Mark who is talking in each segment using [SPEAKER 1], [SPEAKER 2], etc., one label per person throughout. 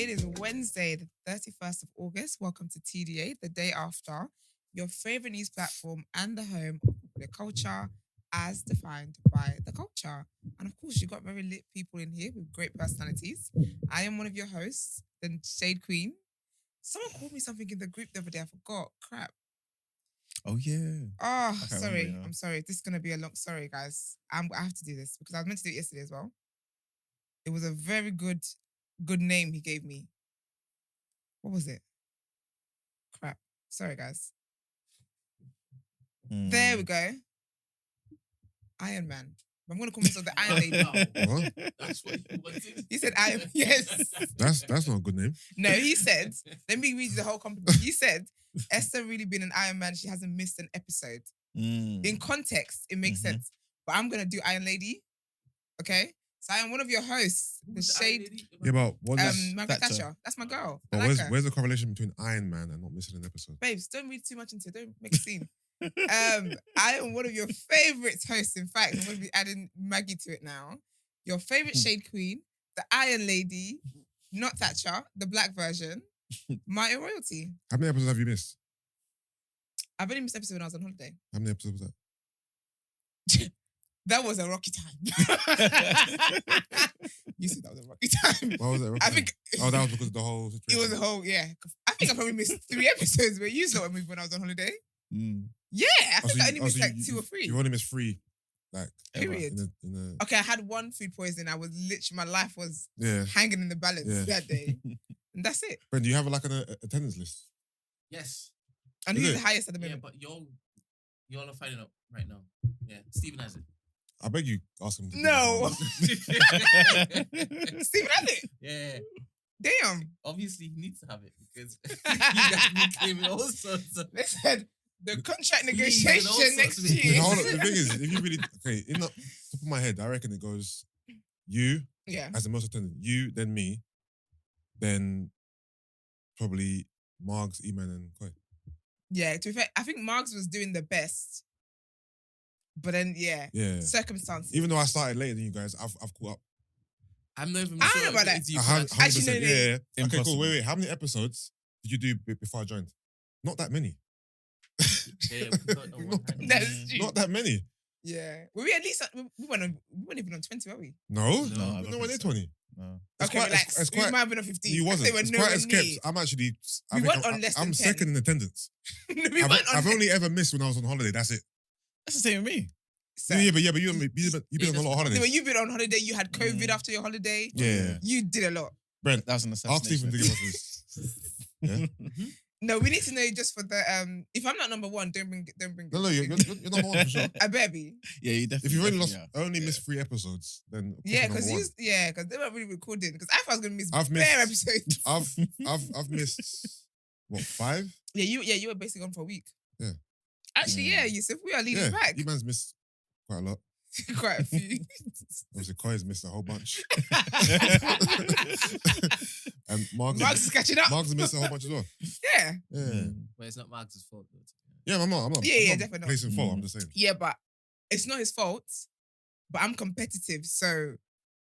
[SPEAKER 1] It is Wednesday, the 31st of August. Welcome to TDA, the day after, your favorite news platform and the home of popular culture as defined by the culture. And of course, you've got very lit people in here with great personalities. I am one of your hosts, the Shade Queen. Someone called me something in the group the other day. I forgot. Crap.
[SPEAKER 2] Oh, yeah.
[SPEAKER 1] Oh,
[SPEAKER 2] I can't
[SPEAKER 1] sorry.
[SPEAKER 2] remember, you know.
[SPEAKER 1] I'm sorry. This is going to be a long... Sorry, guys. I have to do this because I was meant to do it yesterday as well. It was a very good name he gave me. What was it? Crap. Sorry, guys. There we go. Iron Man. I'm going to call myself the Iron Lady.
[SPEAKER 3] What?
[SPEAKER 4] That's what you wanted.
[SPEAKER 1] He said, yes.
[SPEAKER 3] That's not a good name.
[SPEAKER 1] No, he said, let me read you the whole company. He said, Esther really been an Iron Man. She hasn't missed an episode. In context, it makes sense. But I'm going to do Iron Lady. Okay? So I am one of your hosts, the Shade...
[SPEAKER 3] Yeah, but what is...
[SPEAKER 1] Margaret Thatcher. That's my girl. I
[SPEAKER 3] but
[SPEAKER 1] like her.
[SPEAKER 3] where's the correlation between Iron Man and not missing an episode?
[SPEAKER 1] Babes, don't read too much into it. Don't make a scene. I am one of your favourite hosts. In fact, I'm going to be adding Maggie to it now. Your favourite Shade Queen, the Iron Lady, not Thatcher, the black version, Mighty Royalty.
[SPEAKER 3] How many episodes have you missed?
[SPEAKER 1] I've only missed episode when I was on holiday.
[SPEAKER 3] How many episodes was that?
[SPEAKER 1] That was a rocky time. You said that was a rocky time.
[SPEAKER 3] Why was that?
[SPEAKER 1] I think
[SPEAKER 3] Oh, that was because of the whole
[SPEAKER 1] it
[SPEAKER 3] situation.
[SPEAKER 1] was a whole, yeah. I think I probably missed 3 episodes where you saw me when I was on holiday. Yeah, I think I only missed like 2 or 3.
[SPEAKER 3] You've only missed 3. Like,
[SPEAKER 1] Period.
[SPEAKER 3] In the
[SPEAKER 1] Okay, I had 1 food poisoning. I was literally, my life was
[SPEAKER 3] yeah.
[SPEAKER 1] hanging in the balance that day. And that's it.
[SPEAKER 3] Brent, do you have like an attendance list?
[SPEAKER 4] Yes.
[SPEAKER 1] And
[SPEAKER 3] Is
[SPEAKER 1] who's
[SPEAKER 3] it?
[SPEAKER 1] the highest at the
[SPEAKER 4] Yeah,
[SPEAKER 1] moment?
[SPEAKER 4] but y'all are finding out right now. Yeah, Stephen has it.
[SPEAKER 3] I beg you, ask him. To do
[SPEAKER 1] No.
[SPEAKER 3] that.
[SPEAKER 1] Stephen has it.
[SPEAKER 4] Yeah.
[SPEAKER 1] Damn.
[SPEAKER 4] Obviously, he needs to have it because you guys been claiming all sorts of...
[SPEAKER 1] Listen, the contract
[SPEAKER 4] Please,
[SPEAKER 1] negotiation
[SPEAKER 4] and all
[SPEAKER 1] next
[SPEAKER 4] sorts of-
[SPEAKER 1] year.
[SPEAKER 3] No, hold on. The thing is, if you really... Okay, in the top of my head, I reckon it goes you
[SPEAKER 1] Yeah.
[SPEAKER 3] as the most attendant. You, then me, then probably Margs, Emman and Koi.
[SPEAKER 1] Yeah, to be fair, I think Margs was doing the best. But then, yeah,
[SPEAKER 3] Yeah.
[SPEAKER 1] circumstances.
[SPEAKER 3] Even though I started later than you guys, I've caught up.
[SPEAKER 4] I'm not even
[SPEAKER 1] I
[SPEAKER 4] sure
[SPEAKER 1] don't know about
[SPEAKER 4] if
[SPEAKER 1] that.
[SPEAKER 4] it's you
[SPEAKER 3] 100%.
[SPEAKER 4] first.
[SPEAKER 1] Actually, no, no, no.
[SPEAKER 3] Yeah. Okay, cool.
[SPEAKER 2] Impossible.
[SPEAKER 3] Wait. How many episodes did you do before I joined? Not that many.
[SPEAKER 4] Yeah, we got on one hand.
[SPEAKER 1] That's true.
[SPEAKER 3] Not that many.
[SPEAKER 1] Yeah. Were we at least, we weren't even on 20, were we?
[SPEAKER 3] No,
[SPEAKER 2] No, I
[SPEAKER 3] no,
[SPEAKER 2] don't
[SPEAKER 3] no
[SPEAKER 2] think
[SPEAKER 3] one near
[SPEAKER 2] so.
[SPEAKER 3] 20.
[SPEAKER 2] No.
[SPEAKER 3] It's
[SPEAKER 1] Okay,
[SPEAKER 3] quite,
[SPEAKER 1] relax.
[SPEAKER 3] it's
[SPEAKER 1] We
[SPEAKER 3] quite,
[SPEAKER 1] might have been on 15.
[SPEAKER 3] you wasn't.
[SPEAKER 1] They were
[SPEAKER 3] It's
[SPEAKER 1] nowhere
[SPEAKER 3] quite as kept.
[SPEAKER 1] near.
[SPEAKER 3] I'm actually. I
[SPEAKER 1] We
[SPEAKER 3] think
[SPEAKER 1] weren't on less than
[SPEAKER 3] I'm
[SPEAKER 1] 10.
[SPEAKER 3] second in attendance.
[SPEAKER 1] We weren't on
[SPEAKER 3] I've only ever missed when I was on holiday. That's it.
[SPEAKER 2] That's the same with me.
[SPEAKER 1] So,
[SPEAKER 3] Yeah, but you've been on a lot of
[SPEAKER 1] no,
[SPEAKER 3] holidays.
[SPEAKER 1] but you've been on holiday. You had COVID after your holiday.
[SPEAKER 3] Yeah.
[SPEAKER 1] You did a lot.
[SPEAKER 3] Brent,
[SPEAKER 2] That was an
[SPEAKER 3] ask Stephen to
[SPEAKER 2] assassination.
[SPEAKER 3] give us this. Yeah.
[SPEAKER 1] No, we need to know just for the if I'm not number 1, don't bring
[SPEAKER 3] No, you're number 1 for sure.
[SPEAKER 1] I better be.
[SPEAKER 2] Yeah, you definitely.
[SPEAKER 3] If you've
[SPEAKER 2] Yeah.
[SPEAKER 3] only missed 3 episodes, then of course
[SPEAKER 1] Yeah,
[SPEAKER 3] you're
[SPEAKER 1] because
[SPEAKER 3] number 1.
[SPEAKER 1] because they weren't really recording. Because I thought I was gonna miss
[SPEAKER 3] I've
[SPEAKER 1] bare
[SPEAKER 3] missed-
[SPEAKER 1] episodes.
[SPEAKER 3] I've missed what 5?
[SPEAKER 1] you were basically on for a week.
[SPEAKER 3] Yeah.
[SPEAKER 1] Actually, yeah, Yusuf, we are leading
[SPEAKER 3] Yeah,
[SPEAKER 1] back
[SPEAKER 3] you man's missed quite a lot.
[SPEAKER 1] quite a few.
[SPEAKER 3] Obviously, Koi's missed a whole bunch, and
[SPEAKER 1] Mark's is catching up.
[SPEAKER 3] Mark's missed a whole bunch as well.
[SPEAKER 1] Yeah,
[SPEAKER 3] Yeah,
[SPEAKER 4] But it's not Mark's fault. Though.
[SPEAKER 3] yeah, I'm not.
[SPEAKER 1] Yeah,
[SPEAKER 3] I'm
[SPEAKER 1] yeah,
[SPEAKER 3] not
[SPEAKER 1] definitely not.
[SPEAKER 3] placing fault. I'm just saying.
[SPEAKER 1] yeah, but it's not his fault. But I'm competitive, so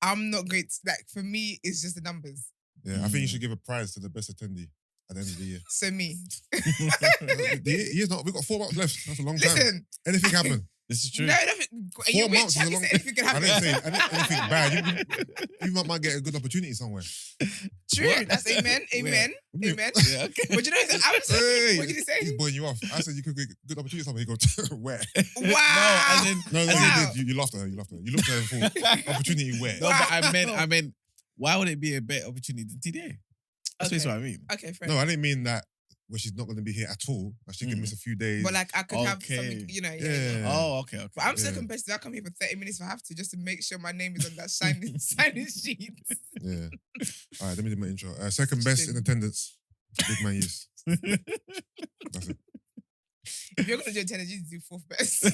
[SPEAKER 1] I'm not great. Like for me, it's just the numbers.
[SPEAKER 3] Yeah, I think you should give a prize to the best attendee at the end of the year.
[SPEAKER 1] So me.
[SPEAKER 3] The year's not. We've got 4 months left. That's a long time.
[SPEAKER 1] Listen,
[SPEAKER 3] Anything happen?
[SPEAKER 2] This is true.
[SPEAKER 1] no, nothing. Are you
[SPEAKER 3] 4
[SPEAKER 1] rich?
[SPEAKER 3] months
[SPEAKER 1] Have
[SPEAKER 3] is a
[SPEAKER 1] you
[SPEAKER 3] long.
[SPEAKER 1] said anything can
[SPEAKER 3] I
[SPEAKER 1] happen?
[SPEAKER 3] didn't say anything bad. You might get a good opportunity somewhere.
[SPEAKER 1] True.
[SPEAKER 3] What?
[SPEAKER 1] That's amen. Amen.
[SPEAKER 3] What do you-
[SPEAKER 1] Amen.
[SPEAKER 2] Yeah, okay.
[SPEAKER 1] But you know, I was
[SPEAKER 3] Hey,
[SPEAKER 1] what did he say?
[SPEAKER 3] He's blowing you off. I said you could get a good opportunity somewhere. He goes, where?
[SPEAKER 1] Wow.
[SPEAKER 2] No, as in,
[SPEAKER 3] No,
[SPEAKER 1] Wow.
[SPEAKER 3] you did. You laughed at her. You laughed at her. You looked at her for opportunity where?
[SPEAKER 2] no,
[SPEAKER 1] Wow.
[SPEAKER 2] but I meant, why would it be a better opportunity than TDA? That's
[SPEAKER 1] Okay.
[SPEAKER 2] what I mean.
[SPEAKER 1] Okay, fair.
[SPEAKER 3] No, I didn't mean that where she's not going to be here at all. Like she can miss a few days.
[SPEAKER 1] But like I could have
[SPEAKER 2] Okay.
[SPEAKER 1] something, you know.
[SPEAKER 3] Yeah.
[SPEAKER 2] Oh, okay.
[SPEAKER 1] But I'm so
[SPEAKER 3] Yeah.
[SPEAKER 1] competitive. I come here for 30 minutes if I have to, just to make sure my name is on that signing sheet.
[SPEAKER 3] Yeah. All right, let me do my intro. Second best in attendance. Big man use. That's it.
[SPEAKER 1] If you're gonna do attendance, you need to do 4th best.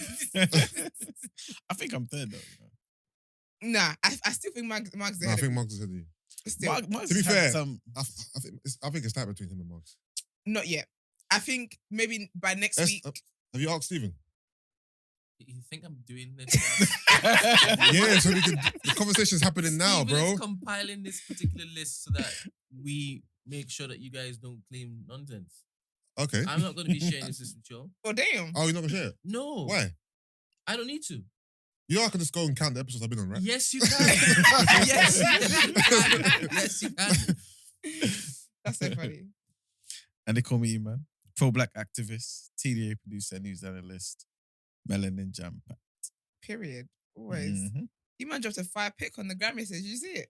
[SPEAKER 2] I think I'm third though. You
[SPEAKER 1] Nah, I still think Mark's
[SPEAKER 3] No, I
[SPEAKER 1] ahead.
[SPEAKER 3] think Marks is ahead of you.
[SPEAKER 1] Still,
[SPEAKER 2] Mark's
[SPEAKER 3] To be
[SPEAKER 2] had
[SPEAKER 3] fair,
[SPEAKER 2] some,
[SPEAKER 3] I think it's tight between him and Marks.
[SPEAKER 1] not yet. I think maybe by next
[SPEAKER 3] Let's-
[SPEAKER 1] week.
[SPEAKER 3] Have you asked Stephen?
[SPEAKER 4] You think I'm doing this?
[SPEAKER 3] Yeah, so we can. The conversation's happening now,
[SPEAKER 4] Steven is
[SPEAKER 3] bro.
[SPEAKER 4] compiling this particular list so that we make sure that you guys don't claim nonsense.
[SPEAKER 3] Okay.
[SPEAKER 4] I'm not going to be sharing this with you.
[SPEAKER 1] Oh, damn.
[SPEAKER 3] Oh, you're not gonna share it?
[SPEAKER 4] No.
[SPEAKER 3] Why?
[SPEAKER 4] I don't need to.
[SPEAKER 3] You know I can just go and count the episodes I've been on, right?
[SPEAKER 4] Yes, you can. Yes, you can. Yes, you can.
[SPEAKER 1] That's so funny.
[SPEAKER 2] And they call me Emman. Pro-black activist, TDA producer, news analyst, melanin jam pack.
[SPEAKER 1] Period. Always.
[SPEAKER 2] Mhm.
[SPEAKER 1] You man dropped a 5 pick on the gram message. Did you see it?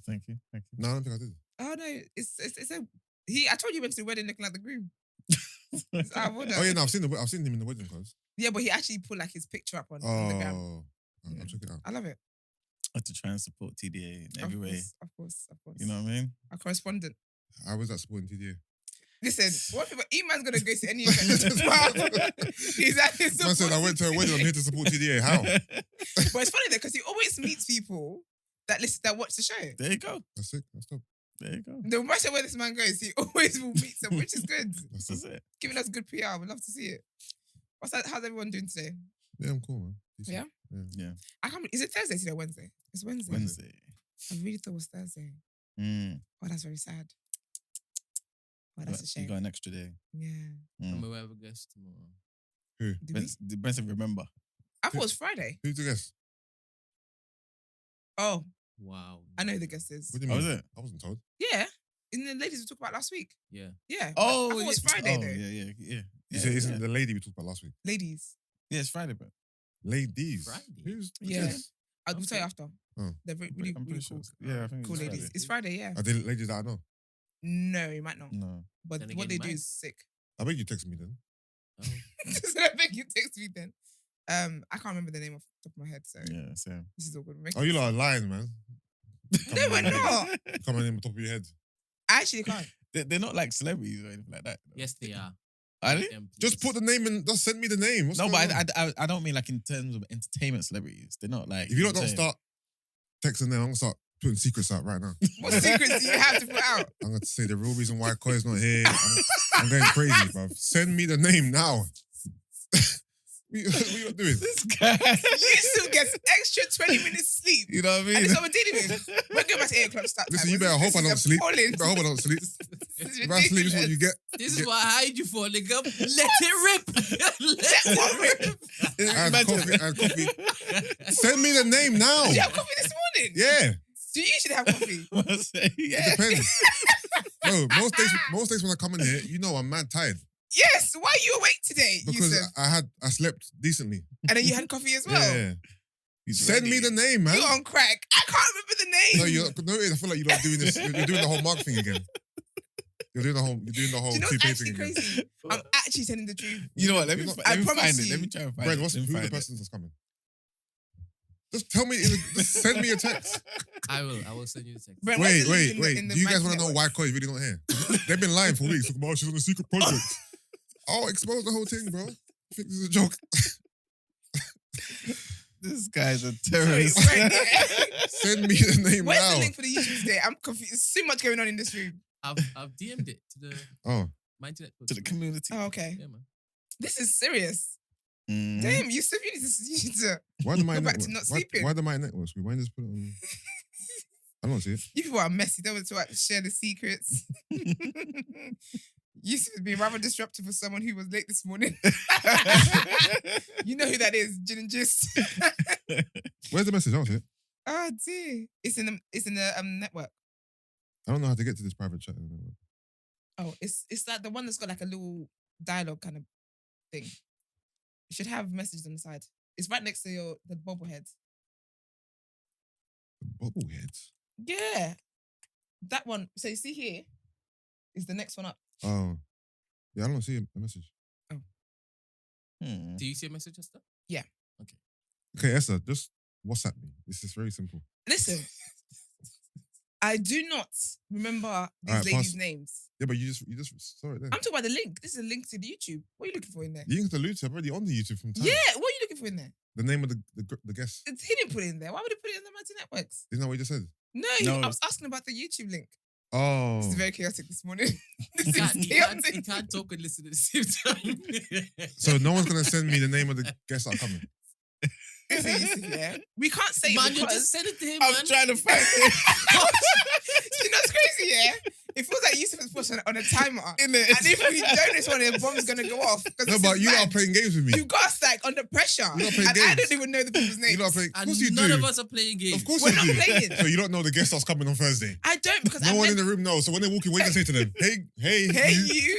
[SPEAKER 2] Thank you. Thank you.
[SPEAKER 3] No, I don't think I did.
[SPEAKER 1] Oh no, it's a he. I told you he went to the wedding looking like the groom. It's out of order.
[SPEAKER 3] Oh yeah, no, I've seen him in the wedding clothes.
[SPEAKER 1] Yeah, but he actually put like his picture up on the gram.
[SPEAKER 3] Oh, I'll check it out.
[SPEAKER 1] I love it.
[SPEAKER 2] I have to try and support TDA in every way.
[SPEAKER 1] Of course.
[SPEAKER 2] You know what I mean?
[SPEAKER 1] Our correspondent.
[SPEAKER 3] How was that supporting TDA?
[SPEAKER 1] Listen, what people? E-man's gonna go to any event. He's actually
[SPEAKER 3] Man said I went to a wedding. I'm here to support TDA. How?
[SPEAKER 1] But it's funny though because he always meets people that watch the show.
[SPEAKER 2] There you go.
[SPEAKER 3] That's sick. That's dope.
[SPEAKER 2] There you go.
[SPEAKER 1] No matter where this man goes, he always will meet them, which is good.
[SPEAKER 3] That's
[SPEAKER 2] That's
[SPEAKER 3] dope.
[SPEAKER 2] it.
[SPEAKER 1] Giving us good PR. We'd love to see it. How's everyone doing today?
[SPEAKER 3] Yeah, I'm cool, man. Decent.
[SPEAKER 1] Yeah?
[SPEAKER 2] Yeah.
[SPEAKER 1] I can't. Is it Thursday today or Wednesday? It's Wednesday.
[SPEAKER 2] Wednesday.
[SPEAKER 1] I really thought it was Thursday.
[SPEAKER 2] Mm.
[SPEAKER 1] Oh, that's very sad. Oh, that's a
[SPEAKER 2] You
[SPEAKER 1] shame.
[SPEAKER 2] got an extra day.
[SPEAKER 1] Yeah.
[SPEAKER 2] Mm.
[SPEAKER 4] I'm going to have a guest tomorrow.
[SPEAKER 3] Who?
[SPEAKER 1] Did we?
[SPEAKER 2] Brent said remember.
[SPEAKER 1] I thought it was Friday.
[SPEAKER 3] Who's the guest?
[SPEAKER 1] Oh,
[SPEAKER 4] Wow.
[SPEAKER 1] I know who the guest is.
[SPEAKER 3] What do you
[SPEAKER 2] Oh,
[SPEAKER 3] mean?
[SPEAKER 2] is it?
[SPEAKER 3] I wasn't told.
[SPEAKER 1] Yeah. In the ladies we talked about last week.
[SPEAKER 4] Yeah.
[SPEAKER 1] Yeah.
[SPEAKER 2] Oh,
[SPEAKER 1] I thought it was Friday though.
[SPEAKER 2] Yeah.
[SPEAKER 3] You
[SPEAKER 2] Yeah,
[SPEAKER 3] say isn't
[SPEAKER 2] yeah.
[SPEAKER 3] the lady we talked about last week?
[SPEAKER 1] Ladies.
[SPEAKER 2] Yeah, it's Friday, bro.
[SPEAKER 3] Ladies.
[SPEAKER 4] Friday?
[SPEAKER 3] Who's the
[SPEAKER 1] Yeah.
[SPEAKER 3] guest?
[SPEAKER 1] I'll tell you after.
[SPEAKER 3] Oh.
[SPEAKER 1] They're really,
[SPEAKER 2] I'm
[SPEAKER 1] really
[SPEAKER 2] pretty sure.
[SPEAKER 1] cool.
[SPEAKER 2] Yeah, I think
[SPEAKER 1] Cool
[SPEAKER 2] it's
[SPEAKER 1] ladies.
[SPEAKER 2] Friday.
[SPEAKER 1] It's Friday, yeah.
[SPEAKER 3] Are they ladies that I know?
[SPEAKER 1] No, you might not.
[SPEAKER 2] No.
[SPEAKER 1] But
[SPEAKER 4] Then
[SPEAKER 1] what
[SPEAKER 4] again,
[SPEAKER 1] they
[SPEAKER 4] you
[SPEAKER 1] do
[SPEAKER 4] might.
[SPEAKER 1] is sick.
[SPEAKER 3] I bet you text me then.
[SPEAKER 4] Oh.
[SPEAKER 1] So I beg you text me then. I can't remember the name off the top of my head, so
[SPEAKER 2] Yeah, same.
[SPEAKER 1] this is all good.
[SPEAKER 3] Oh, you lot are lying, man.
[SPEAKER 1] No, we're not.
[SPEAKER 3] Come on in the top of your head.
[SPEAKER 1] I actually can't.
[SPEAKER 2] They're not like celebrities or anything like that.
[SPEAKER 4] Yes, they are.
[SPEAKER 2] Are they?
[SPEAKER 3] Just put the name in. Just send me the name. What's
[SPEAKER 2] No,
[SPEAKER 3] going
[SPEAKER 2] but
[SPEAKER 3] on?
[SPEAKER 2] I don't mean like in terms of entertainment celebrities. They're not like.
[SPEAKER 3] If you lot
[SPEAKER 2] know
[SPEAKER 3] don't
[SPEAKER 2] what
[SPEAKER 3] start texting them, I'm gonna start putting secrets out right now.
[SPEAKER 1] What secrets do you have to put out?
[SPEAKER 3] I'm gonna say the real reason why Koi's not here. I'm going crazy, bro. Send me the name now. What you not doing?
[SPEAKER 2] This guy.
[SPEAKER 1] Yusuf gets extra 20 minutes sleep.
[SPEAKER 2] You know what I mean?
[SPEAKER 1] And this is what we're dealing with. We're going back to 8 o'clock start time.
[SPEAKER 3] Listen, you better hope I don't sleep.
[SPEAKER 1] Appalling.
[SPEAKER 3] You better hope I don't sleep.
[SPEAKER 1] This is
[SPEAKER 3] If I sleep, this is what you get.
[SPEAKER 4] This is what I hide you for, nigga. Let it rip. Let
[SPEAKER 1] what
[SPEAKER 4] it rip.
[SPEAKER 3] I had coffee. Send me the name now.
[SPEAKER 1] Did you have coffee this morning?
[SPEAKER 3] Yeah,
[SPEAKER 1] Do you usually have coffee?
[SPEAKER 2] Yeah.
[SPEAKER 3] it depends. No, most days when I come in here, you know I'm mad tired
[SPEAKER 1] Yes. Why are you awake today,
[SPEAKER 3] because
[SPEAKER 1] Yusuf?
[SPEAKER 3] I slept decently.
[SPEAKER 1] And then you had coffee as well?
[SPEAKER 3] Yeah. Send me the name, man.
[SPEAKER 1] You're on crack. I can't remember the name.
[SPEAKER 3] No, I feel like you're not doing this. You're doing the whole mark thing again. You're doing the whole
[SPEAKER 1] Do you know what's
[SPEAKER 3] two-pay
[SPEAKER 1] actually
[SPEAKER 3] thing again.
[SPEAKER 1] crazy? I'm actually telling the truth.
[SPEAKER 2] You know what? Let me
[SPEAKER 1] I
[SPEAKER 2] find
[SPEAKER 1] promise
[SPEAKER 2] it.
[SPEAKER 1] you.
[SPEAKER 2] Let me try and find
[SPEAKER 3] Brent,
[SPEAKER 2] it.
[SPEAKER 3] who's
[SPEAKER 2] Let me
[SPEAKER 3] the
[SPEAKER 2] find it.
[SPEAKER 3] person that's coming? Just tell me. Just send me a text.
[SPEAKER 4] I will send you the text.
[SPEAKER 1] Brent, where's
[SPEAKER 3] Wait.
[SPEAKER 1] the link in the
[SPEAKER 3] Do you guys
[SPEAKER 1] Man's
[SPEAKER 3] want to know why
[SPEAKER 1] Network?
[SPEAKER 3] Koi's really not here? They've been lying for weeks. Talking about she's on a secret project. I'll expose the whole thing, bro. I think this is a joke.
[SPEAKER 2] This guy's a
[SPEAKER 1] Sorry,
[SPEAKER 2] terrorist.
[SPEAKER 1] Brent, yeah.
[SPEAKER 3] Send me the name
[SPEAKER 1] Where's
[SPEAKER 3] now.
[SPEAKER 1] the link for the YouTube today? I'm confused. There's so much going on in this room.
[SPEAKER 4] I've DM'd it to the
[SPEAKER 3] Oh,
[SPEAKER 4] my internet.
[SPEAKER 2] To the community.
[SPEAKER 1] Oh, okay.
[SPEAKER 4] Yeah, man.
[SPEAKER 1] This is serious.
[SPEAKER 2] Mhm.
[SPEAKER 1] Damn, Yusuf, you need to
[SPEAKER 3] why do my
[SPEAKER 1] Go back to
[SPEAKER 3] network?
[SPEAKER 1] not
[SPEAKER 3] Why,
[SPEAKER 1] sleeping.
[SPEAKER 3] why do my network screw? Why just put it on? I don't see it.
[SPEAKER 1] You people are messy. They want to share the secrets. Yusuf has been rather disruptive for someone who was late this morning. You know who that is, Gin and Gist.
[SPEAKER 3] Where's the message? I don't see it.
[SPEAKER 1] Oh dear. It's in the network.
[SPEAKER 3] I don't know how to get to this private chat.
[SPEAKER 1] Oh, it's like the one that's got like a little dialogue kind of thing. It should have messages on the side. It's right next to the bobblehead.
[SPEAKER 3] Bobbleheads.
[SPEAKER 1] Yeah. That one. So you see here is the next one up.
[SPEAKER 3] Oh, yeah. I don't see a message.
[SPEAKER 2] Hmm.
[SPEAKER 4] Do you see a message and stuff?
[SPEAKER 3] Okay, Esther, just WhatsApp me. This is very simple.
[SPEAKER 1] Listen. I do not remember these
[SPEAKER 3] Alright,
[SPEAKER 1] ladies'
[SPEAKER 3] pass.
[SPEAKER 1] names.
[SPEAKER 3] Yeah, but you just saw it there.
[SPEAKER 1] I'm talking about the link. This is a link to the YouTube. What are you looking for in there?
[SPEAKER 3] You can allude to. I'm already on the YouTube from time.
[SPEAKER 1] Yeah, what are you looking for in there?
[SPEAKER 3] The name of the guest.
[SPEAKER 1] He didn't put it in there. Why would he put it in the Mighty Networks?
[SPEAKER 3] Isn't that what you just said?
[SPEAKER 1] No,
[SPEAKER 2] No.
[SPEAKER 1] I was asking about the YouTube link.
[SPEAKER 3] Oh.
[SPEAKER 1] This is very chaotic this morning. This
[SPEAKER 4] You
[SPEAKER 1] is chaotic.
[SPEAKER 4] you can't talk and listen at the same time.
[SPEAKER 3] So no one's gonna send me the name of the guests that are coming.
[SPEAKER 1] Listen, Yusuf, yeah. We can't say
[SPEAKER 4] Man,
[SPEAKER 1] it
[SPEAKER 4] you
[SPEAKER 1] because...
[SPEAKER 4] just send it to him,
[SPEAKER 2] I'm
[SPEAKER 4] man.
[SPEAKER 2] trying to find it.
[SPEAKER 1] You know what's crazy, yeah? It feels like Yusuf is pushing on a timer.
[SPEAKER 2] In it.
[SPEAKER 1] And if we don't, this one, the bomb's gonna go off.
[SPEAKER 3] No, but you are playing games with me.
[SPEAKER 1] You got us like under pressure.
[SPEAKER 3] You're not playing
[SPEAKER 1] and I
[SPEAKER 3] games.
[SPEAKER 1] don't even know the people's names.
[SPEAKER 3] You are playing. Of
[SPEAKER 4] And
[SPEAKER 3] course you
[SPEAKER 4] none
[SPEAKER 3] do.
[SPEAKER 4] of us are playing games.
[SPEAKER 3] Of course
[SPEAKER 1] We're
[SPEAKER 3] you
[SPEAKER 1] not
[SPEAKER 3] do.
[SPEAKER 1] playing.
[SPEAKER 3] So you don't know the guest that's coming on Thursday.
[SPEAKER 1] I don't because
[SPEAKER 3] No
[SPEAKER 1] I
[SPEAKER 3] one
[SPEAKER 1] meant,
[SPEAKER 3] in the room knows. So when they walk in, what are you gonna say to them? Hey,
[SPEAKER 1] hey
[SPEAKER 3] you.
[SPEAKER 1] you.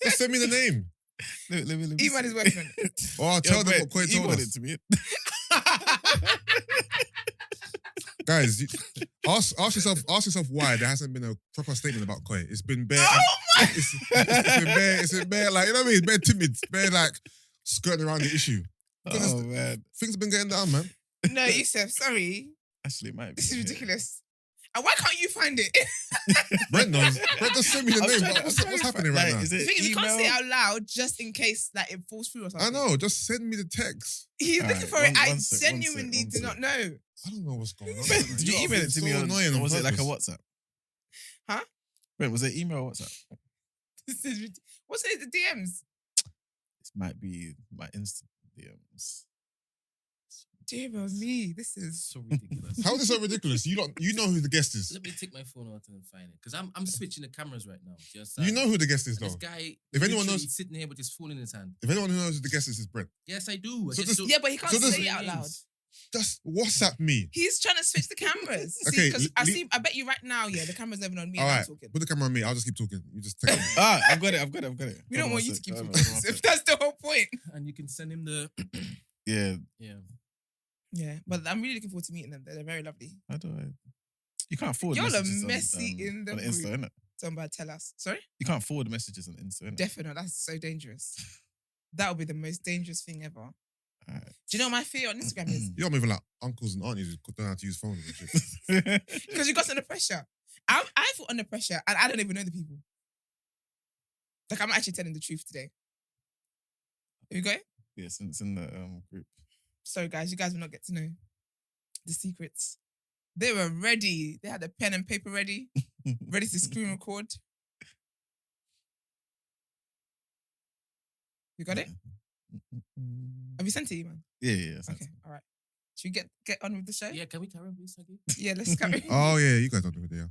[SPEAKER 3] Just send me the name.
[SPEAKER 2] Let me
[SPEAKER 1] Iman is working on it.
[SPEAKER 3] Or I'll tell them what Koi told
[SPEAKER 2] emailed
[SPEAKER 3] us.
[SPEAKER 2] it to me.
[SPEAKER 3] Guys, ask yourself why there hasn't been a proper statement about Koi. It's been bare.
[SPEAKER 1] Oh
[SPEAKER 3] It's been bare. Like, you know what I mean? It's bare timid. Bare like skirting around the issue.
[SPEAKER 2] Oh man,
[SPEAKER 3] Things have been getting down, man.
[SPEAKER 1] No, Yusuf, sorry.
[SPEAKER 2] actually, it might be.
[SPEAKER 1] This is ridiculous. And why can't you find it?
[SPEAKER 3] Brent knows. Brent just send me the
[SPEAKER 2] I'm
[SPEAKER 3] name.
[SPEAKER 2] trying to-
[SPEAKER 3] What's
[SPEAKER 2] I'm trying to
[SPEAKER 3] happening
[SPEAKER 2] find-
[SPEAKER 3] right
[SPEAKER 2] like,
[SPEAKER 3] now?
[SPEAKER 2] Is
[SPEAKER 1] The
[SPEAKER 2] it
[SPEAKER 1] thing is, we can't say it
[SPEAKER 2] email?
[SPEAKER 1] out loud just in case like it falls through or something.
[SPEAKER 3] I know. Just send me the text.
[SPEAKER 1] He's
[SPEAKER 2] Alright,
[SPEAKER 1] looking for it. I
[SPEAKER 2] one sec,
[SPEAKER 1] genuinely
[SPEAKER 2] one
[SPEAKER 1] do
[SPEAKER 2] sec.
[SPEAKER 1] not know.
[SPEAKER 3] I don't know what's going on.
[SPEAKER 2] Brent, did you email it to me?
[SPEAKER 3] So
[SPEAKER 2] On,
[SPEAKER 3] annoying.
[SPEAKER 2] or
[SPEAKER 3] on
[SPEAKER 2] was it like a
[SPEAKER 3] purpose.
[SPEAKER 2] WhatsApp?
[SPEAKER 1] Huh?
[SPEAKER 2] Brent, was it email or WhatsApp?
[SPEAKER 1] This is what's it? The DMs.
[SPEAKER 2] This might be my instant DMs.
[SPEAKER 1] Dear me, this is
[SPEAKER 4] So ridiculous.
[SPEAKER 3] How is this so ridiculous? You know who the guest is.
[SPEAKER 4] Let me take my phone out and find it. Because I'm switching the cameras right now. Do you understand?
[SPEAKER 3] You know who the guest is,
[SPEAKER 4] And this
[SPEAKER 3] though.
[SPEAKER 4] guy,
[SPEAKER 3] If anyone
[SPEAKER 4] literally
[SPEAKER 3] knows-
[SPEAKER 4] sitting here with his phone in his hand.
[SPEAKER 3] If anyone who knows who the guest is Brent.
[SPEAKER 4] Yes, I do. I
[SPEAKER 3] So
[SPEAKER 4] just
[SPEAKER 3] this-
[SPEAKER 4] don't-
[SPEAKER 1] yeah, but he can't
[SPEAKER 3] So does-
[SPEAKER 1] say it out loud.
[SPEAKER 3] Just WhatsApp me.
[SPEAKER 1] He's trying to switch the cameras.
[SPEAKER 3] Okay,
[SPEAKER 1] because I
[SPEAKER 3] le-
[SPEAKER 1] see. I bet you right now, yeah, the camera's even on me
[SPEAKER 3] All
[SPEAKER 1] and I'm
[SPEAKER 3] right.
[SPEAKER 1] talking.
[SPEAKER 3] Put the camera on me. I'll just keep talking. You just take it.
[SPEAKER 2] I've got it.
[SPEAKER 1] We don't want you to keep
[SPEAKER 2] Hold on,
[SPEAKER 1] talking.
[SPEAKER 2] hold on,
[SPEAKER 1] If that's the whole point.
[SPEAKER 4] And you can send him the.
[SPEAKER 2] Yeah,
[SPEAKER 4] Yeah.
[SPEAKER 1] Yeah, but I'm really looking forward to meeting them. They're very lovely.
[SPEAKER 2] how do I? You can't forward
[SPEAKER 1] Y'all are
[SPEAKER 2] messages
[SPEAKER 1] messy
[SPEAKER 2] on,
[SPEAKER 1] in the
[SPEAKER 2] on Insta,
[SPEAKER 1] group.
[SPEAKER 2] innit?
[SPEAKER 1] Somebody tell us. Sorry?
[SPEAKER 2] You can't forward messages on Insta, innit?
[SPEAKER 1] Definitely. That's so dangerous. That would be the most dangerous thing ever.
[SPEAKER 2] Alright.
[SPEAKER 1] Do you know what my fear on Instagram is?
[SPEAKER 3] You're moving like uncles and aunties who don't know how to use phones and shit.
[SPEAKER 1] Because you got under pressure. I feel under pressure and I don't even know the people. Like, I'm actually telling the truth today. Here we go.
[SPEAKER 2] Yes, it's in the group.
[SPEAKER 1] Sorry, guys. You guys will not get to know the secrets. They were ready. They had the pen and paper ready, ready to screen record. You got it? Have you sent it, man?
[SPEAKER 2] Yeah.
[SPEAKER 1] Okay, all right. Should we get on with the show?
[SPEAKER 4] Yeah, can we carry on, please? Thank you.
[SPEAKER 1] Yeah, let's carry
[SPEAKER 3] Oh, yeah. You guys don't know who they are.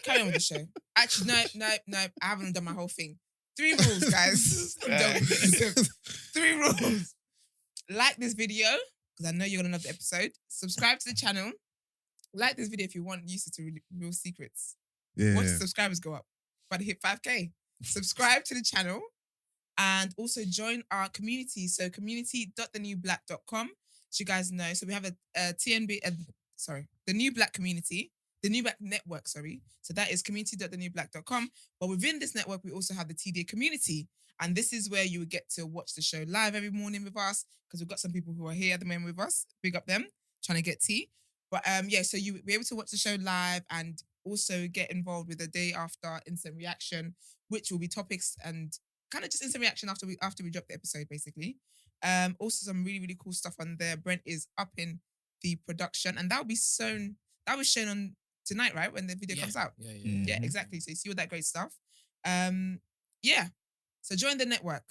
[SPEAKER 1] carry on with the show. Actually, no. I haven't done my whole thing. 3 rules, guys. I'm done with this. 3 rules. Like this video, because I know you're going to love the episode. Subscribe to the channel. Like this video if you want Yusuf to reveal secrets.
[SPEAKER 3] Yeah.
[SPEAKER 1] Once the subscribers go up, about to hit 5K. Subscribe to the channel and also join our community. So community.thenewblack.com. So you guys know. So we have a the New Black community, the New Black network, sorry. So that is community.thenewblack.com. But within this network, we also have the TDA community. And this is where you would get to watch the show live every morning with us, because we've got some people who are here at the moment with us. Big up them, trying to get tea. But yeah, so you will be able to watch the show live and also get involved with the day after instant reaction, which will be topics and kind of just instant reaction after we drop the episode, basically. Also some really, really cool stuff on there. Brent is up in the production, and that was shown on tonight, right? When the video comes out.
[SPEAKER 4] Yeah.
[SPEAKER 1] Yeah, exactly. So you see all that great stuff. Yeah. So join the network.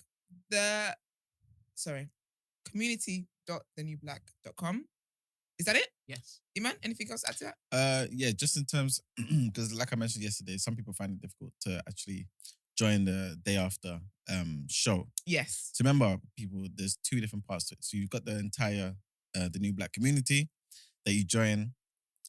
[SPEAKER 1] Community.thenewblack.com. Is that it?
[SPEAKER 4] Yes.
[SPEAKER 1] Iman, anything else to add to that?
[SPEAKER 2] Yeah, just in terms, because like I mentioned yesterday, some people find it difficult to actually join the day after show.
[SPEAKER 1] Yes.
[SPEAKER 2] So remember, people, there's 2 different parts to it. So you've got the entire the New Black community that you join,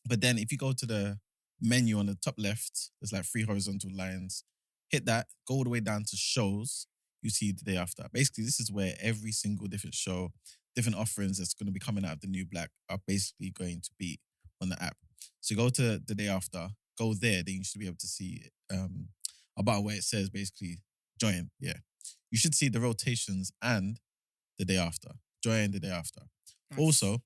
[SPEAKER 2] but then if you go to the menu on the top left, there's like 3 horizontal lines. Hit that, go all the way down to shows. You see the day after. Basically, this is where every single different show, different offerings that's going to be coming out of the New Black are basically going to be on the app. So go to the day after, go there, then you should be able to see about where it says basically join. Yeah. You should see the rotations and the day after. Join the day after.
[SPEAKER 1] Nice.
[SPEAKER 2] Also,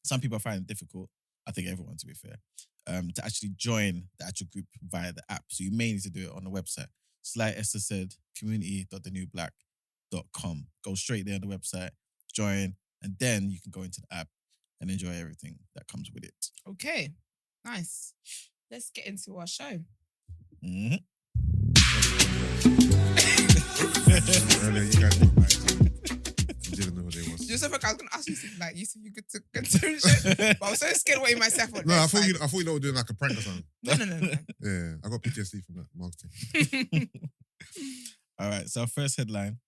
[SPEAKER 2] some people find it difficult, I think everyone to be fair, to actually join the actual group via the app. So you may need to do it on the website. So like Esther said, community.thenewblack.com. Go straight there on the website, join, and then you can go into the app and enjoy everything that comes with it.
[SPEAKER 1] Okay. Nice. Let's get into our show.
[SPEAKER 2] Mm-hmm.
[SPEAKER 3] Earlier, you guys were right. You didn't know who they was.
[SPEAKER 1] Just so I was gonna ask you something like, Yusuf, you good to continue the show? But I was so scared what you might say.
[SPEAKER 3] No, I thought you were doing like a prank or something.
[SPEAKER 1] No.
[SPEAKER 3] Yeah, I got PTSD from that marketing.
[SPEAKER 2] All right, so our first headline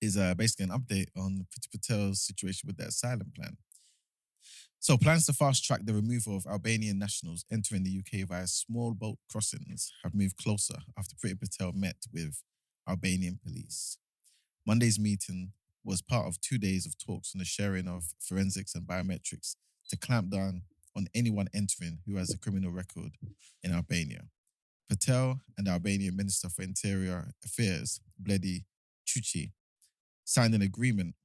[SPEAKER 2] is basically an update on Priti Patel's situation with the asylum plan. So plans to fast-track the removal of Albanian nationals entering the UK via small boat crossings have moved closer after Priti Patel met with Albanian police. Monday's meeting was part of 2 days of talks on the sharing of forensics and biometrics to clamp down on anyone entering who has a criminal record in Albania. Patel and the Albanian Minister for Interior Affairs, Bledi Chuchi, signed an agreement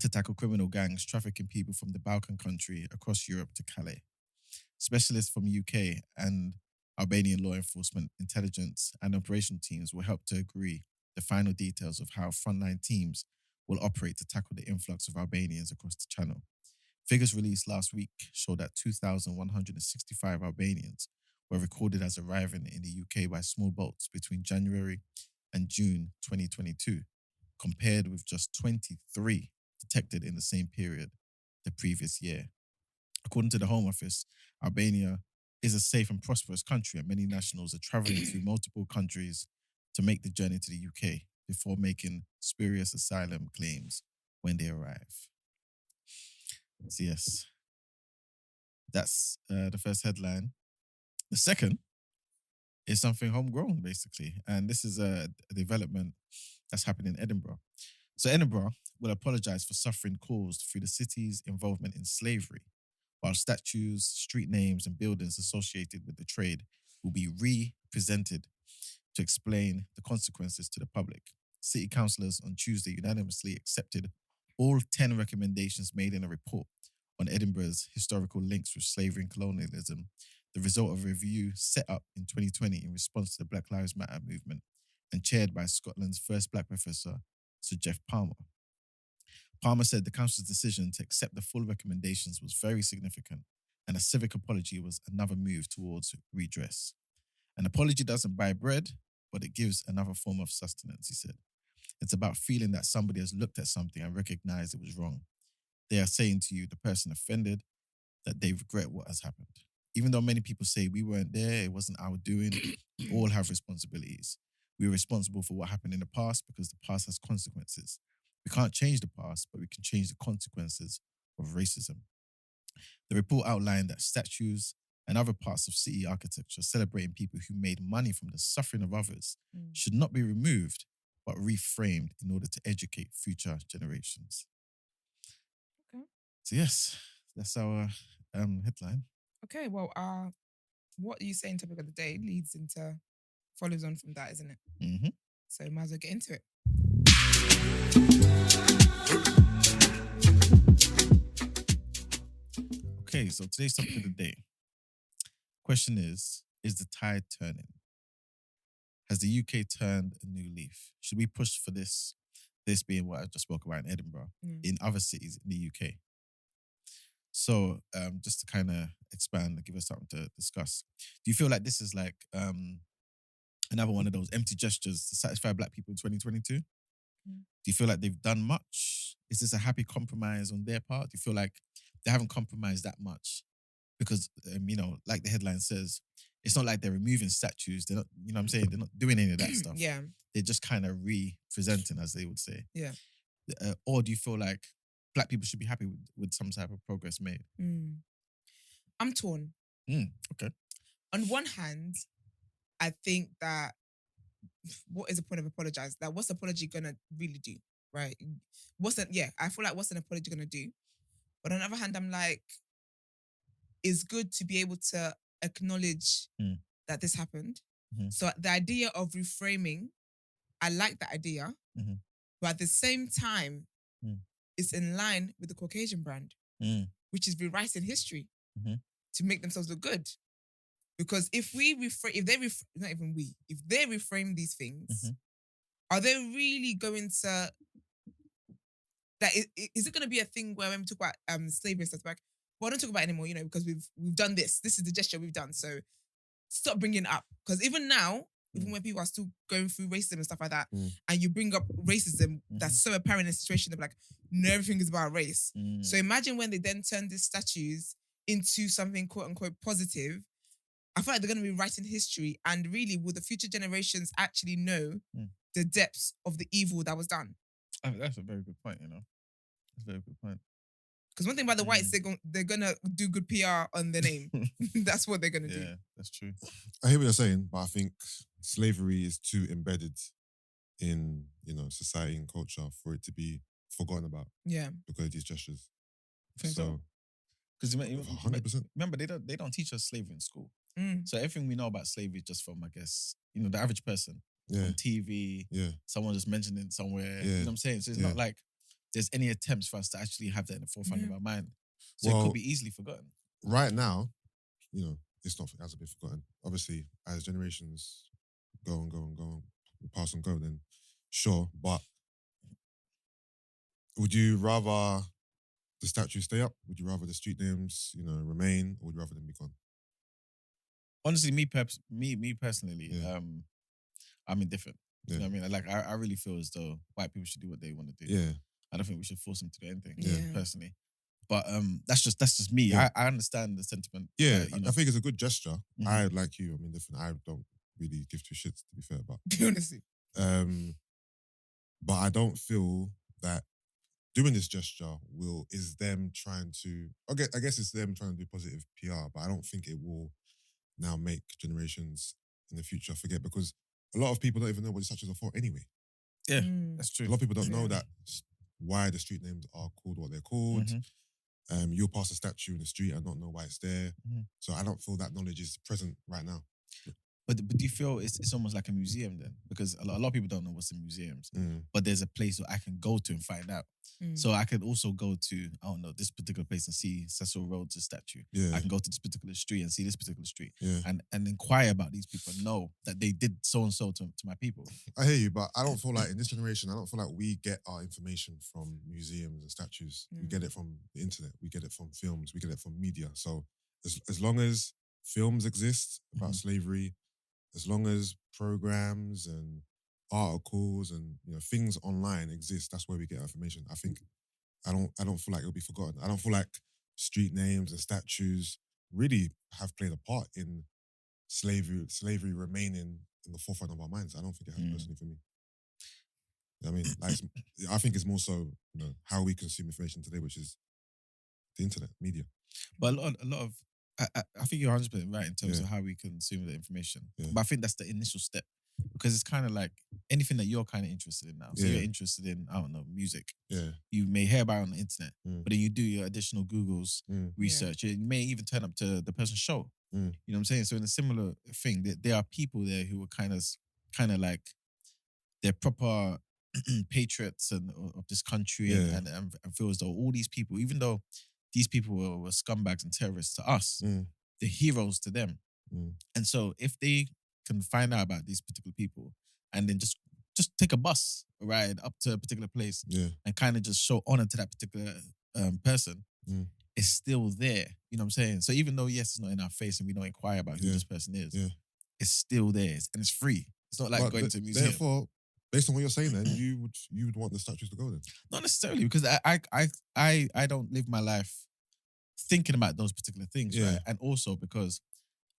[SPEAKER 2] to tackle criminal gangs trafficking people from the Balkan country across Europe to Calais. Specialists from UK and Albanian law enforcement, intelligence and operational teams will help to agree the final details of how frontline teams will operate to tackle the influx of Albanians across the channel. Figures released last week show that 2,165 Albanians were recorded as arriving in the UK by small boats between January and June 2022, compared with just 23 detected in the same period the previous year. According to the Home Office, Albania is a safe and prosperous country, and many nationals are travelling through multiple countries to make the journey to the UK before making spurious asylum claims when they arrive. So yes, that's the first headline. The second is something homegrown, basically, and this is a development that's happened in Edinburgh. So Edinburgh will apologise for suffering caused through the city's involvement in slavery, while statues, street names and buildings associated with the trade will be re-presented to explain the consequences to the public. City councillors on Tuesday unanimously accepted all 10 recommendations made in a report on Edinburgh's historical links with slavery and colonialism, the result of a review set up in 2020 in response to the Black Lives Matter movement and chaired by Scotland's first black professor, Sir Jeff Palmer. Palmer said the council's decision to accept the full recommendations was very significant, and a civic apology was another move towards redress. An apology doesn't buy bread, but it gives another form of sustenance, he said. It's about feeling that somebody has looked at something and recognized it was wrong. They are saying to you, the person offended, that they regret what has happened. Even though many people say we weren't there, it wasn't our doing, we all have responsibilities. We are responsible for what happened in the past because the past has consequences. We can't change the past, but we can change the consequences of racism. The report outlined that statues and other parts of city architecture celebrating people who made money from the suffering of others should not be removed, but reframed in order to educate future generations.
[SPEAKER 1] Okay.
[SPEAKER 2] So yes, that's our headline.
[SPEAKER 1] Okay, well, what you saying topic of the day follows on from that, isn't it?
[SPEAKER 2] Mm-hmm.
[SPEAKER 1] So might as well get into it.
[SPEAKER 2] Okay, so today's topic of the day. Question is the tide turning? Has the UK turned a new leaf? Should we push for this being what I just spoke about in Edinburgh, in other cities in the UK? So just to kind of expand and give us something to discuss, do you feel like this is like another one of those empty gestures to satisfy black people in 2022? Do you feel like they've done much? Is this a happy compromise on their part? Do you feel like they haven't compromised that much? Because, like the headline says, it's not like they're removing statues. They're not, you know what I'm saying? They're not doing any of that stuff.
[SPEAKER 1] Yeah.
[SPEAKER 2] They're just kind of re-presenting, as they would say.
[SPEAKER 1] Yeah.
[SPEAKER 2] Or do you feel like black people should be happy with some type of progress made?
[SPEAKER 1] I'm torn.
[SPEAKER 2] Okay.
[SPEAKER 1] On one hand, I think that what is the point of apologizing? Like, what's the apology gonna really do? Right? I feel like what's an apology gonna do? But on the other hand, I'm like, it's good to be able to acknowledge that this happened. So the idea of reframing, I like that idea. But at the same time, it's in line with the Caucasian brand, which is rewriting history to make themselves look good. Because if they reframe these things, are they really going to? Is it going to be a thing where when we talk about slavery and stuff back? Well, I don't talk about it anymore, because we've done this. This is the gesture we've done. So stop bringing it up. Because even now, even when people are still going through racism and stuff like that,
[SPEAKER 3] Mm.
[SPEAKER 1] and you bring up racism that's so apparent in a situation, they're like, no, everything is about race. So imagine when they then turn these statues into something quote unquote positive. I feel like they're going to be writing history, and really, will the future generations actually know the depths of the evil that was done?
[SPEAKER 2] That's a very good point, you know. That's a very good point.
[SPEAKER 1] Because one thing about the whites, they're gonna do good PR on their name. That's what they're gonna do.
[SPEAKER 2] Yeah, that's true.
[SPEAKER 3] I hear what you're saying, but I think slavery is too embedded in, society and culture for it to be forgotten about
[SPEAKER 1] Yeah.
[SPEAKER 3] because of these gestures.
[SPEAKER 2] Think
[SPEAKER 3] So,
[SPEAKER 2] Because
[SPEAKER 3] 100%.
[SPEAKER 2] remember, they don't teach us slavery in school.
[SPEAKER 1] Mm.
[SPEAKER 2] So everything we know about slavery is just from, I guess, the average person
[SPEAKER 3] Yeah,
[SPEAKER 2] on TV.
[SPEAKER 3] yeah,
[SPEAKER 2] Someone just mentioned it somewhere.
[SPEAKER 3] Yeah.
[SPEAKER 2] You know what I'm saying? So it's
[SPEAKER 3] Yeah.
[SPEAKER 2] not like there's any attempts for us to actually have that in the forefront of our mind. So it
[SPEAKER 3] Well-
[SPEAKER 2] could be easily forgotten.
[SPEAKER 3] right now, it hasn't been forgotten. Obviously, as generations go and go and go and pass and go, then sure. But would you rather the statue stay up? Would you rather the street names, remain, or would you rather them be gone?
[SPEAKER 2] Honestly, me personally,
[SPEAKER 3] Yeah.
[SPEAKER 2] I'm indifferent.
[SPEAKER 3] Yeah.
[SPEAKER 2] You know what I mean? Like, I really feel as though white people should do what they want to do.
[SPEAKER 3] Yeah,
[SPEAKER 2] I don't think we should force them to do anything.
[SPEAKER 1] Yeah.
[SPEAKER 2] Personally. But that's just me.
[SPEAKER 3] Yeah.
[SPEAKER 2] I understand the sentiment.
[SPEAKER 3] yeah.
[SPEAKER 2] you know.
[SPEAKER 3] I think it's a good gesture.
[SPEAKER 2] Mhm.
[SPEAKER 3] I like you. I'm indifferent. I don't really give two shits, to be fair. But
[SPEAKER 1] Honestly.
[SPEAKER 3] but I don't feel that doing this gesture is them trying to. Okay, I guess it's them trying to do positive PR, but I don't think it will now make generations in the future forget, because a lot of people don't even know what the statues are for anyway.
[SPEAKER 2] Yeah,
[SPEAKER 1] Mm.
[SPEAKER 2] that's
[SPEAKER 3] A
[SPEAKER 2] true.
[SPEAKER 3] lot of people don't know
[SPEAKER 1] Yeah.
[SPEAKER 3] that why the street names are called what they're called.
[SPEAKER 2] Mhm.
[SPEAKER 3] You'll pass a statue in the street and not know why it's there.
[SPEAKER 2] Mhm.
[SPEAKER 3] So I don't feel that knowledge is present right now.
[SPEAKER 2] But do you feel it's almost like a museum then? Because a lot of people don't know what's in museums.
[SPEAKER 3] Mm.
[SPEAKER 2] But there's a place where I can go to and find out.
[SPEAKER 1] Mm.
[SPEAKER 2] So I could also go to, I don't know, this particular place and see Cecil Rhodes' statue.
[SPEAKER 3] Yeah,
[SPEAKER 2] I can go to this particular street and see this particular street
[SPEAKER 3] yeah.
[SPEAKER 2] and inquire about these people and know that they did so and so to my people.
[SPEAKER 3] I hear you, but I don't feel like in this generation, I don't feel like we get our information from museums and statues. We
[SPEAKER 1] Mm.
[SPEAKER 3] get it from the internet. We get it from films. We get it from media. So as long as films exist about slavery, as long as programs and articles and things online exist, that's where we get our information. I think I don't feel like it'll be forgotten. I don't feel like street names and statues really have played a part in slavery remaining in the forefront of our minds. I don't think it has personally for me. You know what I mean, I think it's more so how we consume information today, which is the internet, media.
[SPEAKER 2] But a lot of I think you're 100% right in terms
[SPEAKER 3] Yeah.
[SPEAKER 2] of how we consume the information.
[SPEAKER 3] Yeah.
[SPEAKER 2] But I think that's the initial step, because it's kind of like anything that you're kind of interested in now. So
[SPEAKER 3] Yeah.
[SPEAKER 2] you're interested in, I don't know, music.
[SPEAKER 3] Yeah,
[SPEAKER 2] You may hear about it on the internet,
[SPEAKER 3] Mm.
[SPEAKER 2] but then you do your additional Googles,
[SPEAKER 3] Mm.
[SPEAKER 2] research. You may even turn up to the person's show.
[SPEAKER 3] Mm.
[SPEAKER 2] You know what I'm saying? So in a similar thing, there are people there who are kind of like they're proper patriots of this country
[SPEAKER 3] Yeah.
[SPEAKER 2] and feel as though all these people, even though these people were scumbags and terrorists to us,
[SPEAKER 3] Mm.
[SPEAKER 2] they're heroes to them.
[SPEAKER 3] Mm.
[SPEAKER 2] And so if they can find out about these particular people and then just take a bus ride up to a particular place
[SPEAKER 3] yeah,
[SPEAKER 2] and kind of just show honor to that particular person,
[SPEAKER 3] Mm.
[SPEAKER 2] it's still there. You know what I'm saying? So even though, yes, it's not in our face and we don't inquire about who
[SPEAKER 3] Yeah.
[SPEAKER 2] this person is,
[SPEAKER 3] Yeah.
[SPEAKER 2] it's still there and it's free. It's not like
[SPEAKER 3] But
[SPEAKER 2] going to a museum.
[SPEAKER 3] Therefore, based on what you're saying, then you would want the statues to go then.
[SPEAKER 2] Not necessarily, because I don't live my life thinking about those particular things,
[SPEAKER 3] Yeah.
[SPEAKER 2] right? And also because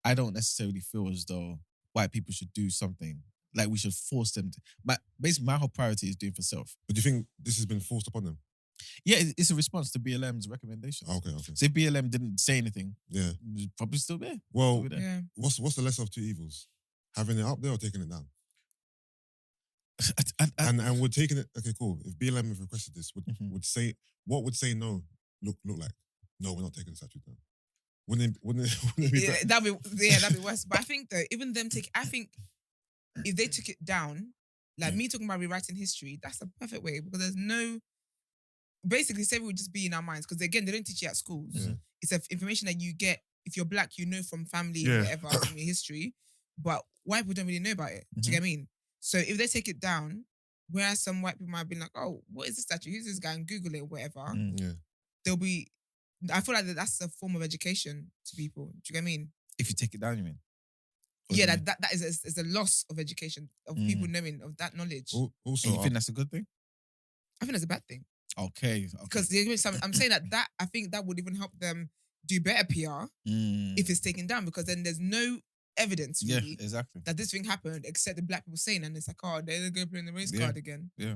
[SPEAKER 2] I don't necessarily feel as though white people should do something like we should force them to. Basically, my whole priority is doing for self.
[SPEAKER 3] But do you think this has been forced upon them?
[SPEAKER 2] Yeah, it's a response to BLM's recommendations.
[SPEAKER 3] Okay.
[SPEAKER 2] So if BLM didn't say anything,
[SPEAKER 3] Yeah.
[SPEAKER 2] it's probably still there.
[SPEAKER 3] Well,
[SPEAKER 2] Still there.
[SPEAKER 1] Yeah.
[SPEAKER 3] what's the lesser of two evils? Having it up there or taking it down?
[SPEAKER 2] I-
[SPEAKER 3] And we're taking it. Okay, cool. If BLM have requested this,
[SPEAKER 2] Mhm.
[SPEAKER 3] would say no look like? No, we're not taking the statue down. Wouldn't it be
[SPEAKER 1] Yeah,
[SPEAKER 3] that?
[SPEAKER 1] that'd be worse. But I think that even them I think if they took it down, like
[SPEAKER 3] Yeah.
[SPEAKER 1] me talking about rewriting history, that's a perfect way, because there's no. Basically, slavery would just be in our minds, because again, they don't teach it at schools.
[SPEAKER 3] Yeah.
[SPEAKER 1] It's information that you get if you're black, from family,
[SPEAKER 3] Yeah.
[SPEAKER 1] whatever, from your history. But white people don't really know about it. Do
[SPEAKER 2] Mhm.
[SPEAKER 1] you get what I mean? So if they take it down, whereas some white people might be like, "Oh, what is this statue? Who's this guy?" and Google it, or whatever.
[SPEAKER 2] Mm.
[SPEAKER 3] Yeah.
[SPEAKER 1] There'll be. I feel like that's a form of education to people. Do you get what I mean?
[SPEAKER 2] if you take it down, you mean?
[SPEAKER 1] Yeah, that is a loss of education, of people knowing of that knowledge.
[SPEAKER 3] Also,
[SPEAKER 2] And you think that's a good thing?
[SPEAKER 1] I think that's a bad thing.
[SPEAKER 2] Okay.
[SPEAKER 1] Because I'm saying that I think that would even help them do better PR if it's taken down, because then there's no evidence really
[SPEAKER 2] exactly.
[SPEAKER 1] that this thing happened except the black people saying, and it's like, oh, they're going to play in the race card again.
[SPEAKER 2] Yeah.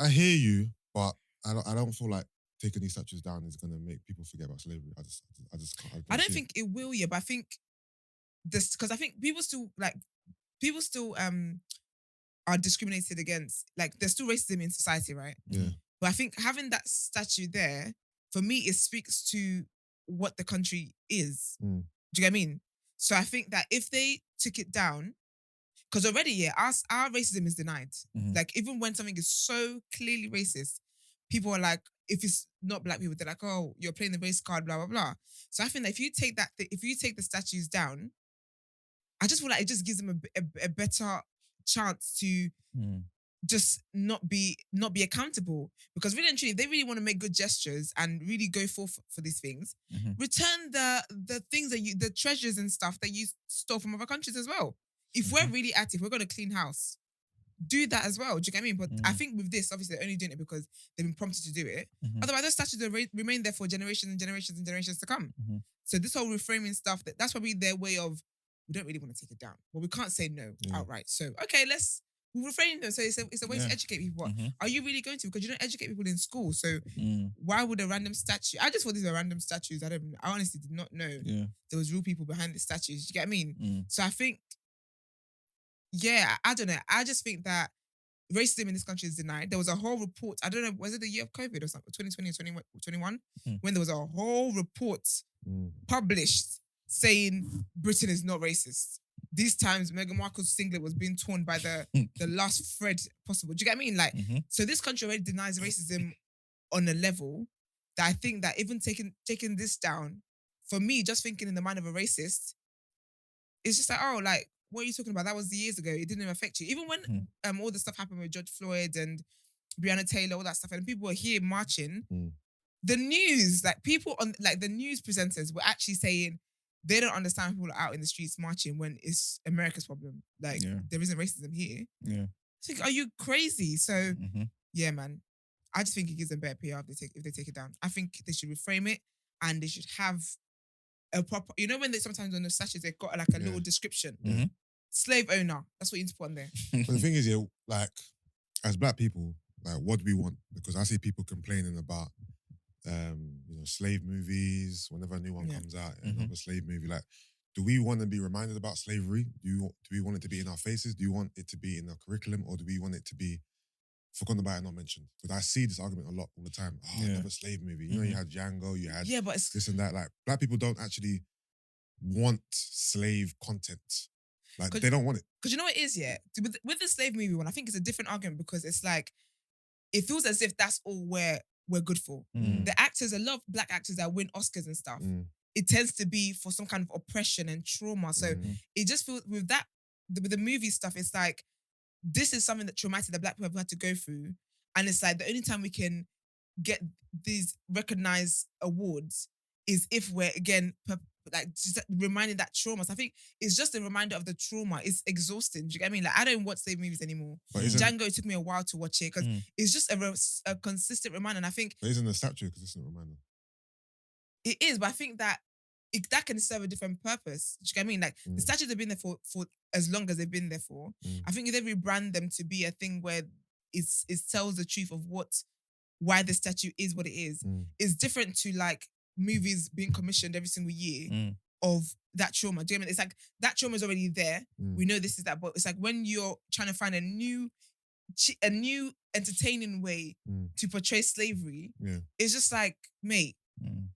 [SPEAKER 3] I hear you, but I don't feel like taking these statues down is going to make people forget about slavery. I just can't.
[SPEAKER 1] I don't think it will, but I think this, because I think people still are discriminated against. Like, there's still racism in society, right?
[SPEAKER 3] Yeah.
[SPEAKER 1] But I think having that statue there, for me, it speaks to what the country is. Do you get what I mean? So I think that if they took it down, because already, our racism is denied. Like, even when something is so clearly racist, people are like, if it's not black people, they're like, oh, you're playing the race card, blah, blah, blah. So I think that if you take the statues down, I just feel like it just gives them a better chance to just not be accountable. Because really and truly, if they really want to make good gestures and really go for these things, return the things that the treasures and stuff that you stole from other countries as well. If we're really active, we're going to clean house. Do that as well. Do you get what I mean? But I think with this, obviously, they're only doing it because they've been prompted to do it. Otherwise, those statues will remain there for generations and generations and generations to come. So this whole reframing stuff, that's probably their way of, we don't really want to take it down, but we can't say no outright. So, okay, we'll reframe them. So it's a way to educate people. Are you really going to? Because you don't educate people in school. So why would a random statue? I just thought these were random statues. I honestly did not know there was real people behind the statues. Do you get what I mean? So I think, I don't know. I just think that racism in this country is denied. There was a whole report. I don't know, was it the year of COVID or something, 2020 or 2021, when there was a whole report published saying Britain is not racist. These times, Meghan Markle's singlet was being torn by the last thread possible. Do you get what I mean? Like, so this country already denies racism on a level that I think that even taking this down, for me, just thinking in the mind of a racist, it's just like, oh, like, what are you talking about? That was years ago. It didn't even affect you. Even when all the stuff happened with George Floyd and Breonna Taylor, all that stuff, and people were here marching, the news, like people on, like the news presenters were actually saying they don't understand people are out in the streets marching when it's America's problem. Like, there isn't racism here. Yeah. I think, are you crazy? So, yeah, man. I just think it gives them better PR if they take it down. I think they should reframe it, and they should have a proper, you know, when they sometimes on the sachets they've got like a little description. Slave owner. That's what you need to put on there.
[SPEAKER 3] But the thing is, like, as black people, like, what do we want? Because I see people complaining about, slave movies. Whenever a new one comes out, another slave movie. Like, do we want to be reminded about slavery? Do we want it to be in our faces? Do you want it to be in our curriculum, or do we want it to be forgotten about and not mentioned? Because I see this argument a lot all the time. Oh, another slave movie. You know, you had Django, you had
[SPEAKER 1] but it's,
[SPEAKER 3] this and that. Like, black people don't actually want slave content. Like, they don't want it.
[SPEAKER 1] Because you know what it is, with the slave movie one, I think it's a different argument, because it's like, it feels as if that's all we're good for. The actors, a lot of black actors that win Oscars and stuff, it tends to be for some kind of oppression and trauma. So it just feels, with the movie stuff, it's like, this is something that traumatic that black people have had to go through. And it's like, the only time we can get these recognized awards is if we're, again, like, just reminding that trauma. So I think it's just a reminder of the trauma. It's exhausting. Do you get what I mean? Like, I don't watch slave movies anymore. Django, it took me a while to watch it, because it's just a consistent reminder. And I think...
[SPEAKER 3] But isn't the statue a consistent reminder?
[SPEAKER 1] It is, but I think that that can serve a different purpose. Do you get what I mean? Like, the statues have been there for as long as they've been there for. I think if they rebrand them to be a thing where it tells the truth of why the statue is what it is, it's different to, like, movies being commissioned every single year of that trauma. Do you know what I mean? It's like, that trauma is already there. We know this is that, but it's like when you're trying to find a new entertaining way to portray slavery, it's just like, mate,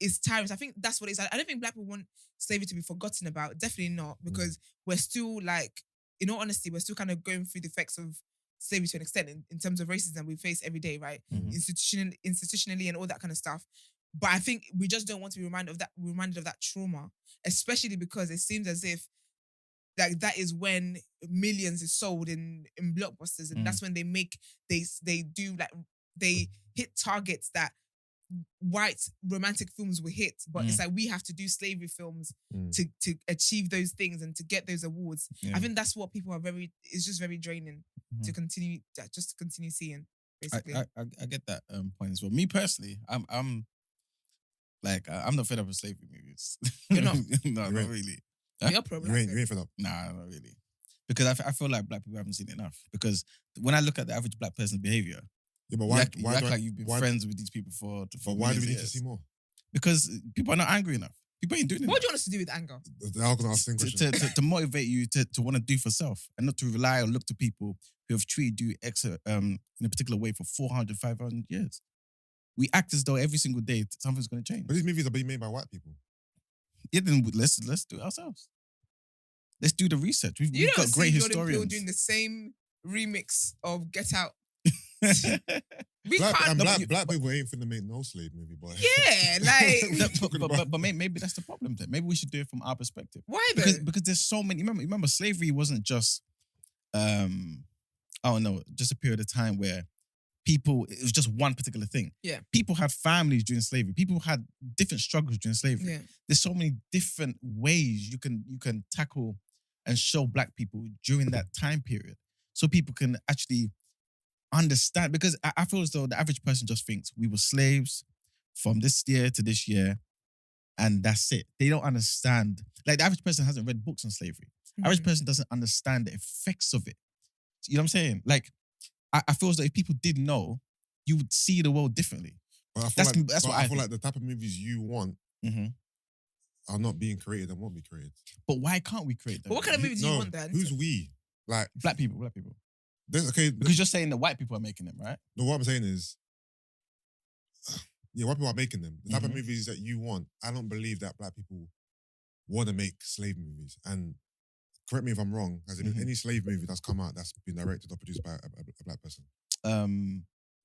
[SPEAKER 1] it's tiring. So I think that's what it is. I don't think black people want slavery to be forgotten about. Definitely not, because we're still, like, in all honesty, we're still kind of going through the effects of slavery to an extent in terms of racism we face every day, right? Institutionally and all that kind of stuff. But I think we just don't want to be reminded of that trauma, especially because it seems as if, like, that is when millions is sold in blockbusters, and that's when they hit targets that white romantic films were hit, but it's like we have to do slavery films to achieve those things and to get those awards.
[SPEAKER 2] Yeah.
[SPEAKER 1] I think that's what people are it's just very draining to continue seeing, basically.
[SPEAKER 2] I get that point as well. Me personally, I'm like I'm not fed up with slavery movies.
[SPEAKER 1] You're not?
[SPEAKER 2] No, not really. Huh?
[SPEAKER 1] You're problematic.
[SPEAKER 3] You ain't fed up.
[SPEAKER 2] Nah, not really. Because I feel like black people haven't seen it enough. Because when I look at the average black person's behavior,
[SPEAKER 3] Yeah, but
[SPEAKER 2] you
[SPEAKER 3] why?
[SPEAKER 2] act, you
[SPEAKER 3] why
[SPEAKER 2] act
[SPEAKER 3] do I-
[SPEAKER 2] like you've been
[SPEAKER 3] why-
[SPEAKER 2] friends with these people for
[SPEAKER 3] But why do we
[SPEAKER 2] millions of
[SPEAKER 3] need to
[SPEAKER 2] years.
[SPEAKER 3] see more?
[SPEAKER 2] Because people are not angry enough. People ain't doing
[SPEAKER 1] What
[SPEAKER 2] it.
[SPEAKER 1] do you want us to do with anger?
[SPEAKER 3] I was gonna ask the same question.
[SPEAKER 2] To motivate you to want to do for self and not to rely or look to people who have treated you in a particular way for 400, 500 years. We act as though every single day something's going to change.
[SPEAKER 3] But these movies are being made by white people.
[SPEAKER 2] Yeah, then let's do it ourselves. Let's do the research. We've
[SPEAKER 1] You don't
[SPEAKER 2] got
[SPEAKER 1] see
[SPEAKER 2] great
[SPEAKER 1] Jordan Peele
[SPEAKER 2] historians.
[SPEAKER 1] doing the same remix of Get Out. We
[SPEAKER 3] Black,
[SPEAKER 1] can't.
[SPEAKER 3] and
[SPEAKER 2] no,
[SPEAKER 3] black,
[SPEAKER 2] but-
[SPEAKER 3] black people ain't finna make no slave movie, boy.
[SPEAKER 1] Yeah,
[SPEAKER 3] What
[SPEAKER 1] like
[SPEAKER 3] are you talking about?
[SPEAKER 2] but maybe that's the problem then. Maybe we should do it from our perspective.
[SPEAKER 1] why though?
[SPEAKER 2] Because there's so many. Remember, slavery wasn't just I don't know, just a period of time where people, it was just one particular thing.
[SPEAKER 1] Yeah.
[SPEAKER 2] People had families during slavery. People had different struggles during slavery.
[SPEAKER 1] Yeah.
[SPEAKER 2] There's so many different ways you can tackle and show black people during that time period, so people can actually understand. Because I feel as though the average person just thinks we were slaves from this year to this year, and that's it. They don't understand. Like the average person hasn't read books on slavery. Average person doesn't understand the effects of it. You know what I'm saying? Like I feel as though if people did know, you would see the world differently.
[SPEAKER 3] But I feel like,
[SPEAKER 2] That's
[SPEAKER 3] but
[SPEAKER 2] what
[SPEAKER 3] I
[SPEAKER 2] I
[SPEAKER 3] feel
[SPEAKER 2] think.
[SPEAKER 3] like the type of movies you want
[SPEAKER 2] Mm-hmm.
[SPEAKER 3] are not being created and won't be created.
[SPEAKER 2] But why can't we create them?
[SPEAKER 1] But what kind of movies do you want then?
[SPEAKER 3] Who's we? Like,
[SPEAKER 2] Black people.
[SPEAKER 3] there's okay.
[SPEAKER 2] Because you're saying that white people are making them, right?
[SPEAKER 3] No, what I'm saying is, yeah, white people are making them. The type of
[SPEAKER 2] Mhm.
[SPEAKER 3] movies that you want, I don't believe that black people want to make slave movies. And correct me if I'm wrong, has there been
[SPEAKER 2] Mhm.
[SPEAKER 3] any slave movie that's come out that's been directed or produced by a black person?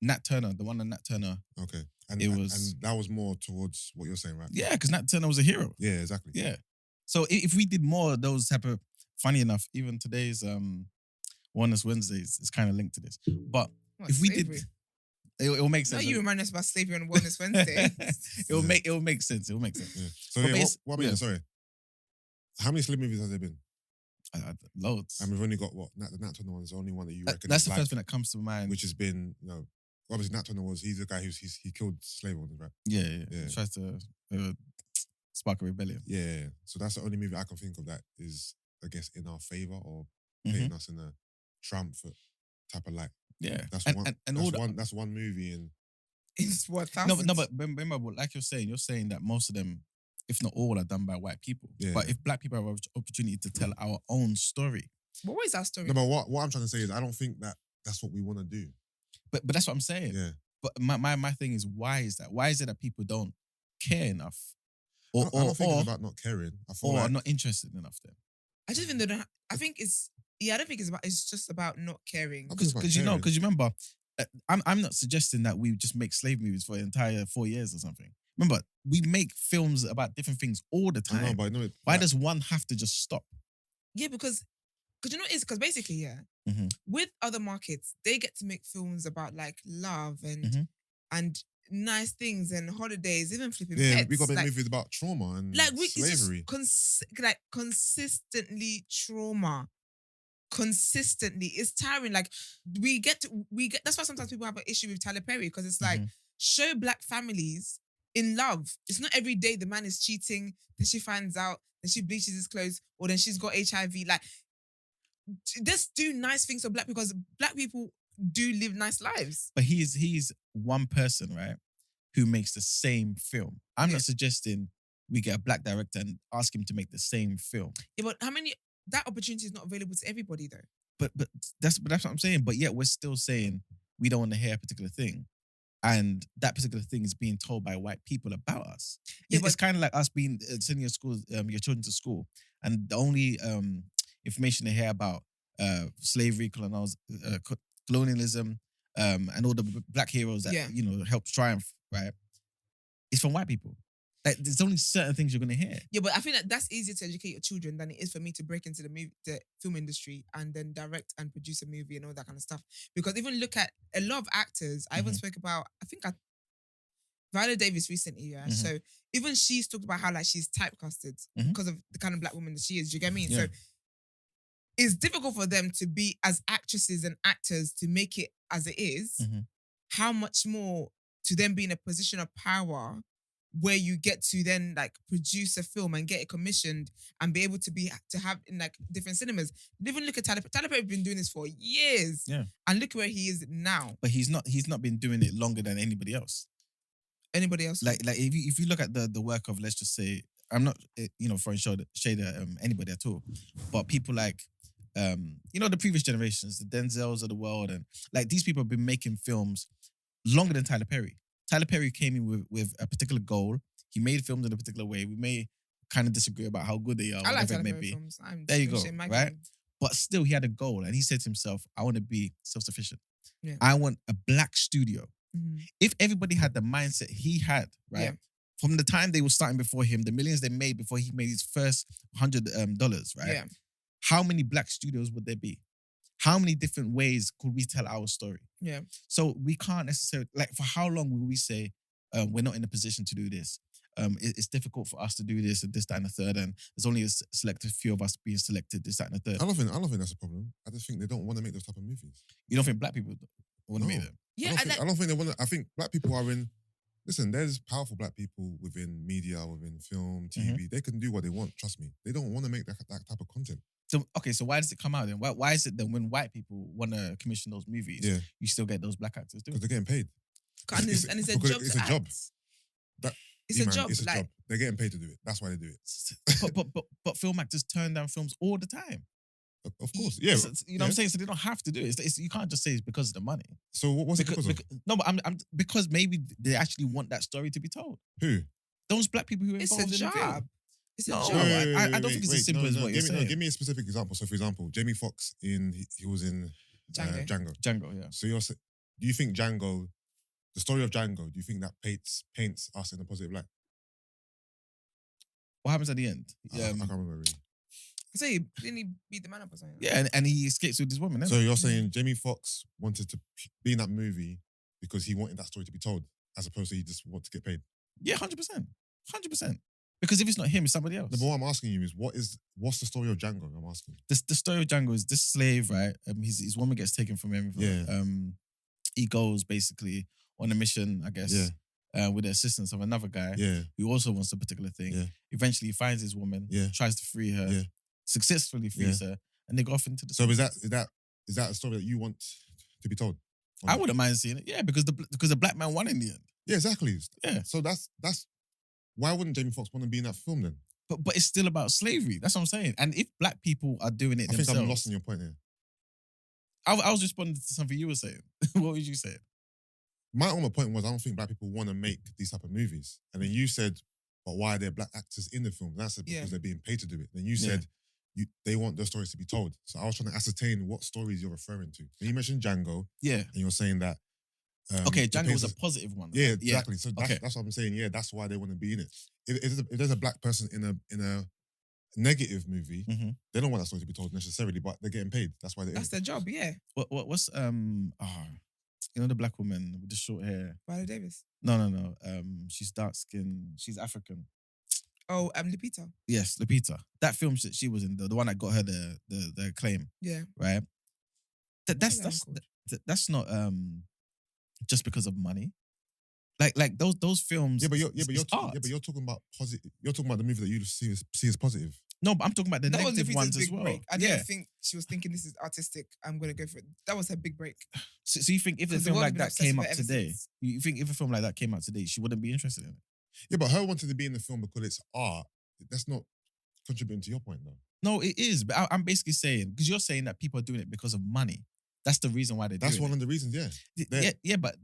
[SPEAKER 2] Nat Turner, the one on Nat Turner.
[SPEAKER 3] Okay. And,
[SPEAKER 2] It was-
[SPEAKER 3] and that was more towards what you're saying, right?
[SPEAKER 2] Yeah, because Nat Turner was a hero.
[SPEAKER 3] Yeah, exactly.
[SPEAKER 2] Yeah. So if we did more of those type of, funny enough, even today's Wellness Wednesdays is kind of linked to this. But
[SPEAKER 1] What,
[SPEAKER 2] if we
[SPEAKER 1] slavery?
[SPEAKER 2] did, it will make
[SPEAKER 1] No,
[SPEAKER 2] sense.
[SPEAKER 1] you remind us about slavery on Wellness Wednesday.
[SPEAKER 2] it will make sense. It will make sense.
[SPEAKER 3] Yeah. So
[SPEAKER 2] But
[SPEAKER 3] yeah,
[SPEAKER 2] basi-
[SPEAKER 3] what I mean,
[SPEAKER 2] yeah.
[SPEAKER 3] sorry. How many slave movies has there been?
[SPEAKER 2] Loads.
[SPEAKER 3] And we've only got what? The Nat Turner one is the only one that you reckon
[SPEAKER 2] That's
[SPEAKER 3] is
[SPEAKER 2] the
[SPEAKER 3] black,
[SPEAKER 2] first thing that comes to mind.
[SPEAKER 3] which has been, obviously Nat Turner he's the guy he killed slave owners, right?
[SPEAKER 2] Yeah.
[SPEAKER 3] Yeah.
[SPEAKER 2] He tries to spark a rebellion.
[SPEAKER 3] Yeah. So that's the only movie I can think of that is, I guess, in our favor or
[SPEAKER 2] Mhm.
[SPEAKER 3] painting us in a triumphant type of light.
[SPEAKER 2] Yeah.
[SPEAKER 3] That's
[SPEAKER 2] and,
[SPEAKER 3] one.
[SPEAKER 2] and
[SPEAKER 3] that's
[SPEAKER 2] all the,
[SPEAKER 3] one. That's one movie, and
[SPEAKER 1] It's what
[SPEAKER 2] no,
[SPEAKER 1] thousands.
[SPEAKER 2] but remember, like you're saying that most of them, if not all, are done by white people.
[SPEAKER 3] Yeah.
[SPEAKER 2] But if black people have an opportunity to tell our own story,
[SPEAKER 1] But what is our story?
[SPEAKER 3] no. But what I'm trying to say is, I don't think that that's what we want to do.
[SPEAKER 2] but that's what I'm saying.
[SPEAKER 3] Yeah.
[SPEAKER 2] But my thing is, why is that? Why is it that people don't care enough,
[SPEAKER 3] I
[SPEAKER 2] or
[SPEAKER 3] don't think it's about not caring. I feel
[SPEAKER 2] or are
[SPEAKER 3] like
[SPEAKER 2] not interested enough then?
[SPEAKER 1] I just think they don't. I think it's. Yeah, I don't think it's about. It's just about not caring.
[SPEAKER 3] I think it's about
[SPEAKER 2] Because
[SPEAKER 3] caring.
[SPEAKER 2] you remember, I'm not suggesting that we just make slave movies for the entire 4 years or something. Remember, we make films about different things all the
[SPEAKER 3] I know,
[SPEAKER 2] time.
[SPEAKER 3] but
[SPEAKER 2] Why does one have to just stop?
[SPEAKER 1] Yeah, because you know what it is? Because basically, yeah,
[SPEAKER 2] Mhm.
[SPEAKER 1] with other markets, they get to make films about like love and
[SPEAKER 2] Mhm.
[SPEAKER 1] and nice things and holidays, even flipping
[SPEAKER 3] Yeah,
[SPEAKER 1] pets.
[SPEAKER 3] we got to make
[SPEAKER 1] like,
[SPEAKER 3] movies about trauma and
[SPEAKER 1] like we it's just
[SPEAKER 3] slavery.
[SPEAKER 1] consistently trauma. Consistently, it's tiring. Like we get. That's why sometimes people have an issue with Tyler Perry because it's like show black families in love. It's not every day the man is cheating, then she finds out, then she bleaches his clothes, or then she's got HIV. Like, just do nice things for black people because black people do live nice lives.
[SPEAKER 2] But he's one person, right, who makes the same film. I'm
[SPEAKER 1] Yeah.
[SPEAKER 2] not suggesting we get a black director and ask him to make the same film.
[SPEAKER 1] Yeah, but how many? That opportunity is not available to everybody though.
[SPEAKER 2] But that's what I'm saying. But yet we're still saying we don't want to hear a particular thing, and that particular thing is being told by white people about us.
[SPEAKER 1] Yeah,
[SPEAKER 2] It's kind of like us being sending your children to school, and the only information they hear about slavery, colonialism, and all the black heroes that
[SPEAKER 1] Yeah.
[SPEAKER 2] helped triumph, right? It's from white people. Like, there's only certain things you're gonna hear.
[SPEAKER 1] Yeah, but I think that's easier to educate your children than it is for me to break into the film industry and then direct and produce a movie and all that kind of stuff. Because even look at a lot of actors, I even spoke about, Viola Davis recently, yeah.
[SPEAKER 2] Mhm.
[SPEAKER 1] So even she's talked about how like she's typecasted
[SPEAKER 2] Mhm.
[SPEAKER 1] because of the kind of black woman that she is. Do you get me?
[SPEAKER 2] Yeah.
[SPEAKER 1] So it's difficult for them to be as actresses and actors to make it as it is.
[SPEAKER 2] Mhm.
[SPEAKER 1] How much more to then be in a position of power where you get to then like produce a film and get it commissioned and be able to have in like different cinemas. Even look at Tyler. Tyler Perry's been doing this for years.
[SPEAKER 2] Yeah.
[SPEAKER 1] And look where he is now.
[SPEAKER 2] But he's not been doing it longer than anybody else.
[SPEAKER 1] Anybody else?
[SPEAKER 2] Like if you look at the work of, let's just say, I'm not throwing shade at anybody at all, but people like the previous generations, the Denzels of the world, and like these people have been making films longer than Tyler Perry. Tyler Perry came in with a particular goal. He made films in a particular way. We may kind of disagree about how good they are,
[SPEAKER 1] I like
[SPEAKER 2] whatever
[SPEAKER 1] Tyler
[SPEAKER 2] it may
[SPEAKER 1] Perry
[SPEAKER 2] be.
[SPEAKER 1] films.
[SPEAKER 2] There you go, right? But still, he had a goal, and he said to himself, "I want to be self-sufficient.
[SPEAKER 1] Yeah.
[SPEAKER 2] I want a black studio."
[SPEAKER 1] Mhm.
[SPEAKER 2] If everybody had the mindset he had, right,
[SPEAKER 1] Yeah.
[SPEAKER 2] from the time they were starting before him, the millions they made before he made his first $100, right?
[SPEAKER 1] Yeah.
[SPEAKER 2] How many black studios would there be? How many different ways could we tell our story?
[SPEAKER 1] Yeah.
[SPEAKER 2] So we can't necessarily, like, for how long will we say we're not in a position to do this? It's difficult for us to do this and this, that, and the third, and there's only a selected few of us being selected, this, that, and the third.
[SPEAKER 3] I don't think that's a problem. I just think they don't want to make those type of movies.
[SPEAKER 2] You don't think black people want to
[SPEAKER 3] No.
[SPEAKER 2] make them?
[SPEAKER 1] Yeah.
[SPEAKER 3] I don't think they want to. I think black people are in. Listen, there's powerful black people within media, within film, TV. They can do what they want. Trust me. They don't want to make that type of content.
[SPEAKER 2] So why does it come out then? Why is it that when white people want to commission those movies,
[SPEAKER 3] Yeah,
[SPEAKER 2] you still get those black actors doing
[SPEAKER 3] because they're getting paid.
[SPEAKER 1] and it's a
[SPEAKER 3] because
[SPEAKER 1] job.
[SPEAKER 3] it's
[SPEAKER 1] to
[SPEAKER 3] a job.
[SPEAKER 1] act. It's a
[SPEAKER 3] Man,
[SPEAKER 1] job.
[SPEAKER 3] It's a
[SPEAKER 1] Like,
[SPEAKER 3] job. They're getting paid to do it. That's why they do it.
[SPEAKER 2] but film actors turn down films all the time.
[SPEAKER 3] Of course, yeah.
[SPEAKER 2] You know what I'm saying? So they don't have to do it. You can't just say it's because of the money.
[SPEAKER 3] So what's it because of?
[SPEAKER 2] No, but I'm because maybe they actually want that story to be told.
[SPEAKER 3] Who?
[SPEAKER 2] Those black people who are
[SPEAKER 1] it's
[SPEAKER 2] involved
[SPEAKER 1] a
[SPEAKER 2] in the film.
[SPEAKER 1] job. It's a
[SPEAKER 2] No,
[SPEAKER 1] job.
[SPEAKER 2] I don't think it's as simple as what you're saying.
[SPEAKER 3] Give me a specific example. So, for example, Jamie Foxx he was in
[SPEAKER 1] Django.
[SPEAKER 2] Django, yeah.
[SPEAKER 3] So do you think Django, the story of Django, do you think that paints us in a positive light?
[SPEAKER 2] What happens at the end?
[SPEAKER 3] I can't remember really.
[SPEAKER 1] I say, didn't he beat the man up or something?
[SPEAKER 2] Yeah, and he escapes with this woman.
[SPEAKER 3] So you're saying Jamie Foxx wanted to be in that movie because he wanted that story to be told, as opposed to he just want to get paid?
[SPEAKER 2] Yeah, 100%. 100%. Because if it's not him, it's somebody else.
[SPEAKER 3] No, but what I'm asking you is, what's the story of Django? I'm asking.
[SPEAKER 2] The story of Django is this slave, right? His woman gets taken from him.
[SPEAKER 3] Yeah.
[SPEAKER 2] He goes basically on a mission, I guess, with the assistance of another guy who also wants a particular thing.
[SPEAKER 3] Yeah.
[SPEAKER 2] Eventually, he finds his woman, tries to free her, successfully frees her, and they go off into the.
[SPEAKER 3] So is that a story that you want to be told?
[SPEAKER 2] I wouldn't mind seeing it, yeah, because the black man won in the end.
[SPEAKER 3] Yeah, exactly.
[SPEAKER 2] Yeah.
[SPEAKER 3] So that's why wouldn't Jamie Foxx want to be in that film then?
[SPEAKER 2] But it's still about slavery. That's what I'm saying. And if black people are doing it themselves,
[SPEAKER 3] I think I'm lost in your point here.
[SPEAKER 2] I was responding to something you were saying. What was you saying?
[SPEAKER 3] My only point was I don't think black people want to make these type of movies. And then you said, but why are there black actors in the film? And I said, because they're being paid to do it. Then you said, they want their stories to be told. So I was trying to ascertain what stories you're referring to. And you mentioned Django. Yeah. And you're saying that.
[SPEAKER 2] Django was a positive one.
[SPEAKER 3] Yeah, exactly. So that's what I'm saying. Yeah, that's why they want to be in it. If there's a black person in a negative movie, they don't want that story to be told necessarily, but they're getting paid. That's why they're
[SPEAKER 1] That's their job, yeah.
[SPEAKER 2] What's the black woman with the short hair?
[SPEAKER 1] Viola Davis.
[SPEAKER 2] No. She's dark skinned. She's African.
[SPEAKER 1] Oh, Lupita.
[SPEAKER 2] Yes, Lupita. That film that she was in, the one that got her the acclaim.
[SPEAKER 1] Yeah.
[SPEAKER 2] Right. That's not just because of money. Like those films.
[SPEAKER 3] You're talking about positive. You're talking about the movie that you see as positive.
[SPEAKER 2] No, but I'm talking about the negative ones as well.
[SPEAKER 1] Break. I didn't think she was thinking this is artistic. I'm gonna go for it. That was her big break.
[SPEAKER 2] So you think if a film like that came up today, you think if a film like that came out today, she wouldn't be interested in it?
[SPEAKER 3] Yeah, but her wanting to be in the film because it's art, that's not contributing to your point, though.
[SPEAKER 2] No, it is. But I'm basically saying, because you're saying that people are doing it because of money. That's the reason why they're doing it.
[SPEAKER 3] That's one of the reasons, yeah.
[SPEAKER 2] Yeah, but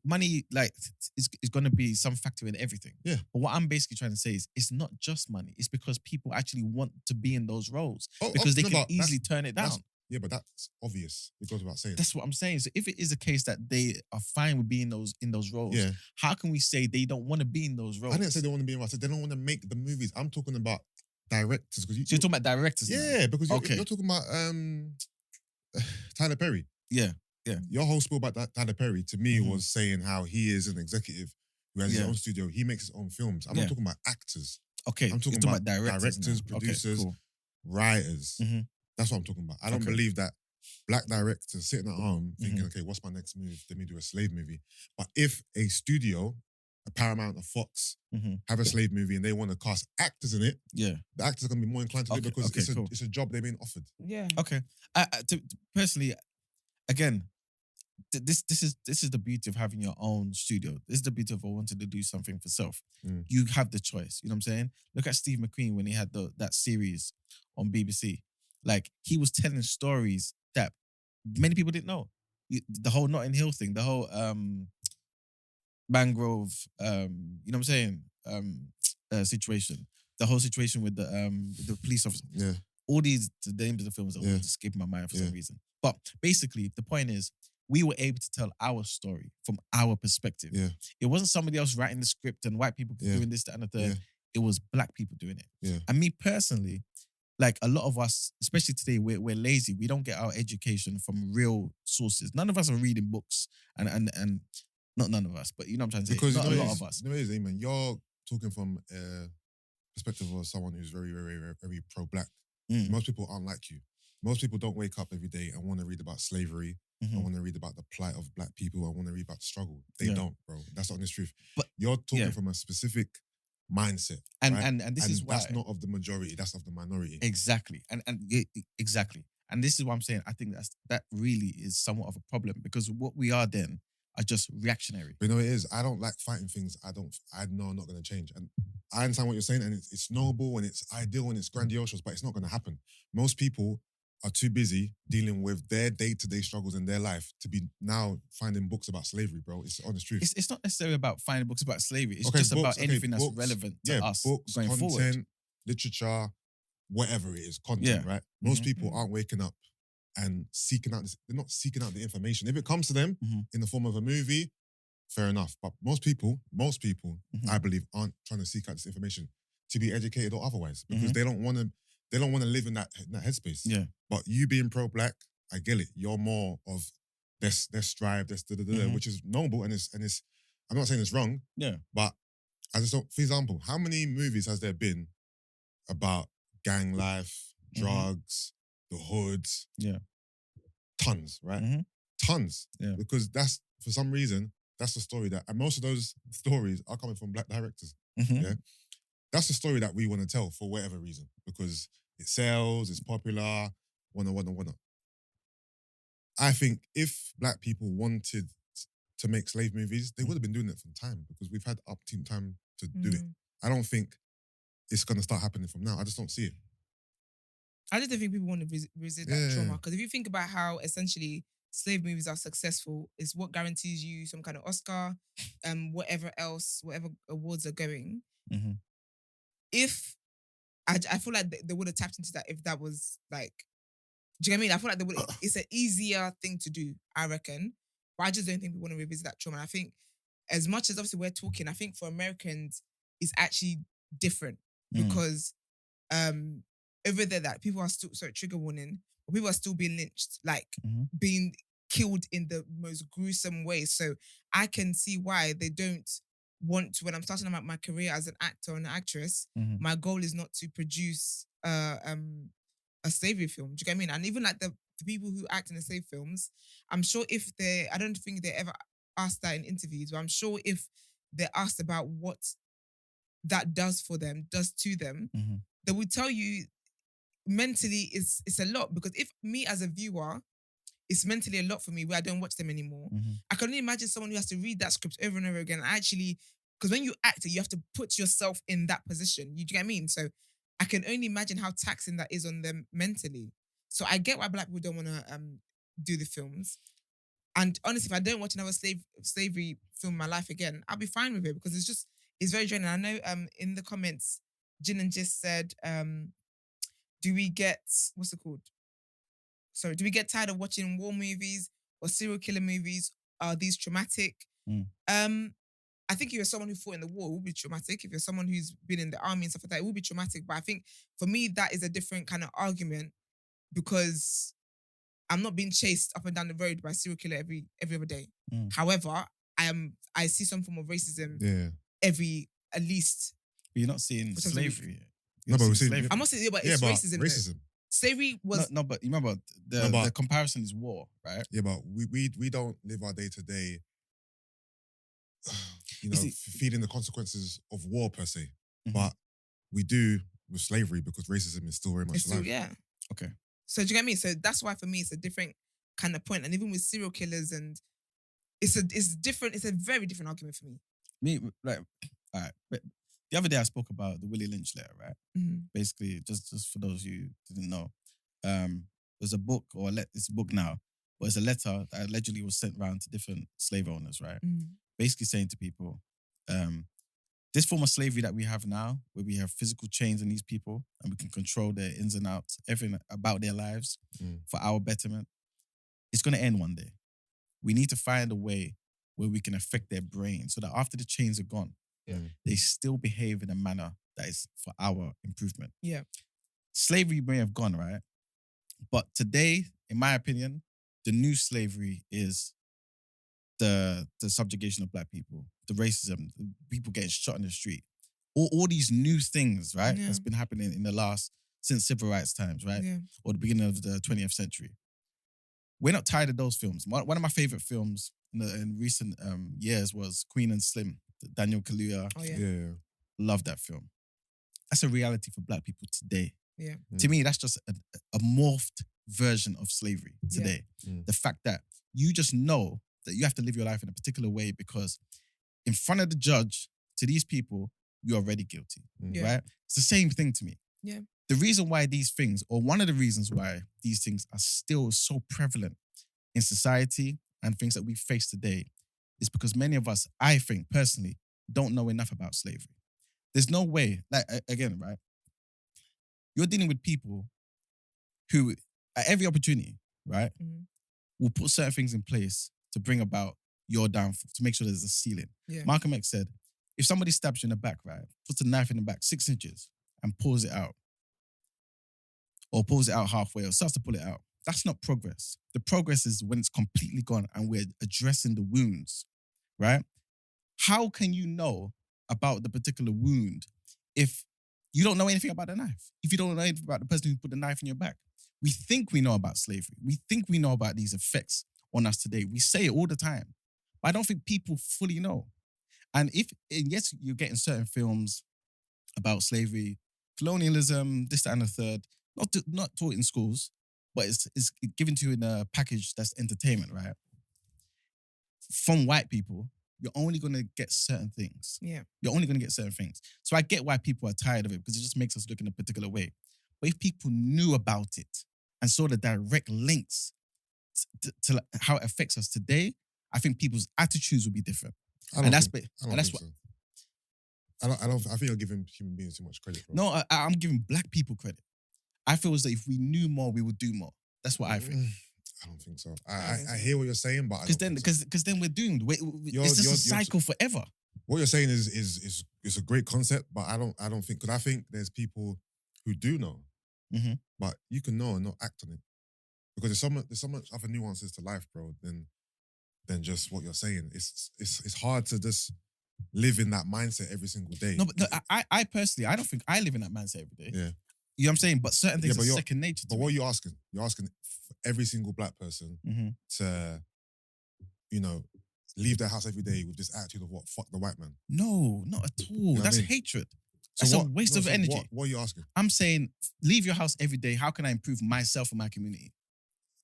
[SPEAKER 2] money, like, is going to be some factor in everything.
[SPEAKER 3] Yeah.
[SPEAKER 2] But what I'm basically trying to say is, it's not just money. It's because people actually want to be in those roles. Because they can easily turn it down.
[SPEAKER 3] Yeah, but that's obvious. It goes without saying.
[SPEAKER 2] That's what I'm saying. So if it is a case that they are fine with being in those roles, how can we say they don't want to be in those roles?
[SPEAKER 3] I didn't say they want to be in roles. I said they don't want to make the movies. I'm talking about directors.
[SPEAKER 2] So you're talking about directors now?
[SPEAKER 3] Yeah, because you're talking about Tyler Perry.
[SPEAKER 2] Yeah.
[SPEAKER 3] Your whole spiel about Tyler Perry, to me, was saying how he is an executive who has his
[SPEAKER 2] Yeah.
[SPEAKER 3] own studio. He makes his own films. I'm
[SPEAKER 2] Yeah.
[SPEAKER 3] not talking about actors.
[SPEAKER 2] Okay,
[SPEAKER 3] I'm talking
[SPEAKER 2] you're
[SPEAKER 3] about
[SPEAKER 2] directors,
[SPEAKER 3] directors,
[SPEAKER 2] now.
[SPEAKER 3] producers,
[SPEAKER 2] Okay, cool.
[SPEAKER 3] writers.
[SPEAKER 2] Mhm.
[SPEAKER 3] That's what I'm talking about. I don't
[SPEAKER 2] Okay.
[SPEAKER 3] believe that black directors sitting at home thinking,
[SPEAKER 2] Mhm.
[SPEAKER 3] okay, what's my next move? Let me do a slave movie. But if a studio, a Paramount, a Fox,
[SPEAKER 2] Mhm.
[SPEAKER 3] have a slave movie and they want to cast actors in it,
[SPEAKER 2] Yeah.
[SPEAKER 3] the actors are going to be more inclined to do it
[SPEAKER 2] Okay,
[SPEAKER 3] because
[SPEAKER 2] okay, cool.
[SPEAKER 3] it's a job they've been offered.
[SPEAKER 1] Yeah.
[SPEAKER 2] Okay. Personally, again, this is the beauty of having your own studio. This is the beauty of wanting to do something for self.
[SPEAKER 3] Mm.
[SPEAKER 2] You have the choice. You know what I'm saying? Look at Steve McQueen when he had that series on BBC. Like, he was telling stories that many people didn't know. The whole Notting Hill thing, the whole Mangrove, you know what I'm saying? Situation. The whole situation with the police officer.
[SPEAKER 3] Yeah.
[SPEAKER 2] All the names of the films are
[SPEAKER 3] Yeah.
[SPEAKER 2] just escaping my mind for
[SPEAKER 3] Yeah.
[SPEAKER 2] some reason. But basically, the point is, we were able to tell our story from our perspective.
[SPEAKER 3] Yeah.
[SPEAKER 2] It wasn't somebody else writing the script and white people
[SPEAKER 3] Yeah.
[SPEAKER 2] doing this, that, and the third.
[SPEAKER 3] Yeah.
[SPEAKER 2] It was black people doing it.
[SPEAKER 3] Yeah.
[SPEAKER 2] And me personally, like a lot of us, especially today, we're lazy. We don't get our education from real sources. None of us are reading books, and not none of us, but you know what I'm trying to say.
[SPEAKER 3] Because
[SPEAKER 2] Not
[SPEAKER 3] you
[SPEAKER 2] a
[SPEAKER 3] know
[SPEAKER 2] lot
[SPEAKER 3] it
[SPEAKER 2] of
[SPEAKER 3] is,
[SPEAKER 2] us.
[SPEAKER 3] you know it is, Emman, you're talking from a perspective of someone who's very, very, very, very pro-black.
[SPEAKER 2] Mm.
[SPEAKER 3] Most people aren't like you. Most people don't wake up every day and want to read about slavery. I
[SPEAKER 2] Mhm.
[SPEAKER 3] want to read about the plight of black people. I want to read about the struggle. They
[SPEAKER 2] Yeah.
[SPEAKER 3] don't, bro. That's the honest truth.
[SPEAKER 2] But
[SPEAKER 3] you're talking
[SPEAKER 2] yeah.
[SPEAKER 3] from a specific mindset,
[SPEAKER 2] And
[SPEAKER 3] right?
[SPEAKER 2] and this is why
[SPEAKER 3] that's not of the majority. That's of the minority.
[SPEAKER 2] exactly, exactly, and this is what I'm saying. I think that really is somewhat of a problem because what we are then are just reactionary.
[SPEAKER 3] But you know what it is? I don't like fighting things I know are not going to change. And I understand what you're saying, and it's noble and it's ideal and it's grandiose, but it's not going to happen. Most people are too busy dealing with their day-to-day struggles in their life to be now finding books about slavery, bro. It's the honest truth.
[SPEAKER 2] It's not necessarily about finding books about slavery. It's
[SPEAKER 3] Okay,
[SPEAKER 2] just about
[SPEAKER 3] books,
[SPEAKER 2] anything that's
[SPEAKER 3] books,
[SPEAKER 2] relevant to
[SPEAKER 3] yeah,
[SPEAKER 2] us
[SPEAKER 3] books,
[SPEAKER 2] going
[SPEAKER 3] content,
[SPEAKER 2] forward.
[SPEAKER 3] literature, whatever it is, content,
[SPEAKER 2] Yeah.
[SPEAKER 3] right? Most
[SPEAKER 2] Mhm.
[SPEAKER 3] people aren't waking up and seeking out this. They're not seeking out the information. If it comes to them
[SPEAKER 2] Mhm.
[SPEAKER 3] in the form of a movie, fair enough. But most people,
[SPEAKER 2] Mhm.
[SPEAKER 3] I believe, aren't trying to seek out this information to be educated or otherwise because
[SPEAKER 2] Mhm.
[SPEAKER 3] they don't want to. They don't want to live in that headspace.
[SPEAKER 2] Yeah.
[SPEAKER 3] But you being pro-black, I get it. You're more of let's strive,
[SPEAKER 2] Mhm.
[SPEAKER 3] which is noble and it's. I'm not saying it's wrong.
[SPEAKER 2] Yeah.
[SPEAKER 3] But I just don't. For example, how many movies has there been about gang life, drugs, the hoods?
[SPEAKER 2] Yeah.
[SPEAKER 3] Tons, right?
[SPEAKER 2] Mhm.
[SPEAKER 3] Tons.
[SPEAKER 2] Yeah.
[SPEAKER 3] Because that's for some reason that's the story and most of those stories are coming from black directors.
[SPEAKER 2] Mhm.
[SPEAKER 3] Yeah. That's the story that we want to tell for whatever reason because it sells, it's popular, wanna. I think if black people wanted to make slave movies, they would have been doing it from time because we've had up to time to do it. I don't think it's gonna start happening from now. I just don't see it.
[SPEAKER 1] I just don't think people want to resist that
[SPEAKER 3] Yeah.
[SPEAKER 1] trauma. Because if you think about how essentially slave movies are successful, it's what guarantees you some kind of Oscar, whatever else, whatever awards are going.
[SPEAKER 2] Mhm.
[SPEAKER 1] If I feel like they would have tapped into that if that was like, do you know what I mean? I feel like they would. It's an easier thing to do, I reckon. But I just don't think we want to revisit that trauma. And I think as much as obviously we're talking, I think for Americans it's actually different
[SPEAKER 2] Mm.
[SPEAKER 1] because over there that people are still trigger warning, but people are still being lynched, like
[SPEAKER 2] Mhm.
[SPEAKER 1] being killed in the most gruesome way. So I can see why they don't want to. When I'm starting about my career as an actor and an actress,
[SPEAKER 2] Mhm.
[SPEAKER 1] my goal is not to produce a slavery film. Do you get what I mean? And even like the people who act in the slave films, I'm sure if I don't think they ever asked that in interviews, but I'm sure if they're asked about what that does to them,
[SPEAKER 2] Mhm.
[SPEAKER 1] they will tell you mentally it's a lot. Because if me as a viewer, it's mentally a lot for me where I don't watch them anymore.
[SPEAKER 2] Mhm.
[SPEAKER 1] I can only imagine someone who has to read that script over and over again. Actually, because when you act it, you have to put yourself in that position. You do you get what I mean? So I can only imagine how taxing that is on them mentally. So I get why black people don't want to do the films. And honestly, if I don't watch another slavery film in my life again, I'll be fine with it because it's very draining. I know in the comments, Jin and Jis said, do we get what's it called? Sorry, do we get tired of watching war movies or serial killer movies? Are these traumatic?
[SPEAKER 2] Mm.
[SPEAKER 1] I think if you're someone who fought in the war, it will be traumatic. If you're someone who's been in the army and stuff like that, it will be traumatic. But I think for me, that is a different kind of argument because I'm not being chased up and down the road by a serial killer every other day.
[SPEAKER 2] Mm.
[SPEAKER 1] However, I see some form of racism
[SPEAKER 3] Yeah.
[SPEAKER 1] at least.
[SPEAKER 2] But you're not seeing
[SPEAKER 1] For something-
[SPEAKER 2] slavery.
[SPEAKER 3] No, but we're seeing-
[SPEAKER 2] slavery.
[SPEAKER 1] I'm not saying, yeah, but
[SPEAKER 3] Yeah,
[SPEAKER 1] it's
[SPEAKER 3] but
[SPEAKER 1] racism. though.
[SPEAKER 3] racism.
[SPEAKER 1] Slavery was
[SPEAKER 2] No, but you remember
[SPEAKER 3] No, but-
[SPEAKER 2] the comparison is war, right?
[SPEAKER 3] Yeah, but we don't live our day to day,
[SPEAKER 2] see-
[SPEAKER 3] feeling the consequences of war per se.
[SPEAKER 2] Mhm.
[SPEAKER 3] But we do with slavery because racism is still very much
[SPEAKER 1] it's still,
[SPEAKER 3] alive.
[SPEAKER 1] yeah.
[SPEAKER 2] Okay.
[SPEAKER 1] So do you get me? So that's why for me it's a different kind of point. And even with serial killers and it's different. It's a very different argument for me.
[SPEAKER 2] Me, like, all right. But the other day I spoke about the Willie Lynch letter, right? Basically, just for those who didn't know, there's a book it's a book now, but it's a letter that allegedly was sent around to different slave owners, right? Basically saying to people, this form of slavery that we have now, where we have physical chains on these people and we can control their ins and outs, everything about their lives for our betterment, it's going to end one day. We need to find a way where we can affect their brain so that after the chains are gone, they still behave in a manner that is for our improvement.
[SPEAKER 1] Yeah.
[SPEAKER 2] Slavery may have gone, right? But today, in my opinion, the new slavery is the subjugation of black people, the racism, the people getting shot in the street. All these new things, right?
[SPEAKER 1] Yeah.
[SPEAKER 2] That's been happening since civil rights times, right?
[SPEAKER 1] Yeah.
[SPEAKER 2] Or the beginning of the 20th century. We're not tired of those films. One of my favorite films in recent years was Queen and Slim, Daniel Kaluuya.
[SPEAKER 1] Oh yeah.
[SPEAKER 3] Yeah.
[SPEAKER 2] Love that film. That's a reality for black people today.
[SPEAKER 1] Yeah.
[SPEAKER 2] To me, that's just a morphed version of slavery today. The fact that you just know that you have to live your life in a particular way because in front of the judge, to these people, you're already guilty,
[SPEAKER 1] Yeah.
[SPEAKER 2] right? It's the same thing to me.
[SPEAKER 1] Yeah.
[SPEAKER 2] The reason why these things, or one of the reasons why these things are still so prevalent in society and things that we face today is because many of us, I think personally, don't know enough about slavery. There's no way, like, again, right? You're dealing with people who, at every opportunity, right, will put certain things in place to bring about your downfall, to make sure there's a ceiling.
[SPEAKER 1] Yeah.
[SPEAKER 2] Malcolm X said, if somebody stabs you in the back, right, puts a knife in the back 6 inches and pulls it out, or pulls it out halfway, or starts to pull it out, that's not progress. The progress is when it's completely gone and we're addressing the wounds, right? How can you know about the particular wound if you don't know anything about the knife? If you don't know anything about the person who put the knife in your back? We think we know about slavery. We think we know about these effects on us today. We say it all the time. But I don't think people fully know. And yes, you're getting certain films about slavery, colonialism, this, that, and the third, not taught in schools, but it's given to you in a package that's entertainment, right? From white people, you're only going to get certain things.
[SPEAKER 1] Yeah.
[SPEAKER 2] You're only going to get certain things. So I get why people are tired of it because it just makes us look in a particular way. But if people knew about it and saw the direct links to how it affects us today, I think people's attitudes would be different.
[SPEAKER 3] I don't think so. I think you're giving human beings too much credit, bro.
[SPEAKER 2] No, I'm giving black people credit. I feel as though if we knew more, we would do more. That's what I think.
[SPEAKER 3] I don't think so. I hear what you're saying, but
[SPEAKER 2] Because then we're doomed. It's just a cycle forever.
[SPEAKER 3] What you're saying is a great concept, but I don't think, because I think there's people who do know, but you can know and not act on it, because there's so much other nuances to life, bro, than just what you're saying. It's hard to just live in that mindset every single day.
[SPEAKER 2] No, but I personally, I don't think I live in that mindset every day.
[SPEAKER 3] Yeah.
[SPEAKER 2] You know what I'm saying? But certain things are second nature to
[SPEAKER 3] But
[SPEAKER 2] me.
[SPEAKER 3] what are you asking? You're asking for every single black person to, leave their house every day with this attitude of what? Fuck the white man.
[SPEAKER 2] No, not at all.
[SPEAKER 3] what I
[SPEAKER 2] That's
[SPEAKER 3] mean?
[SPEAKER 2] hatred.
[SPEAKER 3] So
[SPEAKER 2] That's
[SPEAKER 3] what-
[SPEAKER 2] a waste of energy.
[SPEAKER 3] What are you asking?
[SPEAKER 2] I'm saying, leave your house every day. How can I improve myself and my community?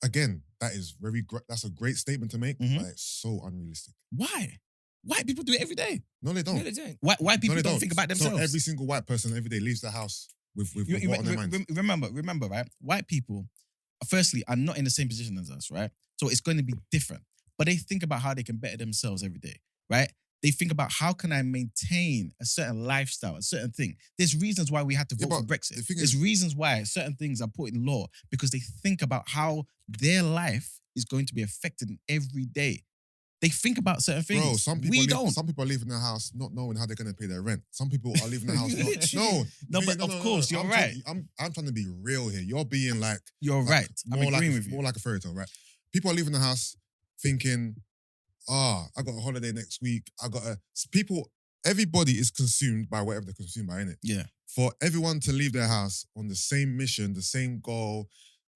[SPEAKER 3] Again, that's a great statement to make, but it's so unrealistic.
[SPEAKER 2] Why? White people do it every day.
[SPEAKER 3] No, they don't.
[SPEAKER 1] No, they don't.
[SPEAKER 2] White people
[SPEAKER 3] No, they
[SPEAKER 2] don't think about themselves.
[SPEAKER 3] So every single white person every day leaves the house with what on their minds.
[SPEAKER 2] Remember, right? White people, firstly, are not in the same position as us, right? So it's going to be different. But they think about how they can better themselves every day, right? They think about how can I maintain a certain lifestyle, a certain thing. There's reasons why we had to vote for
[SPEAKER 3] but
[SPEAKER 2] Brexit.
[SPEAKER 3] the thing
[SPEAKER 2] There's
[SPEAKER 3] is-
[SPEAKER 2] reasons why certain things are put in law because they think about how their life is going to be affected every day. They think about certain things.
[SPEAKER 3] Bro, some people
[SPEAKER 2] don't.
[SPEAKER 3] Some people are leaving their house not knowing how they're going to pay their rent. Some people are leaving the house.
[SPEAKER 2] Literally. No, but of course, you're right.
[SPEAKER 3] I'm trying to be real here. You're being like
[SPEAKER 2] You're right. I'm
[SPEAKER 3] more
[SPEAKER 2] agreeing
[SPEAKER 3] like
[SPEAKER 2] with you.
[SPEAKER 3] more like a fairy tale, right? People are leaving the house thinking I got a holiday next week. Everybody is consumed by whatever they're consumed by, innit?
[SPEAKER 2] Yeah.
[SPEAKER 3] For everyone to leave their house on the same mission, the same goal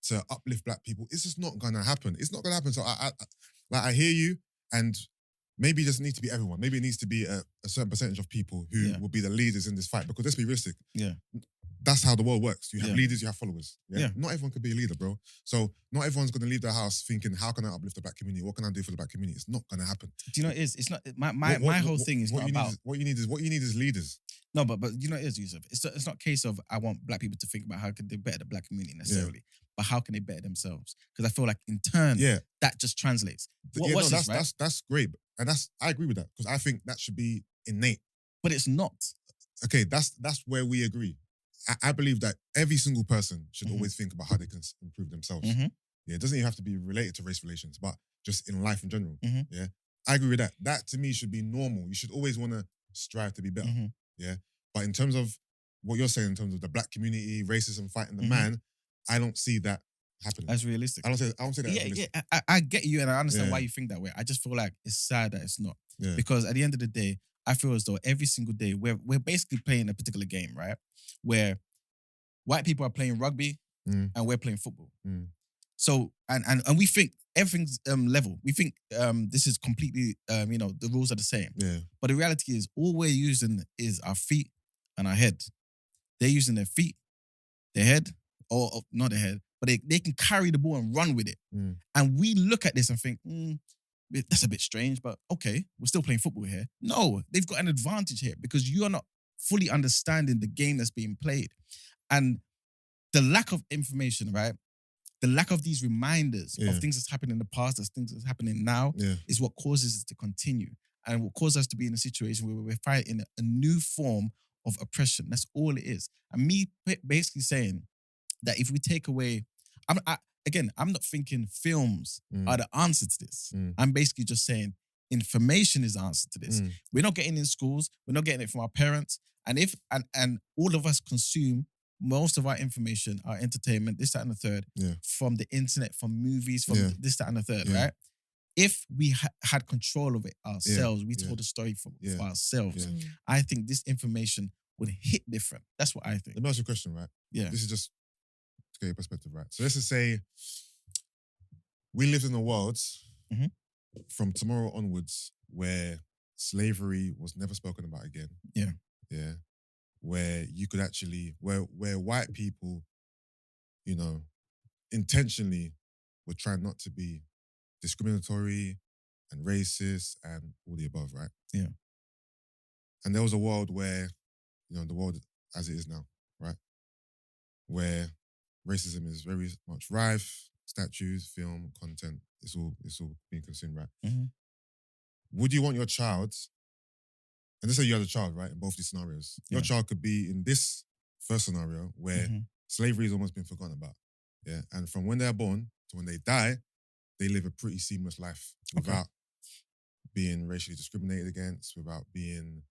[SPEAKER 3] to uplift black people, it's just not gonna happen. It's not gonna happen. So I hear you, and maybe it doesn't need to be everyone. Maybe it needs to be a certain percentage of people who will be the leaders in this fight. Because let's be realistic.
[SPEAKER 2] Yeah.
[SPEAKER 3] That's how the world works. You have
[SPEAKER 2] Yeah.
[SPEAKER 3] leaders, you have followers.
[SPEAKER 2] Yeah.
[SPEAKER 3] Not everyone can be a leader, bro. So not everyone's gonna leave their house thinking, how can I uplift the black community? What can I do for the black community? It's not gonna happen.
[SPEAKER 2] Do you know what it is? It's not my whole thing is not about.
[SPEAKER 3] What you need is leaders.
[SPEAKER 2] No, but you know what it is, Yusuf. It's not a case of I want black people to think about how can they better the black community necessarily, but how can they better themselves? Because I feel like in turn, that just translates. What's this, right?
[SPEAKER 3] That's great, and I agree with that because I think that should be innate.
[SPEAKER 2] But it's not.
[SPEAKER 3] Okay, that's where we agree. I believe that every single person should
[SPEAKER 2] Mhm.
[SPEAKER 3] always think about how they can improve themselves.
[SPEAKER 2] Mhm.
[SPEAKER 3] Yeah, it doesn't even have to be related to race relations, but just in life in general.
[SPEAKER 2] Mhm.
[SPEAKER 3] Yeah, I agree with that. That to me should be normal. You should always want to strive to be better.
[SPEAKER 2] Mhm.
[SPEAKER 3] Yeah, but in terms of what you're saying, in terms of the black community, racism fighting the
[SPEAKER 2] Mhm.
[SPEAKER 3] man, I don't see that happening.
[SPEAKER 2] That's realistic.
[SPEAKER 3] I don't say that.
[SPEAKER 2] Yeah,
[SPEAKER 3] realistic.
[SPEAKER 2] I get you and I understand
[SPEAKER 3] Yeah.
[SPEAKER 2] why you think that way. I just feel like it's sad that it's not.
[SPEAKER 3] Yeah.
[SPEAKER 2] Because at the end of the day, I feel as though every single day we're basically playing a particular game, right? Where white people are playing rugby
[SPEAKER 3] Mm.
[SPEAKER 2] and we're playing football.
[SPEAKER 3] Mm.
[SPEAKER 2] So and we think everything's level. We think this is completely the rules are the same.
[SPEAKER 3] Yeah,
[SPEAKER 2] But the reality is all we're using is our feet and our head. They're using their feet, their head, or not their head, but they can carry the ball and run with it.
[SPEAKER 3] Mm.
[SPEAKER 2] And we look at this and think, that's a bit strange, but okay, we're still playing football here. No, they've got an advantage here because you are not fully understanding the game that's being played. And the lack of information, right? The lack of these reminders
[SPEAKER 3] Yeah.
[SPEAKER 2] of things that's happened in the past, that's things that's happening now,
[SPEAKER 3] yeah,
[SPEAKER 2] is what causes it to continue and will cause us to be in a situation where we're fighting a new form of oppression. That's all it is. And me basically saying that if we take away, I'm not thinking films
[SPEAKER 3] Mm.
[SPEAKER 2] are the answer to this.
[SPEAKER 3] Mm.
[SPEAKER 2] I'm basically just saying information is the answer to this.
[SPEAKER 3] Mm.
[SPEAKER 2] We're not getting it in schools. We're not getting it from our parents. And and all of us consume most of our information, our entertainment, this, that, and the third,
[SPEAKER 3] Yeah.
[SPEAKER 2] from the internet, from movies, from
[SPEAKER 3] Yeah.
[SPEAKER 2] this, that, and the third,
[SPEAKER 3] Yeah.
[SPEAKER 2] right? If we had control of it ourselves, we
[SPEAKER 3] Yeah.
[SPEAKER 2] told the story for
[SPEAKER 3] Yeah.
[SPEAKER 2] ourselves,
[SPEAKER 3] Yeah.
[SPEAKER 2] I think this information would hit different. That's what I think.
[SPEAKER 3] Let me ask you a question, right?
[SPEAKER 2] Yeah.
[SPEAKER 3] This is just to get your perspective, right? So let's just say we lived in a world
[SPEAKER 2] Mhm.
[SPEAKER 3] from tomorrow onwards where slavery was never spoken about again.
[SPEAKER 2] Yeah.
[SPEAKER 3] Yeah. Where you could actually, where white people, intentionally were trying not to be discriminatory and racist and all the above, right?
[SPEAKER 2] Yeah.
[SPEAKER 3] And there was a world where, the world as it is now, right? Where racism is very much rife, statues, film, content, it's all being consumed, right?
[SPEAKER 2] Mhm.
[SPEAKER 3] Would you want your child, and let's say you had a child, right, in both these scenarios, your
[SPEAKER 2] Yeah.
[SPEAKER 3] child could be in this first scenario where
[SPEAKER 2] Mhm.
[SPEAKER 3] slavery has almost been forgotten about, yeah? And from when they're born to when they die, they live a pretty seamless life without being racially discriminated against, without being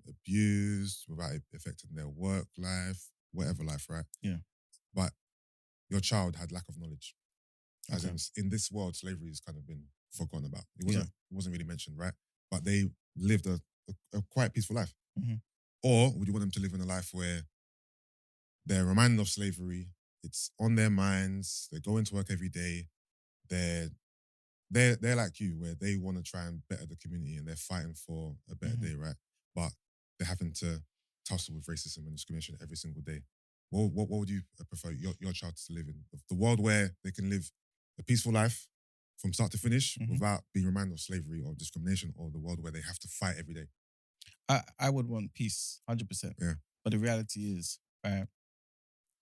[SPEAKER 3] abused, without it affecting their work life, whatever life, right?
[SPEAKER 2] Yeah.
[SPEAKER 3] But your child had lack of knowledge. As
[SPEAKER 2] Okay.
[SPEAKER 3] in this world, slavery has kind of been forgotten about. It wasn't really mentioned, right? But they lived a quite peaceful life.
[SPEAKER 2] Mhm.
[SPEAKER 3] Or would you want them to live in a life where they're reminded of slavery, it's on their minds, they go into work every day, they're like you, where they want to try and better the community and they're fighting for a better
[SPEAKER 2] Mhm.
[SPEAKER 3] day, right? But they're having to tussle with racism and discrimination every single day. What would you prefer your child to live in? The world where they can live a peaceful life from start to finish
[SPEAKER 2] Mhm.
[SPEAKER 3] without being reminded of slavery or discrimination, or the world where they have to fight every day?
[SPEAKER 2] I would want peace, 100%.
[SPEAKER 3] Yeah.
[SPEAKER 2] But the reality is, right,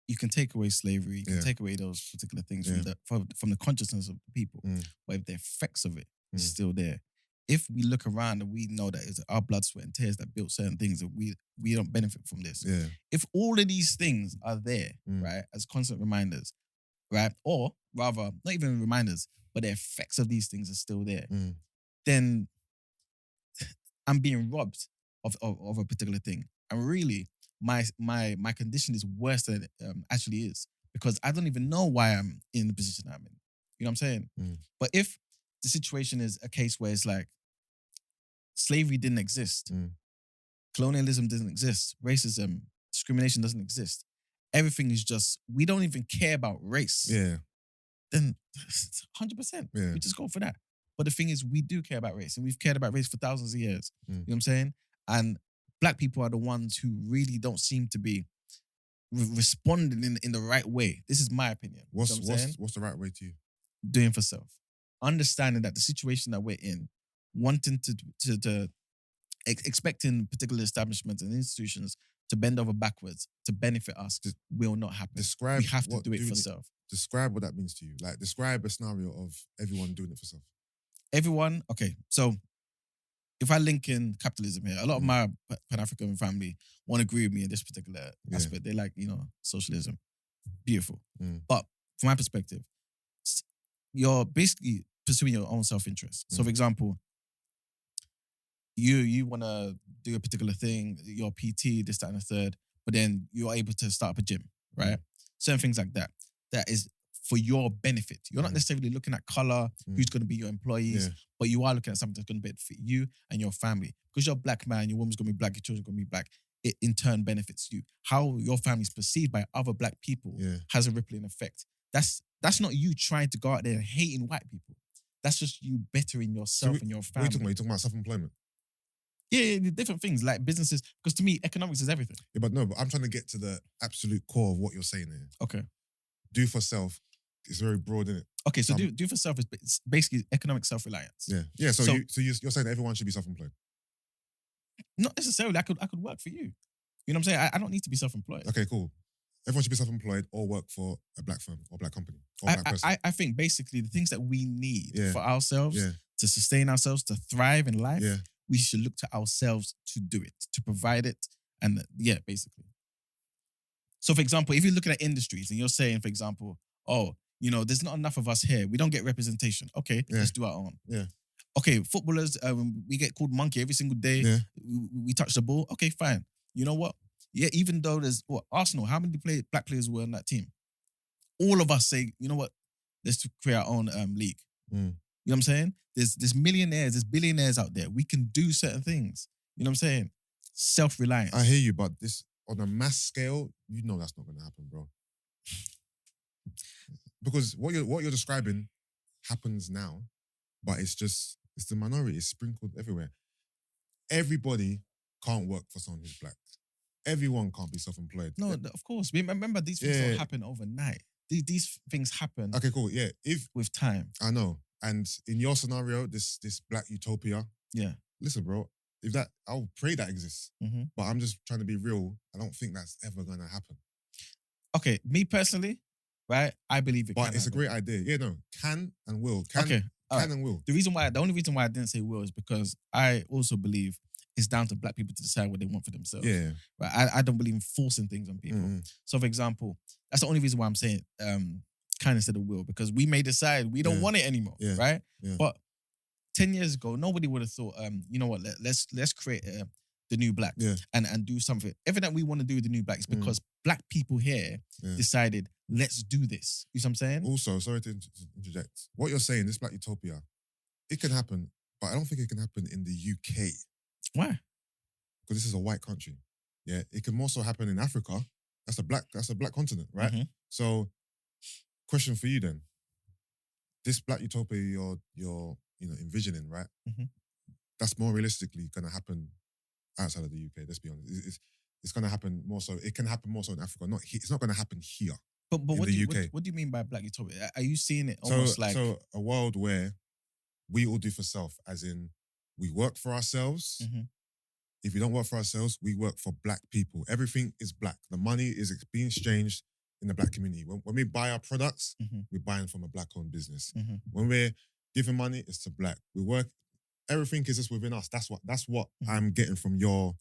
[SPEAKER 2] you can take away slavery, you can
[SPEAKER 3] Yeah.
[SPEAKER 2] take away those particular things
[SPEAKER 3] Yeah.
[SPEAKER 2] from the consciousness of the people.
[SPEAKER 3] Mm.
[SPEAKER 2] But if the effects of it is
[SPEAKER 3] Mm.
[SPEAKER 2] still there, if we look around and we know that it's our blood, sweat, and tears that built certain things, and we don't benefit from this.
[SPEAKER 3] Yeah.
[SPEAKER 2] If all of these things are there,
[SPEAKER 3] Mm.
[SPEAKER 2] right, as constant reminders, right, or rather, not even reminders, but the effects of these things are still there,
[SPEAKER 3] Mm.
[SPEAKER 2] then I'm being robbed of a particular thing. And really, my condition is worse than it actually is, because I don't even know why I'm in the position I'm in. You know what I'm saying?
[SPEAKER 3] Mm.
[SPEAKER 2] But if the situation is a case where it's like slavery didn't exist. Colonialism doesn't exist. Racism, discrimination doesn't exist. Everything is just, we don't even care about race.
[SPEAKER 3] Yeah.
[SPEAKER 2] Then 100%.
[SPEAKER 3] Yeah.
[SPEAKER 2] We just go for that. But the thing is, we do care about race, and we've cared about race for thousands of years. You know what I'm saying? And black people are the ones who really don't seem to be responding in the right way. This is my opinion.
[SPEAKER 3] What's
[SPEAKER 2] you know what I'm saying?
[SPEAKER 3] the right way to you?
[SPEAKER 2] Doing for self. Understanding that the situation that we're in, wanting to expecting particular establishments and institutions to bend over backwards to benefit us will not happen.
[SPEAKER 3] Describe
[SPEAKER 2] We have to
[SPEAKER 3] what
[SPEAKER 2] do it for
[SPEAKER 3] doing
[SPEAKER 2] self.
[SPEAKER 3] Describe what that means to you. Like, describe a scenario of everyone doing it for self.
[SPEAKER 2] Everyone, okay, so if I link in capitalism here, a lot of my Pan-African family won't agree with me in this particular aspect. They like, socialism. Beautiful. But from my perspective, you're basically pursuing your own self-interest. So for example, you want to do a particular thing, you're PT, this, that, and the third, but then you're able to start up a gym, right? Certain things like that. That is for your benefit. You're not necessarily looking at color, who's going to be your employees, but you are looking at something that's going to benefit you and your family. Because you're a black man, your woman's going to be black, your children's going to be black. It in turn benefits you. How your family's perceived by other black people has a rippling effect. That's not you trying to go out there and hating white people. That's just you bettering yourself and your
[SPEAKER 3] What are
[SPEAKER 2] family.
[SPEAKER 3] you talking about? You're talking about self-employment?
[SPEAKER 2] Yeah, different things like businesses. Because to me, economics is everything.
[SPEAKER 3] Yeah, but I'm trying to get to the absolute core of what you're saying here.
[SPEAKER 2] Okay.
[SPEAKER 3] Do for self. It's very broad, isn't it?
[SPEAKER 2] Okay, so do for self is basically economic self-reliance.
[SPEAKER 3] Yeah. So you're saying that everyone should be self-employed?
[SPEAKER 2] Not necessarily. I could work for you. You know what I'm saying? I don't need to be self-employed.
[SPEAKER 3] Okay, cool. Everyone should be self-employed or work for a black firm or black company or black person.
[SPEAKER 2] I think basically the things that we need for ourselves to sustain ourselves, to thrive in life, we should look to ourselves to do it, to provide it, and basically. So for example, if you're looking at industries and you're saying, for example, there's not enough of us here, we don't get representation. Okay, let's do our own.
[SPEAKER 3] Yeah.
[SPEAKER 2] Okay, footballers, we get called monkey every single day.
[SPEAKER 3] Yeah.
[SPEAKER 2] We touch the ball. Okay, fine. You know what? Yeah, even though there's Arsenal, how many black players were on that team? All of us say, you know what? Let's create our own league. You know what I'm saying? There's millionaires, there's billionaires out there. We can do certain things. You know what I'm saying? Self-reliance.
[SPEAKER 3] I hear you, but this on a mass scale, you know that's not going to happen, bro. Because what you're describing happens now, but it's the minority. It's sprinkled everywhere. Everybody can't work for someone who's black. Everyone can't be self-employed.
[SPEAKER 2] No, of course. Remember, these things don't happen overnight. These things happen.
[SPEAKER 3] Okay, cool. Yeah,
[SPEAKER 2] with time.
[SPEAKER 3] I know. And in your scenario, this black utopia.
[SPEAKER 2] Yeah.
[SPEAKER 3] Listen, bro. I'll pray that exists. But I'm just trying to be real. I don't think that's ever gonna happen.
[SPEAKER 2] Okay, me personally, right? I believe it.
[SPEAKER 3] But it's a great idea. Yeah, no, can and will. Can and will.
[SPEAKER 2] The only reason why I didn't say will is because I also believe it's down to black people to decide what they want for themselves.
[SPEAKER 3] Yeah.
[SPEAKER 2] Right. I don't believe in forcing things on people. So for example, that's the only reason why I'm saying can instead of will, because we may decide we don't want it anymore.
[SPEAKER 3] Yeah.
[SPEAKER 2] Right?
[SPEAKER 3] Yeah.
[SPEAKER 2] But 10 years ago, nobody would have thought, you know what, let's create the new black and do something. Everything that we want to do with the new black is because black people here decided, let's do this. You know what I'm saying?
[SPEAKER 3] Also, sorry to interject. What you're saying, this black utopia, it can happen, but I don't think it can happen in the UK.
[SPEAKER 2] Why?
[SPEAKER 3] Because this is a white country. Yeah, it can also happen in Africa. That's a black continent, right? So, question for you then: this black utopia you're envisioning, right? That's more realistically going to happen outside of the UK. Let's be honest. It's going to happen more so. It can happen more so in Africa. It's not going to happen here.
[SPEAKER 2] But what
[SPEAKER 3] in the
[SPEAKER 2] UK.
[SPEAKER 3] UK.
[SPEAKER 2] What do you mean by black utopia? Are you seeing it almost like
[SPEAKER 3] a world where we all do for self, as in we work for ourselves. If we don't work for ourselves, we work for black people. Everything is black. The money is being exchanged in the black community. When we buy our products, we're buying from a black-owned business. When we're giving money, it's to black. We work. Everything is just within us. That's what I'm getting from your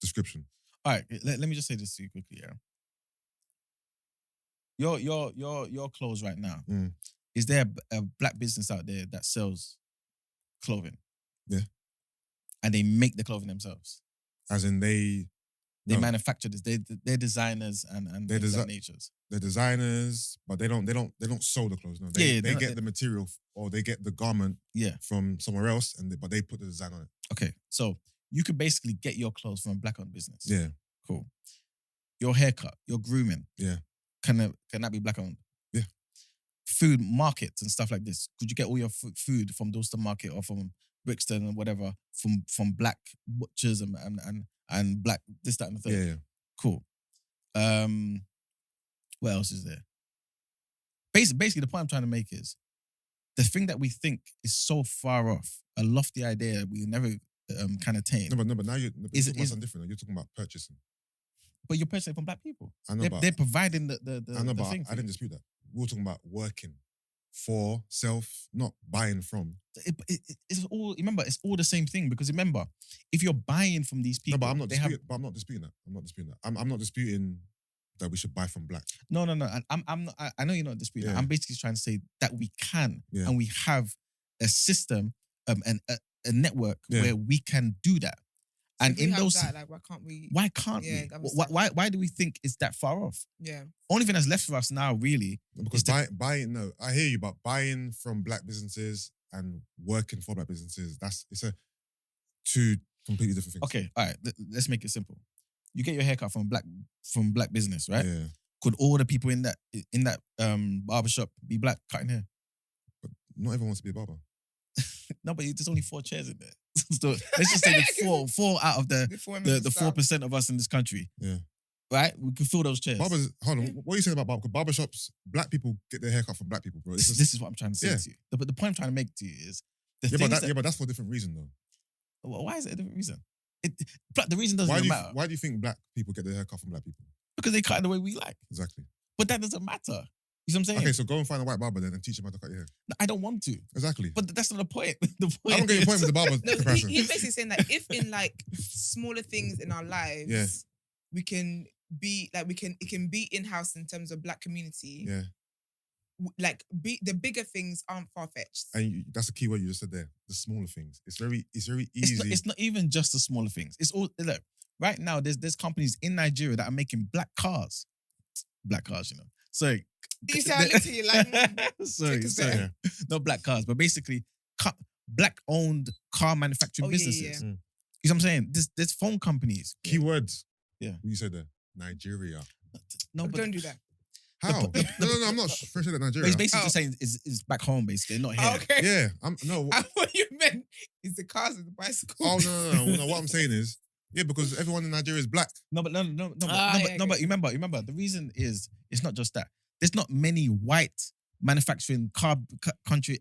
[SPEAKER 3] description.
[SPEAKER 2] All right, let me just say this to you quickly. Yeah, your clothes right now. Is there a black business out there that sells clothing?
[SPEAKER 3] Yeah.
[SPEAKER 2] And they make the clothing themselves?
[SPEAKER 3] As in they
[SPEAKER 2] They
[SPEAKER 3] No.
[SPEAKER 2] manufacture this. They're designers and
[SPEAKER 3] They're
[SPEAKER 2] things of
[SPEAKER 3] desi-
[SPEAKER 2] that natures.
[SPEAKER 3] They're designers, but they don't sew the clothes. No,
[SPEAKER 2] Yeah,
[SPEAKER 3] they
[SPEAKER 2] they're not-
[SPEAKER 3] get the material or they get the garment
[SPEAKER 2] Yeah.
[SPEAKER 3] from somewhere else, but they put the design on it.
[SPEAKER 2] Okay. So you could basically get your clothes from a black-owned business.
[SPEAKER 3] Yeah,
[SPEAKER 2] Cool. Your haircut, your grooming.
[SPEAKER 3] Yeah.
[SPEAKER 2] Can that be black-owned?
[SPEAKER 3] Yeah.
[SPEAKER 2] Food markets and stuff like this. Could you get all your food from Dalston Market or from Brixton or whatever from black butchers and black this, that, and the third?
[SPEAKER 3] yeah.
[SPEAKER 2] Cool. What else is there? Basically, the point I'm trying to make is the thing that we think is so far off, a lofty idea we never can attain.
[SPEAKER 3] No, but now you're talking about something different. You're talking about purchasing.
[SPEAKER 2] But you're purchasing from black people.
[SPEAKER 3] I know,
[SPEAKER 2] They're providing the
[SPEAKER 3] I know,
[SPEAKER 2] the
[SPEAKER 3] but
[SPEAKER 2] thing.
[SPEAKER 3] I didn't dispute that. We were talking about working for self, not buying from.
[SPEAKER 2] It's all. Remember, it's all the same thing because remember, if you're buying from these people,
[SPEAKER 3] No, but I'm not
[SPEAKER 2] they have
[SPEAKER 3] disputing. But I'm not disputing that. I'm not disputing that we should buy from black.
[SPEAKER 2] no. And I'm not. I know you're not disputing.
[SPEAKER 3] Yeah.
[SPEAKER 2] I'm basically trying to say that we can
[SPEAKER 3] Yeah.
[SPEAKER 2] and we have a system and a network
[SPEAKER 3] Yeah.
[SPEAKER 2] where we can do that. And
[SPEAKER 1] If we
[SPEAKER 2] in
[SPEAKER 1] have
[SPEAKER 2] those,
[SPEAKER 1] that, like, why can't we?
[SPEAKER 2] why can't
[SPEAKER 1] Yeah,
[SPEAKER 2] we?
[SPEAKER 1] that was
[SPEAKER 2] Why do we think it's that far off?
[SPEAKER 1] Yeah.
[SPEAKER 2] Only thing that's left for us now, really.
[SPEAKER 3] Because
[SPEAKER 2] It's
[SPEAKER 3] buying, no, I hear you, but buying from black businesses and working for black businesses, it's a two completely different things.
[SPEAKER 2] Okay, all right. Let's make it simple. You get your haircut from black business, right?
[SPEAKER 3] Yeah.
[SPEAKER 2] Could all the people in that barbershop be black cutting hair?
[SPEAKER 3] Not everyone wants to be a barber.
[SPEAKER 2] No, but there's only 4 chairs in there. So let's just say the four out of the 4% of us in this country.
[SPEAKER 3] Yeah.
[SPEAKER 2] Right? We can fill those chairs.
[SPEAKER 3] Barbers, hold on. What are you saying about barber? Barbershops, black people get their haircut from black people, bro. It's just,
[SPEAKER 2] This is what I'm trying to say
[SPEAKER 3] Yeah.
[SPEAKER 2] to you. But the point I'm trying to make to you is the
[SPEAKER 3] yeah,
[SPEAKER 2] things
[SPEAKER 3] but that's for a different reason, though.
[SPEAKER 2] Well, why is it a different reason? The reason doesn't
[SPEAKER 3] Why
[SPEAKER 2] even
[SPEAKER 3] do
[SPEAKER 2] matter
[SPEAKER 3] you think black people get their haircut from black people?
[SPEAKER 2] because they cut it the way we like.
[SPEAKER 3] Exactly.
[SPEAKER 2] But that doesn't matter. You see what I'm saying?
[SPEAKER 3] Okay, so go and find a white barber then and teach him how to cut your hair.
[SPEAKER 2] No, I don't want to.
[SPEAKER 3] Exactly.
[SPEAKER 2] But that's not the point. The point
[SPEAKER 3] I don't get your
[SPEAKER 2] is-
[SPEAKER 3] point with the barber
[SPEAKER 1] No,
[SPEAKER 3] comparison.
[SPEAKER 1] he's basically saying that if in like smaller things in our lives,
[SPEAKER 3] Yeah.
[SPEAKER 1] we can be like it can be in house in terms of black community.
[SPEAKER 3] Yeah,
[SPEAKER 1] Like the bigger things aren't far fetched.
[SPEAKER 3] and that's the key word you just said there. The smaller things. It's very
[SPEAKER 2] It's
[SPEAKER 3] easy.
[SPEAKER 2] it's not even just the smaller things. It's all look. Right now, there's companies in Nigeria that are making black cars, you know. So
[SPEAKER 1] You see, I looked at you like,
[SPEAKER 2] sorry,
[SPEAKER 1] take us
[SPEAKER 2] sorry,
[SPEAKER 1] there.
[SPEAKER 2] not black cars, but basically black-owned car manufacturing
[SPEAKER 1] Oh, yeah,
[SPEAKER 2] businesses.
[SPEAKER 1] yeah.
[SPEAKER 3] Mm.
[SPEAKER 2] You know what I'm saying? There's phone companies.
[SPEAKER 3] Keywords.
[SPEAKER 2] Yeah.
[SPEAKER 3] What you said there? Nigeria.
[SPEAKER 2] No, but
[SPEAKER 1] don't do that.
[SPEAKER 3] How? No, I'm not fresh at
[SPEAKER 2] But
[SPEAKER 3] Nigeria.
[SPEAKER 2] he's basically
[SPEAKER 1] Oh.
[SPEAKER 2] just saying is back home, basically, not here.
[SPEAKER 1] Okay.
[SPEAKER 3] Yeah, I'm no.
[SPEAKER 1] And what you meant is the cars and the bicycles.
[SPEAKER 3] Oh no. What I'm saying is, yeah, because everyone in Nigeria is black.
[SPEAKER 2] No, but
[SPEAKER 1] Ah, yeah,
[SPEAKER 2] but remember, the reason is it's not just that. There's not many white manufacturing country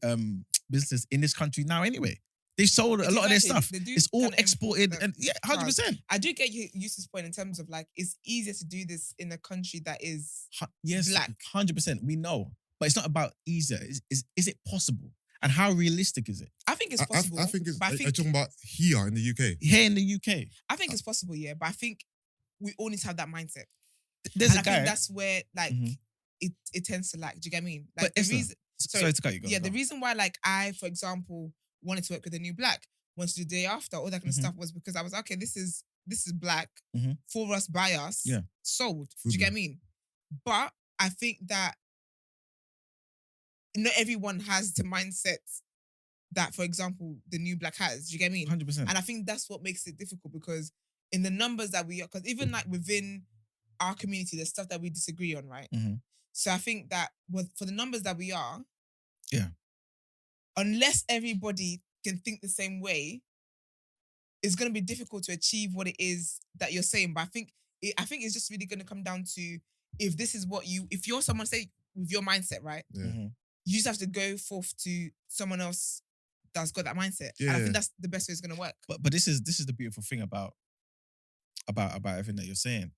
[SPEAKER 2] businesses in this country now anyway. They've sold a lot of their stuff.
[SPEAKER 1] They do
[SPEAKER 2] It's all
[SPEAKER 1] kinda
[SPEAKER 2] exported
[SPEAKER 1] import
[SPEAKER 2] and yeah, 100%.
[SPEAKER 1] I do get you Yusuf's point in terms of like it's easier to do this in a country that is
[SPEAKER 2] Yes,
[SPEAKER 1] black.
[SPEAKER 2] 100%. We know. But it's not about easier. Is it possible? And how realistic is it?
[SPEAKER 1] I think it's possible.
[SPEAKER 3] I think it's.
[SPEAKER 1] but I
[SPEAKER 3] Are
[SPEAKER 1] think
[SPEAKER 3] you talking about here in the UK?
[SPEAKER 2] Here in the UK,
[SPEAKER 1] I think it's possible, yeah. But I think we all need to have that mindset.
[SPEAKER 2] there's
[SPEAKER 1] And
[SPEAKER 2] a
[SPEAKER 1] I
[SPEAKER 2] guy.
[SPEAKER 1] think that's where like
[SPEAKER 2] Mhm.
[SPEAKER 1] it tends to like. Do you get what I mean?
[SPEAKER 2] But
[SPEAKER 1] Like the
[SPEAKER 2] Esther,
[SPEAKER 1] reason,
[SPEAKER 2] sorry to cut you. Go,
[SPEAKER 1] yeah,
[SPEAKER 2] go.
[SPEAKER 1] the reason why like I, for example, wanted to work with a new black, wanted to do day after, all that kind of
[SPEAKER 2] Mhm.
[SPEAKER 1] stuff was because I was okay. This is black
[SPEAKER 2] Mhm.
[SPEAKER 1] for us, by us,
[SPEAKER 2] Yeah.
[SPEAKER 1] sold. Do you get what I mean? But I think that not everyone has the mindset that, for example, the new black has. Do you get what I mean?
[SPEAKER 2] 100%.
[SPEAKER 1] And I think that's what makes it difficult because in the numbers that we are, because even like within our community, there's stuff that we disagree on, right?
[SPEAKER 2] Mhm.
[SPEAKER 1] So I think that for the numbers that we are,
[SPEAKER 2] Yeah.
[SPEAKER 1] unless everybody can think the same way, it's going to be difficult to achieve what it is that you're saying. But I think it's just really going to come down to if this is what if you're someone, say, with your mindset, right?
[SPEAKER 3] Yeah.
[SPEAKER 2] Mhm.
[SPEAKER 1] You just have to go forth to someone else that's got that mindset. And I
[SPEAKER 3] Yeah.
[SPEAKER 1] think that's the best way it's going to work.
[SPEAKER 2] But this is the beautiful thing about everything that you're saying.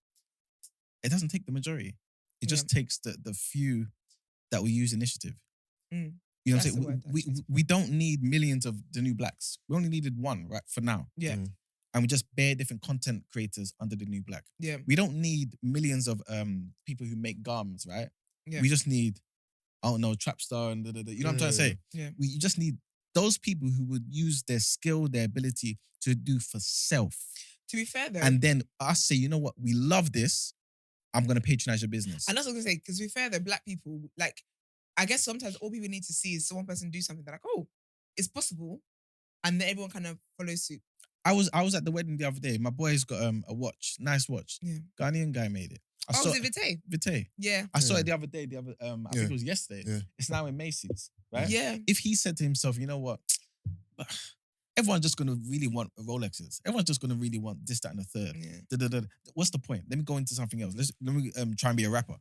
[SPEAKER 2] It doesn't take the majority. It just takes the few that will use initiative.
[SPEAKER 1] Mm.
[SPEAKER 2] You know what
[SPEAKER 1] That's
[SPEAKER 2] I'm
[SPEAKER 1] the
[SPEAKER 2] saying?
[SPEAKER 1] word,
[SPEAKER 2] We,
[SPEAKER 1] actually.
[SPEAKER 2] we don't need millions of the new blacks. We only needed one, right? For now.
[SPEAKER 1] Yeah.
[SPEAKER 3] Mm.
[SPEAKER 2] And we just bare different content creators under the new black.
[SPEAKER 1] Yeah.
[SPEAKER 2] We don't need millions of people who make garments, right?
[SPEAKER 1] Yeah.
[SPEAKER 2] We just need, I don't know, Trapstar and you know what I'm trying to say?
[SPEAKER 1] Yeah.
[SPEAKER 2] We just need those people who would use their skill, their ability to do for self.
[SPEAKER 1] To be fair though,
[SPEAKER 2] and then us say, you know what, we love this. I'm gonna patronize your business.
[SPEAKER 1] and that's what I was gonna say. Because to be fair though, black people, like, I guess sometimes all people need to see is one person do something. They're like, oh, it's possible, and then everyone kind of follows suit.
[SPEAKER 2] I was at the wedding the other day. My boy's got a watch, nice watch.
[SPEAKER 1] Yeah.
[SPEAKER 2] Ghanaian guy made it. I saw
[SPEAKER 1] Was it Vitae?
[SPEAKER 2] Vitae.
[SPEAKER 1] Yeah.
[SPEAKER 2] I saw
[SPEAKER 3] Yeah.
[SPEAKER 2] it the other day. I think it was yesterday.
[SPEAKER 3] Yeah.
[SPEAKER 2] It's now in Macy's, right?
[SPEAKER 1] Yeah.
[SPEAKER 2] If he said to himself, you know what, everyone's just gonna really want Rolexes. Everyone's just gonna really want this, that, and the third.
[SPEAKER 1] Yeah.
[SPEAKER 2] Da-da-da. What's the point? Let me go into something else. Let me try and be a rapper.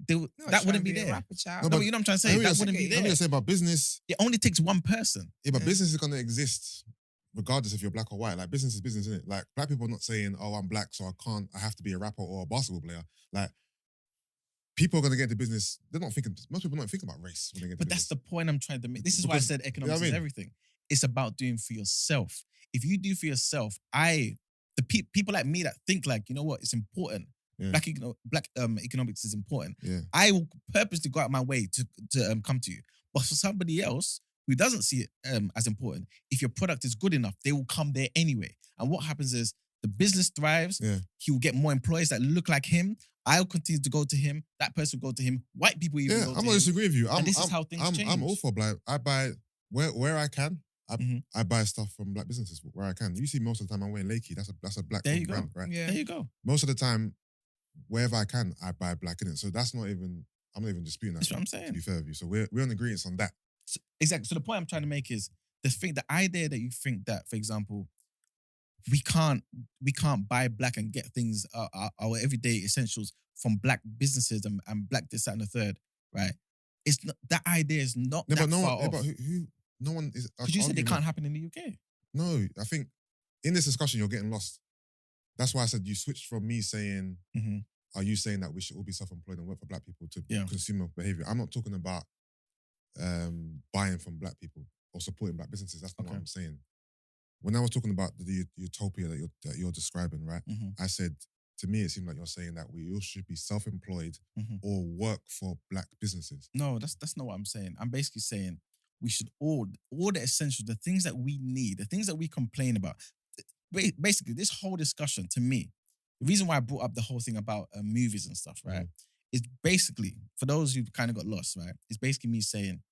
[SPEAKER 1] No,
[SPEAKER 2] That
[SPEAKER 1] try
[SPEAKER 2] wouldn't
[SPEAKER 1] and
[SPEAKER 2] be
[SPEAKER 1] a
[SPEAKER 2] there.
[SPEAKER 1] rapper, child.
[SPEAKER 3] No,
[SPEAKER 2] No,
[SPEAKER 3] but
[SPEAKER 2] but you know what I'm trying to
[SPEAKER 3] I
[SPEAKER 2] say.
[SPEAKER 3] hear
[SPEAKER 2] That
[SPEAKER 3] what
[SPEAKER 2] wouldn't be
[SPEAKER 3] you're
[SPEAKER 2] there.
[SPEAKER 3] saying about business.
[SPEAKER 2] It only takes one person.
[SPEAKER 3] Yeah, but
[SPEAKER 1] Yeah.
[SPEAKER 3] business is gonna exist regardless if you're black or white. Like business is business, isn't it? Like black people are not saying, "Oh, I'm black, so I have to be a rapper or a basketball player." Like people are gonna get into business. They're not thinking. Most people don't think about race when they get.
[SPEAKER 2] But
[SPEAKER 3] into
[SPEAKER 2] that's
[SPEAKER 3] business.
[SPEAKER 2] the point I'm trying to make. This is why I
[SPEAKER 3] Because-
[SPEAKER 2] said economics
[SPEAKER 3] I mean?
[SPEAKER 2] is everything. It's about doing for yourself. If you do for yourself, people like me that think like, you know what, it's important.
[SPEAKER 3] Yeah.
[SPEAKER 2] Black economics is important.
[SPEAKER 3] Yeah.
[SPEAKER 2] I will purposely go out my way to come to you. But for somebody else who doesn't see it as important, if your product is good enough, they will come there anyway. And what happens is the business thrives.
[SPEAKER 3] Yeah.
[SPEAKER 2] He will get more employees that look like him. I'll continue to go to him. That person will go to him. White people even
[SPEAKER 3] Yeah,
[SPEAKER 2] go to
[SPEAKER 3] I'm not
[SPEAKER 2] him.
[SPEAKER 3] disagree with you.
[SPEAKER 2] this is how things
[SPEAKER 3] I'm all
[SPEAKER 2] change.
[SPEAKER 3] for black. I buy where I can.
[SPEAKER 2] Mhm.
[SPEAKER 3] I buy stuff from black businesses where I can. You see, most of the time I'm wearing Lakey. That's a black
[SPEAKER 2] There you go.
[SPEAKER 3] brand, right?
[SPEAKER 1] Yeah.
[SPEAKER 2] There you go.
[SPEAKER 3] Most of the time, wherever I can, I buy black in it. So that's not even. I'm not even disputing that.
[SPEAKER 2] That's what I'm
[SPEAKER 3] To
[SPEAKER 2] saying.
[SPEAKER 3] be fair with you, so we're on agreement on that.
[SPEAKER 2] Exactly. So the point I'm trying to make is the idea that you think that, for example, we can't buy black and get things our everyday essentials from black businesses and black this, that, and the third, right? It's not, that idea is not
[SPEAKER 3] Yeah,
[SPEAKER 2] that
[SPEAKER 3] but no
[SPEAKER 2] far
[SPEAKER 3] one. Yeah,
[SPEAKER 2] off.
[SPEAKER 3] but who? No one is.
[SPEAKER 2] Because you said it
[SPEAKER 3] arguing
[SPEAKER 2] can't happen in the UK.
[SPEAKER 3] that. No, I think in this discussion you're getting lost. That's why I said you switched from me saying,
[SPEAKER 2] Mhm.
[SPEAKER 3] "Are you saying that we should all be self-employed and work for black people?" to
[SPEAKER 2] Yeah.
[SPEAKER 3] consumer behavior. I'm not talking about buying from black people or supporting black businesses. That's not what
[SPEAKER 2] Okay.
[SPEAKER 3] I'm saying. When I was talking about the utopia that you're describing, right?
[SPEAKER 2] Mhm.
[SPEAKER 3] I said, to me, it seemed like you're saying that we all should be self-employed
[SPEAKER 2] Mhm.
[SPEAKER 3] or work for black businesses.
[SPEAKER 2] No, that's not what I'm saying. I'm basically saying we should all the essentials, the things that we need, the things that we complain about. Basically, this whole discussion, to me, the reason why I brought up the whole thing about movies and stuff, right, is basically, for those who kind of got lost, right, it's basically me saying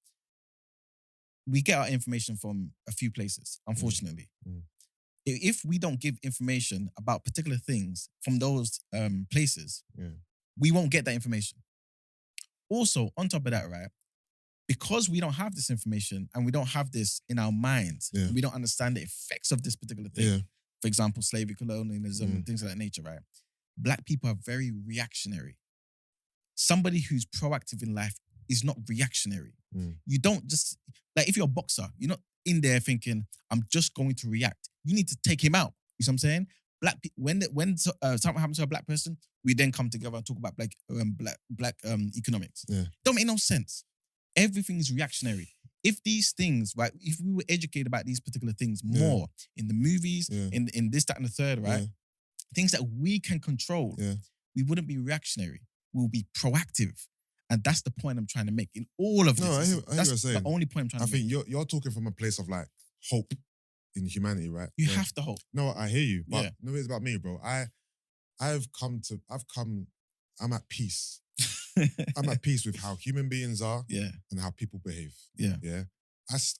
[SPEAKER 2] we get our information from a few places, unfortunately.
[SPEAKER 3] Mm.
[SPEAKER 2] If we don't give information about particular things from those places,
[SPEAKER 3] Yeah.
[SPEAKER 2] we won't get that information. Also, on top of that, right, because we don't have this information and we don't have this in our minds,
[SPEAKER 3] Yeah.
[SPEAKER 2] and we don't understand the effects of this particular thing,
[SPEAKER 3] Yeah.
[SPEAKER 2] for example, slavery, colonialism, and things of that nature, right? Black people are very reactionary. Somebody who's proactive in life is not reactionary.
[SPEAKER 3] Mm.
[SPEAKER 2] You don't just, like if you're a boxer, you're not in there thinking, I'm just going to react. You need to take him out. You see what I'm saying? Black people, when something happens to a black person, we then come together and talk about black economics.
[SPEAKER 3] Yeah.
[SPEAKER 2] Don't make no sense. Everything is reactionary. If these things, right, if we were educated about these particular things more in the movies,
[SPEAKER 3] Yeah.
[SPEAKER 2] in this, that, and the third, right,
[SPEAKER 3] Yeah.
[SPEAKER 2] things that we can control,
[SPEAKER 3] Yeah.
[SPEAKER 2] we wouldn't be reactionary. We'll be proactive. And that's the point I'm trying to make in all of this.
[SPEAKER 3] No, I hear what
[SPEAKER 2] That's
[SPEAKER 3] you're saying.
[SPEAKER 2] the only point I'm trying
[SPEAKER 3] I
[SPEAKER 2] to
[SPEAKER 3] think
[SPEAKER 2] make.
[SPEAKER 3] you're talking from a place of like hope in humanity, right?
[SPEAKER 2] You
[SPEAKER 3] Where-
[SPEAKER 2] have to hope.
[SPEAKER 3] No, I hear you, but
[SPEAKER 2] Yeah.
[SPEAKER 3] no, it's about me, bro. I'm at peace. I'm at peace with how human beings are
[SPEAKER 2] Yeah.
[SPEAKER 3] and how people behave.
[SPEAKER 2] Yeah.
[SPEAKER 3] Yeah.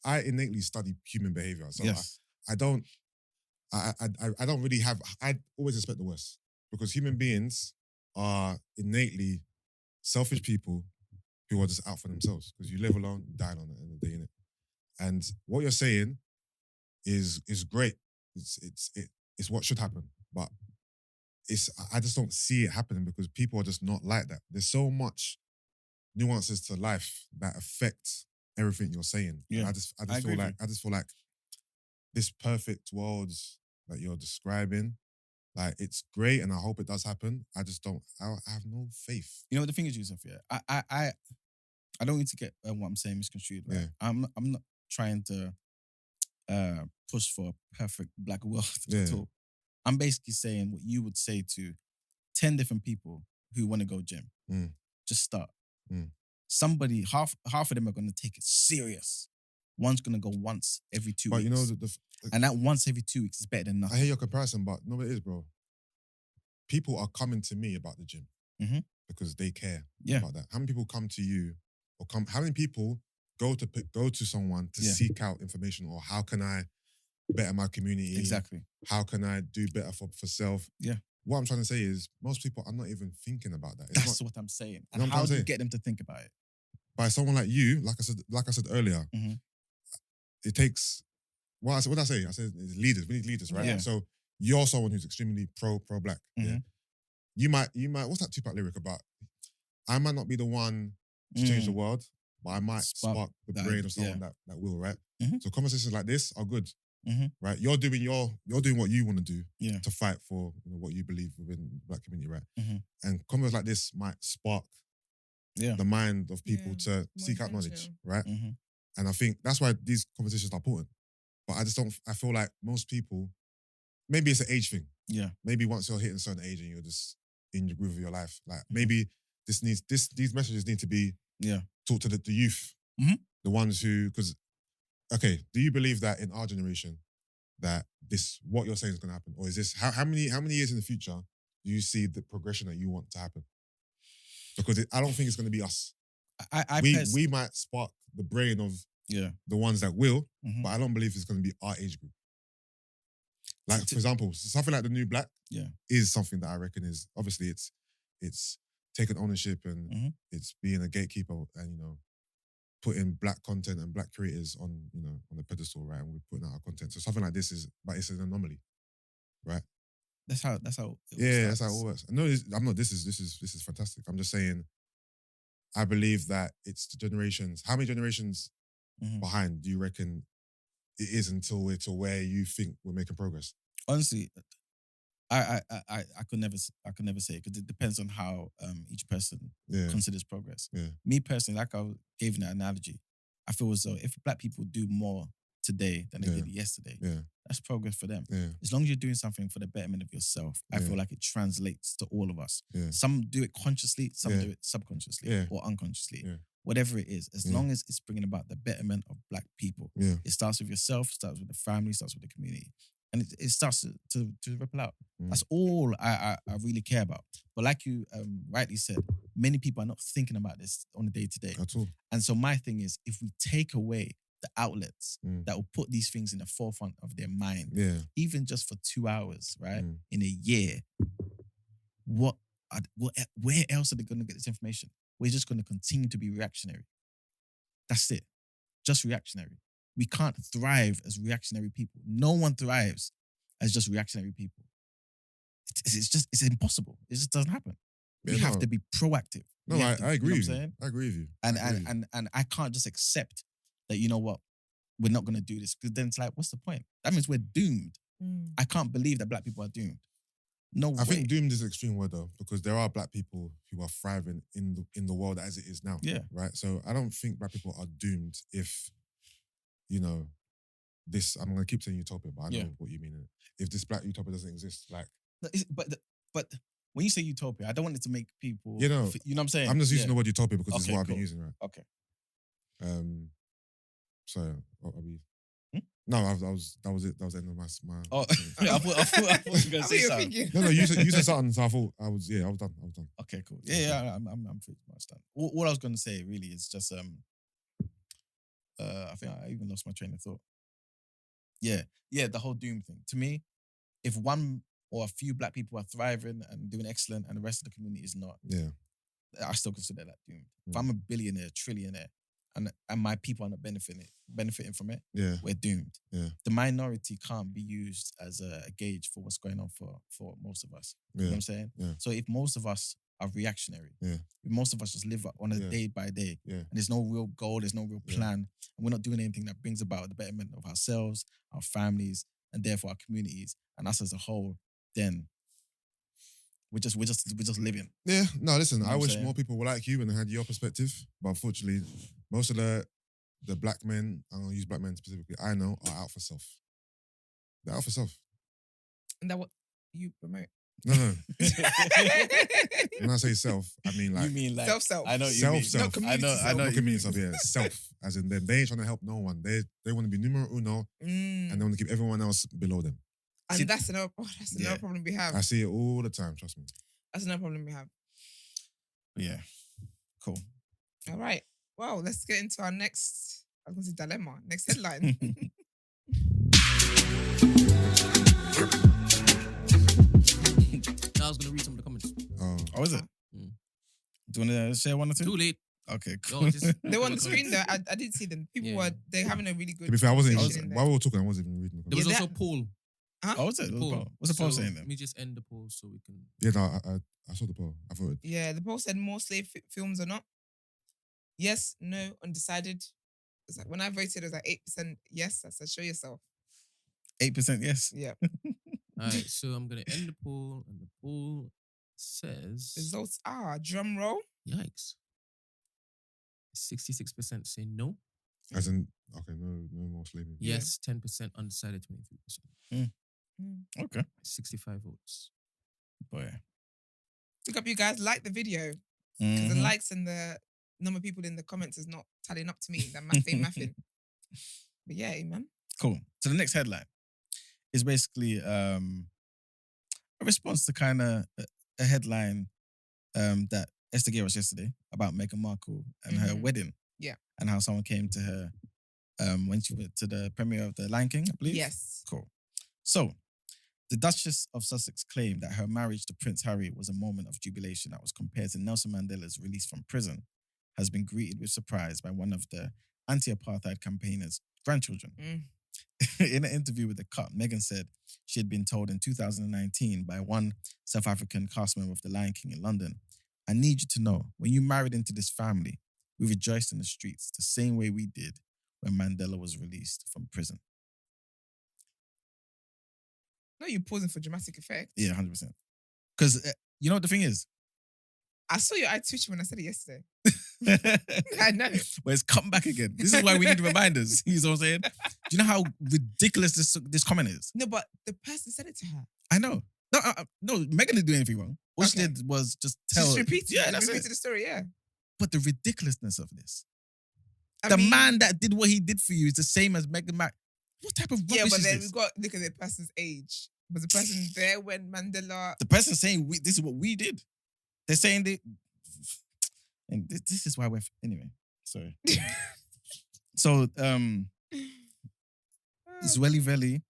[SPEAKER 3] I innately study human behavior. So
[SPEAKER 2] Yes.
[SPEAKER 3] I don't really have, I always expect the worst because human beings are innately selfish people who are just out for themselves because you live alone, you die alone at the end of the day, innit? And what you're saying is great. It's what should happen, but I just don't see it happening because people are just not like that. There's so much nuances to life that affect everything you're saying. And
[SPEAKER 2] Yeah.
[SPEAKER 3] I just
[SPEAKER 2] I
[SPEAKER 3] feel
[SPEAKER 2] agree
[SPEAKER 3] like this perfect world that you're describing, like it's great, and I hope it does happen. I just don't. I have no faith.
[SPEAKER 2] You know what the thing is, Yusuf, yeah? I don't need to get what I'm saying misconstrued, right?
[SPEAKER 3] Yeah.
[SPEAKER 2] I'm not trying to push for a perfect black world
[SPEAKER 3] Yeah.
[SPEAKER 2] at all. I'm basically saying what you would say to 10 different people who want to go gym.
[SPEAKER 3] Mm.
[SPEAKER 2] Just start.
[SPEAKER 3] Mm.
[SPEAKER 2] Somebody, half of them are going to take it serious. One's gonna go once every 2
[SPEAKER 3] But
[SPEAKER 2] weeks.
[SPEAKER 3] you know,
[SPEAKER 2] and that once every 2 weeks is better than
[SPEAKER 3] I
[SPEAKER 2] nothing.
[SPEAKER 3] hear your comparison, but no, it is, bro. People are coming to me about the gym
[SPEAKER 2] Mhm.
[SPEAKER 3] because they care
[SPEAKER 2] Yeah.
[SPEAKER 3] about that. How many people come to you, or come? How many people go to someone to
[SPEAKER 2] Yeah.
[SPEAKER 3] seek out information, or how can I better my community?
[SPEAKER 2] Exactly.
[SPEAKER 3] How can I do better for self?
[SPEAKER 2] Yeah.
[SPEAKER 3] What I'm trying to say is most people are not even thinking about that. It's
[SPEAKER 2] That's
[SPEAKER 3] not
[SPEAKER 2] what I'm saying.
[SPEAKER 3] know
[SPEAKER 2] And
[SPEAKER 3] what I'm
[SPEAKER 2] how
[SPEAKER 3] trying
[SPEAKER 2] do
[SPEAKER 3] to
[SPEAKER 2] you
[SPEAKER 3] say?
[SPEAKER 2] get them to think about it?
[SPEAKER 3] By someone like you, like I said earlier.
[SPEAKER 2] Mhm.
[SPEAKER 3] It takes what did I say? I said it's leaders. We need leaders, right?
[SPEAKER 2] Yeah.
[SPEAKER 3] So you're someone who's extremely pro black. Yeah.
[SPEAKER 2] Mhm.
[SPEAKER 3] You might. What's that Tupac lyric about? I might not be the one to change the world, but I might spark the
[SPEAKER 2] that
[SPEAKER 3] brain
[SPEAKER 2] idea,
[SPEAKER 3] of someone that will, right?
[SPEAKER 2] Mhm.
[SPEAKER 3] So conversations like this are good,
[SPEAKER 2] Mhm.
[SPEAKER 3] right? You're doing what you want to do
[SPEAKER 2] Yeah.
[SPEAKER 3] to fight for what you believe within the black community, right?
[SPEAKER 2] Mhm.
[SPEAKER 3] And conversations like this might spark
[SPEAKER 2] Yeah.
[SPEAKER 3] the mind of people
[SPEAKER 1] Yeah,
[SPEAKER 3] to
[SPEAKER 1] more
[SPEAKER 3] seek out knowledge,
[SPEAKER 1] intentional.
[SPEAKER 3] right?
[SPEAKER 2] Mhm.
[SPEAKER 3] And I think that's why these conversations are important. But I just don't. I feel like most people, maybe it's an age thing.
[SPEAKER 2] Yeah.
[SPEAKER 3] Maybe once you're hitting a certain age and you're just in the groove of your life, like
[SPEAKER 2] Mhm.
[SPEAKER 3] maybe these messages need to be
[SPEAKER 2] Yeah.
[SPEAKER 3] taught to the youth,
[SPEAKER 2] Mhm.
[SPEAKER 3] the ones who, because okay, do you believe that in our generation that what you're saying is going to happen, or is this how many years in the future do you see the progression that you want to happen? Because I don't think it's going to be us. We might spark the brain of
[SPEAKER 2] yeah.
[SPEAKER 3] the ones that will,
[SPEAKER 2] Mhm.
[SPEAKER 3] but I don't believe it's going to be our age group. Like, for example, something like the new black is something that I reckon is obviously it's taking ownership and
[SPEAKER 2] Mhm.
[SPEAKER 3] it's being a gatekeeper and putting black content and black creators on on the pedestal, right? And we're putting out our content. So something like this but it's an anomaly, right?
[SPEAKER 2] That's how.
[SPEAKER 3] That's how it all works. No, I'm not. This is fantastic. I'm just saying. I believe that it's the generations. How many generations
[SPEAKER 2] Mhm.
[SPEAKER 3] behind do you reckon it is until we're to where you think we're making progress?
[SPEAKER 2] Honestly, I could never say it because it depends on how each person
[SPEAKER 3] Yeah.
[SPEAKER 2] considers progress.
[SPEAKER 3] Yeah.
[SPEAKER 2] Me personally, like I gave in that analogy, I feel as though if black people do more today than they
[SPEAKER 3] Yeah.
[SPEAKER 2] did yesterday,
[SPEAKER 3] Yeah.
[SPEAKER 2] that's progress for them.
[SPEAKER 3] Yeah.
[SPEAKER 2] As long as you're doing something for the betterment of yourself, I
[SPEAKER 3] Yeah.
[SPEAKER 2] feel like it translates to all of us.
[SPEAKER 3] Yeah.
[SPEAKER 2] Some do it consciously, some
[SPEAKER 3] Yeah.
[SPEAKER 2] do it subconsciously
[SPEAKER 3] Yeah.
[SPEAKER 2] or unconsciously.
[SPEAKER 3] Yeah.
[SPEAKER 2] Whatever it is, as
[SPEAKER 3] Yeah.
[SPEAKER 2] long as it's bringing about the betterment of black people.
[SPEAKER 3] Yeah.
[SPEAKER 2] It starts with yourself, starts with the family, starts with the community. And it starts to ripple out.
[SPEAKER 3] Mm.
[SPEAKER 2] That's all I really care about. But like you rightly said, many people are not thinking about this on a day-to-day.
[SPEAKER 3] At all.
[SPEAKER 2] And so my thing is, if we take away the outlets
[SPEAKER 3] Mm.
[SPEAKER 2] that will put these things in the forefront of their mind,
[SPEAKER 3] Yeah.
[SPEAKER 2] even just for 2 hours, right,
[SPEAKER 3] Mm.
[SPEAKER 2] in a year, where else are they going to get this information? We're just going to continue to be reactionary. That's it. Just reactionary. We can't thrive as reactionary people. No one thrives as just reactionary people. It's impossible. It just doesn't happen.
[SPEAKER 3] Yeah,
[SPEAKER 2] We have
[SPEAKER 3] no.
[SPEAKER 2] to be proactive.
[SPEAKER 3] No,
[SPEAKER 2] We
[SPEAKER 3] I
[SPEAKER 2] have to-
[SPEAKER 3] agree
[SPEAKER 2] You
[SPEAKER 3] with
[SPEAKER 2] know
[SPEAKER 3] you.
[SPEAKER 2] what I'm saying?
[SPEAKER 3] I agree with you.
[SPEAKER 2] And I can't just accept that, you know what, we're not going to do this. Because then it's like, what's the point? That means we're doomed.
[SPEAKER 1] Mm.
[SPEAKER 2] I can't believe that black people are doomed. No way.
[SPEAKER 3] I think doomed is an extreme word though, because there are black people who are thriving in the world as it is now.
[SPEAKER 2] Yeah.
[SPEAKER 3] Right. So I don't think black people are doomed if, this. I'm gonna keep saying utopia, but I know
[SPEAKER 2] Yeah.
[SPEAKER 3] what you mean. If this black utopia doesn't exist, like
[SPEAKER 2] But when you say utopia, I don't want it to make people.
[SPEAKER 3] You know,
[SPEAKER 2] you know what I'm saying?
[SPEAKER 3] I'm just using
[SPEAKER 2] Yeah.
[SPEAKER 3] the word utopia because it's
[SPEAKER 2] Okay,
[SPEAKER 3] what I've
[SPEAKER 2] cool.
[SPEAKER 3] been using, right?
[SPEAKER 2] Okay.
[SPEAKER 3] So are we?
[SPEAKER 2] Hmm?
[SPEAKER 3] No, that was it. That was the end of my.
[SPEAKER 2] Oh, I thought you were going to
[SPEAKER 1] I
[SPEAKER 2] say
[SPEAKER 1] thought you were
[SPEAKER 2] something.
[SPEAKER 1] thinking.
[SPEAKER 3] No, you said something, so I thought I was done.
[SPEAKER 2] Okay, cool. Yeah, I'm pretty much done. All I was going to say really is just I think I even lost my train of thought. Yeah, the whole doom thing. To me, if one or a few black people are thriving and doing excellent, and the rest of the community is not,
[SPEAKER 3] Yeah.
[SPEAKER 2] I still consider that doomed. If
[SPEAKER 3] Mm.
[SPEAKER 2] I'm a billionaire, trillionaire, and my people are not benefiting from it,
[SPEAKER 3] Yeah.
[SPEAKER 2] we're doomed.
[SPEAKER 3] Yeah.
[SPEAKER 2] The minority can't be used as a gauge for what's going on for most of us. You know
[SPEAKER 3] Yeah.
[SPEAKER 2] what I'm saying?
[SPEAKER 3] Yeah.
[SPEAKER 2] So if most of us are reactionary,
[SPEAKER 3] Yeah.
[SPEAKER 2] if most of us just live on a
[SPEAKER 3] Yeah.
[SPEAKER 2] day by day,
[SPEAKER 3] Yeah.
[SPEAKER 2] and there's no real goal, there's no real
[SPEAKER 3] Yeah.
[SPEAKER 2] plan, and we're not doing anything that brings about the betterment of ourselves, our families, and therefore our communities, and us as a whole, then we're just living.
[SPEAKER 3] Yeah. No, listen.
[SPEAKER 2] You know
[SPEAKER 3] I
[SPEAKER 2] what I'm
[SPEAKER 3] wish
[SPEAKER 2] saying?
[SPEAKER 3] more people were like you and had your perspective, but unfortunately, most of the black men, I'm gonna use black men specifically, I know, are out for self. They're out for self.
[SPEAKER 1] And that what you promote.
[SPEAKER 3] No. When I say self, I mean like
[SPEAKER 2] you mean like
[SPEAKER 1] Self.
[SPEAKER 2] I know what you
[SPEAKER 3] self,
[SPEAKER 2] mean.
[SPEAKER 3] self.
[SPEAKER 1] Not community
[SPEAKER 2] I know.
[SPEAKER 1] self.
[SPEAKER 2] I know.
[SPEAKER 3] not
[SPEAKER 2] what you mean.
[SPEAKER 3] community self, yeah, self. As in them, they ain't trying to help no one. They want to be numero uno, and they want to keep everyone else below them.
[SPEAKER 1] And
[SPEAKER 2] See,
[SPEAKER 1] that's another
[SPEAKER 2] yeah.
[SPEAKER 1] problem we have.
[SPEAKER 3] I see it all the time. Trust me.
[SPEAKER 1] That's another problem we have.
[SPEAKER 2] Yeah. Cool.
[SPEAKER 1] All right. Well, let's get into our next, I was going to say dilemma, next headline.
[SPEAKER 4] I was gonna read some of the comments.
[SPEAKER 2] Oh, is it?
[SPEAKER 4] Mm.
[SPEAKER 2] Do you want to share one or two?
[SPEAKER 4] Too late.
[SPEAKER 2] Okay,
[SPEAKER 4] Yo,
[SPEAKER 2] cool.
[SPEAKER 4] just-
[SPEAKER 1] They were on the screen there. I didn't see them. People
[SPEAKER 4] Yeah.
[SPEAKER 1] they're having a really good
[SPEAKER 3] To be fair, I wasn't
[SPEAKER 1] conversation
[SPEAKER 3] even,
[SPEAKER 1] in
[SPEAKER 3] while
[SPEAKER 1] there.
[SPEAKER 3] we were talking, I wasn't even reading.
[SPEAKER 4] There was
[SPEAKER 1] Yeah,
[SPEAKER 4] also
[SPEAKER 1] that-
[SPEAKER 4] a poll.
[SPEAKER 2] Oh, is it?
[SPEAKER 4] Poll.
[SPEAKER 2] What's the poll
[SPEAKER 4] So
[SPEAKER 2] saying then?
[SPEAKER 4] Let me just end the poll so we can.
[SPEAKER 3] Yeah, no, I saw the poll. I voted.
[SPEAKER 1] Yeah, the poll said more slave films or not. Yes, no, undecided. It's like when I voted, it was like 8% yes. I said, show yourself.
[SPEAKER 2] 8% yes.
[SPEAKER 1] Yeah.
[SPEAKER 4] All right, so I'm gonna end the poll, and the poll says,
[SPEAKER 1] Results are drum roll.
[SPEAKER 4] "Yikes!" 66% say no.
[SPEAKER 3] As in, okay, no more slavery.
[SPEAKER 1] Yeah.
[SPEAKER 4] Yes, 10% undecided, 23%.
[SPEAKER 2] Okay.
[SPEAKER 4] 65 votes.
[SPEAKER 2] Boy.
[SPEAKER 1] Pick up, you guys. Like the video. Because the
[SPEAKER 2] Mhm.
[SPEAKER 1] likes and the number of people in the comments is not tallying up to me. That math ain't mathing. But yeah, man.
[SPEAKER 2] Cool. So the next headline is basically a response to kind of a headline that Esther gave us yesterday about Meghan Markle and her
[SPEAKER 1] Mhm.
[SPEAKER 2] wedding.
[SPEAKER 1] Yeah.
[SPEAKER 2] And how someone came to her when she went to the premiere of The Lion King, I believe.
[SPEAKER 1] Yes.
[SPEAKER 2] Cool. So, the Duchess of Sussex claimed that her marriage to Prince Harry was a moment of jubilation that was compared to Nelson Mandela's release from prison, has been greeted with surprise by one of the anti-apartheid campaigners' grandchildren. In an interview with The Cut, Meghan said she had been told in 2019 by one South African cast member of The Lion King in London, "I need you to know, when you married into this family, we rejoiced in the streets the same way we did when Mandela was released from prison."
[SPEAKER 1] No, you're pausing for dramatic effect.
[SPEAKER 2] Yeah, 100%. Because you know what the thing is?
[SPEAKER 1] I saw your eye twitching when I said it yesterday.
[SPEAKER 2] But
[SPEAKER 1] I know.
[SPEAKER 2] it's come back again. This is why we need reminders. You know what I'm saying? Do you know how ridiculous this comment is?
[SPEAKER 1] No, but the person said it to her.
[SPEAKER 2] I know. No, Megan didn't do anything wrong. All she
[SPEAKER 1] Okay.
[SPEAKER 2] did was just tell.
[SPEAKER 1] Just repeat it.
[SPEAKER 2] Yeah, that's
[SPEAKER 1] repeat
[SPEAKER 2] it.
[SPEAKER 1] the story, yeah.
[SPEAKER 2] But the ridiculousness of this.
[SPEAKER 1] I
[SPEAKER 2] The
[SPEAKER 1] mean,
[SPEAKER 2] man that did what he did for you is the same as Meghan Markle. What type of rubbish
[SPEAKER 1] yeah, but
[SPEAKER 2] is
[SPEAKER 1] then
[SPEAKER 2] this?
[SPEAKER 1] we've got to look at the person's age. Was the person there when Mandela...
[SPEAKER 2] The person saying this is what we did. They're saying they... And this is why we're... Anyway, sorry. So, Zweli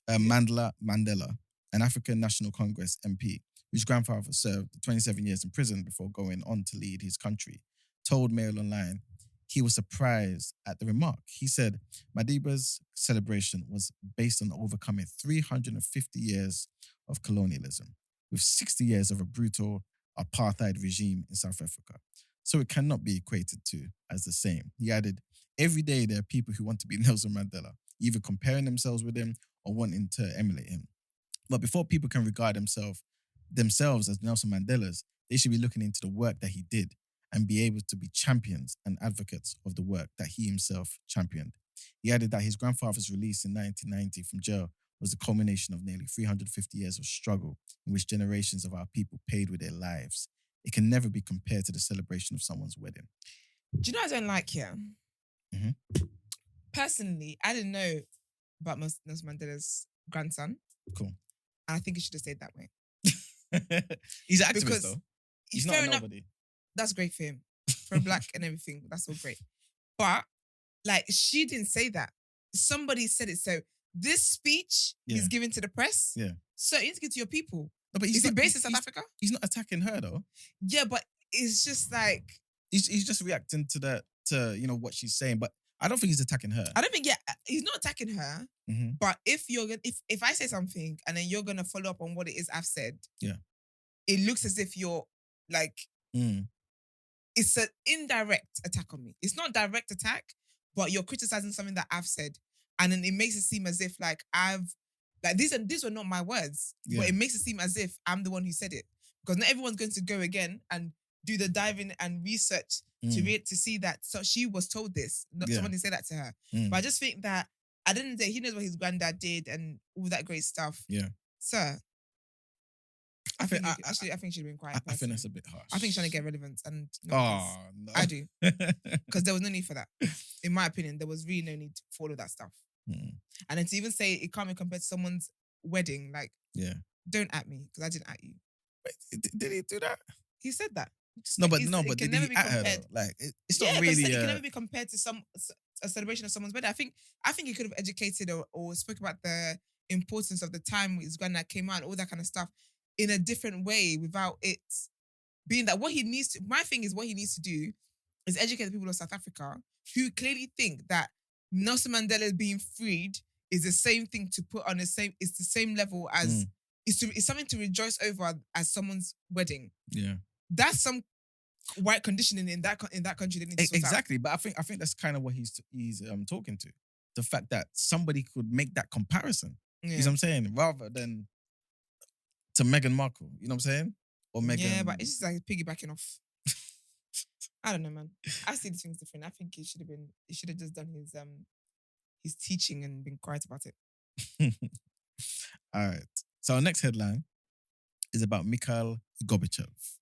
[SPEAKER 2] Mandela, an African National Congress MP, whose grandfather served 27 years in prison before going on to lead his country, told Mail Online he was surprised at the remark. He said Madiba's celebration was based on overcoming 350 years of colonialism, with 60 years of a brutal apartheid regime in South Africa. So it cannot be equated to as the same. He added, every day there are people who want to be Nelson Mandela, either comparing themselves with him or wanting to emulate him. But before people can regard themselves as Nelson Mandelas, they should be looking into the work that he did and be able to be champions and advocates of the work that he himself championed. He added that his grandfather's release in 1990 from jail was the culmination of nearly 350 years of struggle in which generations of our people paid with their lives. It can never be compared to the celebration of someone's wedding.
[SPEAKER 1] Do you know what I don't like here?
[SPEAKER 2] Mhm.
[SPEAKER 1] Personally, I didn't know about Nelson Mandela's grandson.
[SPEAKER 2] Cool.
[SPEAKER 1] And I think it should have stayed that way.
[SPEAKER 2] He's an activist
[SPEAKER 1] Because
[SPEAKER 2] though. He's not
[SPEAKER 1] fair
[SPEAKER 2] a
[SPEAKER 1] enough,
[SPEAKER 2] nobody.
[SPEAKER 1] that's great for him. For a black and everything, that's all great. But, like, she didn't say that. Somebody said it. So, this speech
[SPEAKER 2] Yeah.
[SPEAKER 1] he's giving to the press,
[SPEAKER 2] Yeah.
[SPEAKER 1] so you need to get to your people.
[SPEAKER 2] No, but
[SPEAKER 1] Is he
[SPEAKER 2] not-
[SPEAKER 1] based in South Africa?
[SPEAKER 2] He's not attacking her though.
[SPEAKER 1] Yeah, but it's just like,
[SPEAKER 2] He's just reacting to what she's saying. But I don't think he's attacking her.
[SPEAKER 1] I don't think, he's not attacking her.
[SPEAKER 2] Mhm.
[SPEAKER 1] But if you're gonna, if I say something and then you're gonna follow up on what it is I've said,
[SPEAKER 2] Yeah.
[SPEAKER 1] it looks as if you're like,
[SPEAKER 2] Mm.
[SPEAKER 1] it's an indirect attack on me. It's not direct attack, but you're criticizing something that I've said, and then it makes it seem as if like these were not my words,
[SPEAKER 2] Yeah.
[SPEAKER 1] but it makes it seem as if I'm the one who said it, because not everyone's going to go again and do the diving and research to see that. So she was told this. Not
[SPEAKER 2] Yeah.
[SPEAKER 1] somebody say that to her.
[SPEAKER 2] Mm.
[SPEAKER 1] But I just think that at the end of the day, he knows what his granddad did and all that great stuff.
[SPEAKER 2] Yeah.
[SPEAKER 1] Sir, I think
[SPEAKER 2] I
[SPEAKER 1] she'd have been quiet.
[SPEAKER 2] I think that's a
[SPEAKER 1] personally.
[SPEAKER 2] bit harsh.
[SPEAKER 1] I think she's trying to get relevance, and
[SPEAKER 2] Oh no.
[SPEAKER 1] I do, because there was no need for that. In my opinion, there was really no need for all of that stuff.
[SPEAKER 2] Mm,
[SPEAKER 1] And then to even say it can't be compared to someone's wedding, like,
[SPEAKER 2] yeah.
[SPEAKER 1] don't at me because I didn't at you.
[SPEAKER 2] Wait, did he do that?
[SPEAKER 1] He said that.
[SPEAKER 2] No, but
[SPEAKER 1] it
[SPEAKER 2] did
[SPEAKER 1] can never
[SPEAKER 2] he
[SPEAKER 1] be
[SPEAKER 2] at her
[SPEAKER 1] compared.
[SPEAKER 2] though? Like it's
[SPEAKER 1] Yeah,
[SPEAKER 2] not
[SPEAKER 1] but
[SPEAKER 2] really.
[SPEAKER 1] it can never be compared to a celebration of someone's wedding. I think he could have educated or spoke about the importance of the time his granddad came out and all that kind of stuff in a different way without it being that what he needs to. My thing is what he needs to do is educate the people of South Africa who clearly think that Nelson Mandela being freed is the same thing to put on it's the same level as it's something to rejoice over as someone's wedding.
[SPEAKER 2] Yeah.
[SPEAKER 1] That's some white conditioning in that country they need to sort out.
[SPEAKER 2] Exactly, but I think that's kind of what he's talking to. The fact that somebody could make that comparison.
[SPEAKER 1] Yeah.
[SPEAKER 2] You know what I'm saying? Rather than to Meghan Markle. You know what I'm saying? Or Meghan.
[SPEAKER 1] Yeah, but it's just like piggybacking off. I don't know, man. I see the things different. I think he should have just done his teaching and been quiet about it.
[SPEAKER 2] All right. So our next headline is about Mikhail Gorbachev,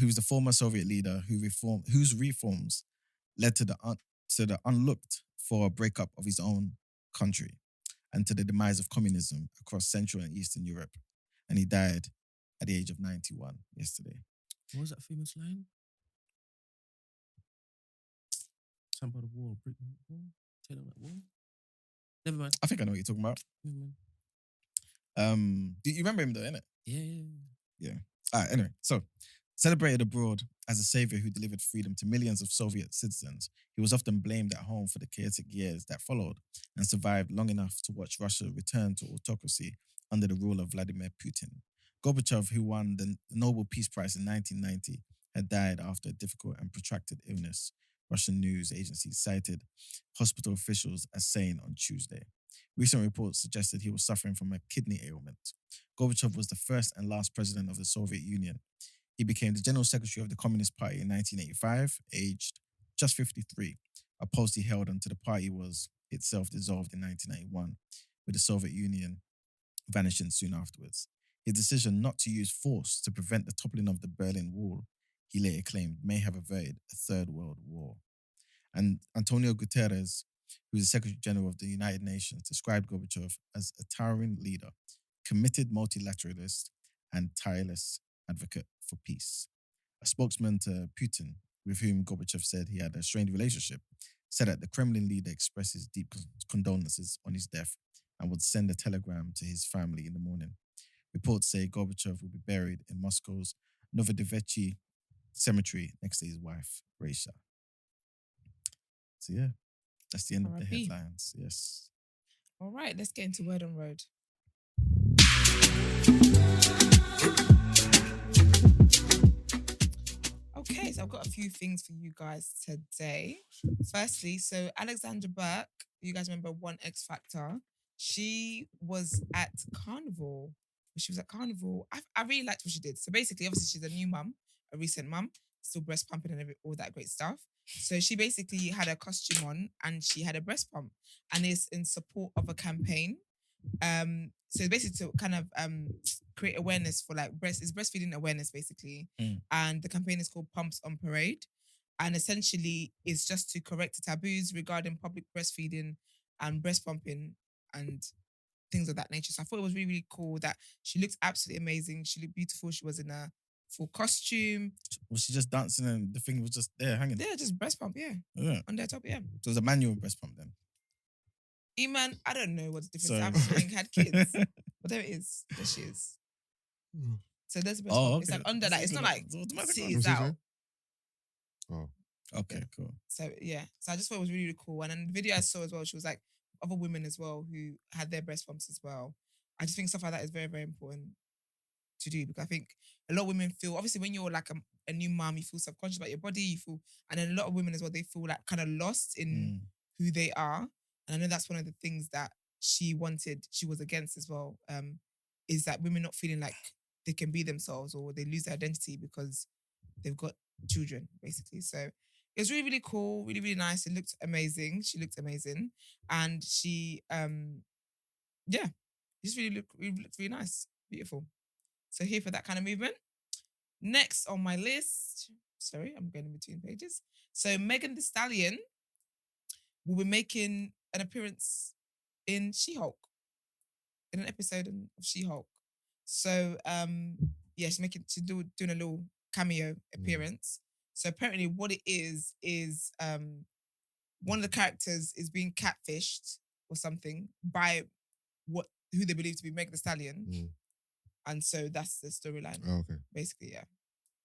[SPEAKER 2] who's the former Soviet leader whose reforms led to the unlooked for breakup of his own country and to the demise of communism across Central and Eastern Europe. And he died at the age of 91 yesterday.
[SPEAKER 4] What was that famous line? Something about the wall, brick wall, tell them that wall. Never mind.
[SPEAKER 2] I think I know what you're talking about.
[SPEAKER 4] Never mind.
[SPEAKER 2] Do you remember him though, innit?
[SPEAKER 4] Yeah.
[SPEAKER 2] All right, anyway, so celebrated abroad as a savior who delivered freedom to millions of Soviet citizens, he was often blamed at home for the chaotic years that followed and survived long enough to watch Russia return to autocracy under the rule of Vladimir Putin. Gorbachev, who won the Nobel Peace Prize in 1990, had died after a difficult and protracted illness, Russian news agencies cited hospital officials as saying on Tuesday. Recent reports suggested he was suffering from a kidney ailment. Gorbachev was the first and last president of the Soviet Union. He became the General Secretary of the Communist Party in 1985, aged just 53, a post he held until the party was itself dissolved in 1991, with the Soviet Union vanishing soon afterwards. His decision not to use force to prevent the toppling of the Berlin Wall, he later claimed, may have averted a Third World War. And Antonio Guterres, who is the Secretary General of the United Nations, described Gorbachev as a towering leader, committed multilateralist, and tireless advocate for peace. A spokesman to Putin, with whom Gorbachev said he had a strained relationship, said that the Kremlin leader expressed his deep condolences on his death and would send a telegram to his family in the morning. Reports say Gorbachev will be buried in Moscow's Novodevichy cemetery next to his wife, Raisha. So yeah, that's the end of the
[SPEAKER 1] R.I.P.
[SPEAKER 2] headlines. Yes.
[SPEAKER 1] All right, let's get into Word on Road. Okay, so I've got a few things for you guys today. Firstly, so Alexandra Burke, you guys remember One X Factor? She was at Carnival. She was at Carnival. I really liked what she did. So basically, obviously, she's a new mum, a recent mum, still breast pumping and all that great stuff. So she basically had a costume on and she had a breast pump, and it's in support of a campaign. So basically to kind of create awareness for like breastfeeding awareness basically. And the campaign is called Pumps on Parade, and essentially it's just to correct the taboos regarding public breastfeeding and breast pumping and things of that nature. So I thought it was really, really cool that she looked absolutely amazing. She looked beautiful. She was in a full costume.
[SPEAKER 2] Was she just dancing and the thing was just there hanging?
[SPEAKER 1] Yeah, just breast pump, yeah. On their top, yeah.
[SPEAKER 2] So it was a manual breast pump then?
[SPEAKER 1] Emman, I don't know what's the difference.
[SPEAKER 2] Sorry.
[SPEAKER 1] I haven't had kids. But there it is. There she is. So there's a breast pump. It's like under that. It's not like titties out.
[SPEAKER 3] Oh.
[SPEAKER 2] Okay, cool.
[SPEAKER 1] So yeah. So I just thought it was really, really cool. And then the video I saw as well, she was like other women as well who had their breast pumps as well. I just think stuff like that is very, very important to do, because I think a lot of women feel, obviously when you're like a new mom, you feel subconscious about your body, you feel, and then a lot of women as well, they feel like kind of lost in who they are. And I know that's one of the things that she was against as well, is that women not feeling like they can be themselves or they lose their identity because they've got children, basically. So it was really, really cool, really, really nice. It looked amazing. She looked amazing. And she, just really looked really nice. Beautiful. So here for that kind of movement. Next on my list, sorry, I'm going in between pages. So Megan Thee Stallion will be making an appearance in She-Hulk, in an episode of She-Hulk. So yeah, she's doing a little cameo appearance. So apparently what it is one of the characters is being catfished or something by who they believe to be Megan Thee Stallion. And so that's the storyline.
[SPEAKER 3] Oh, okay.
[SPEAKER 1] Basically, yeah.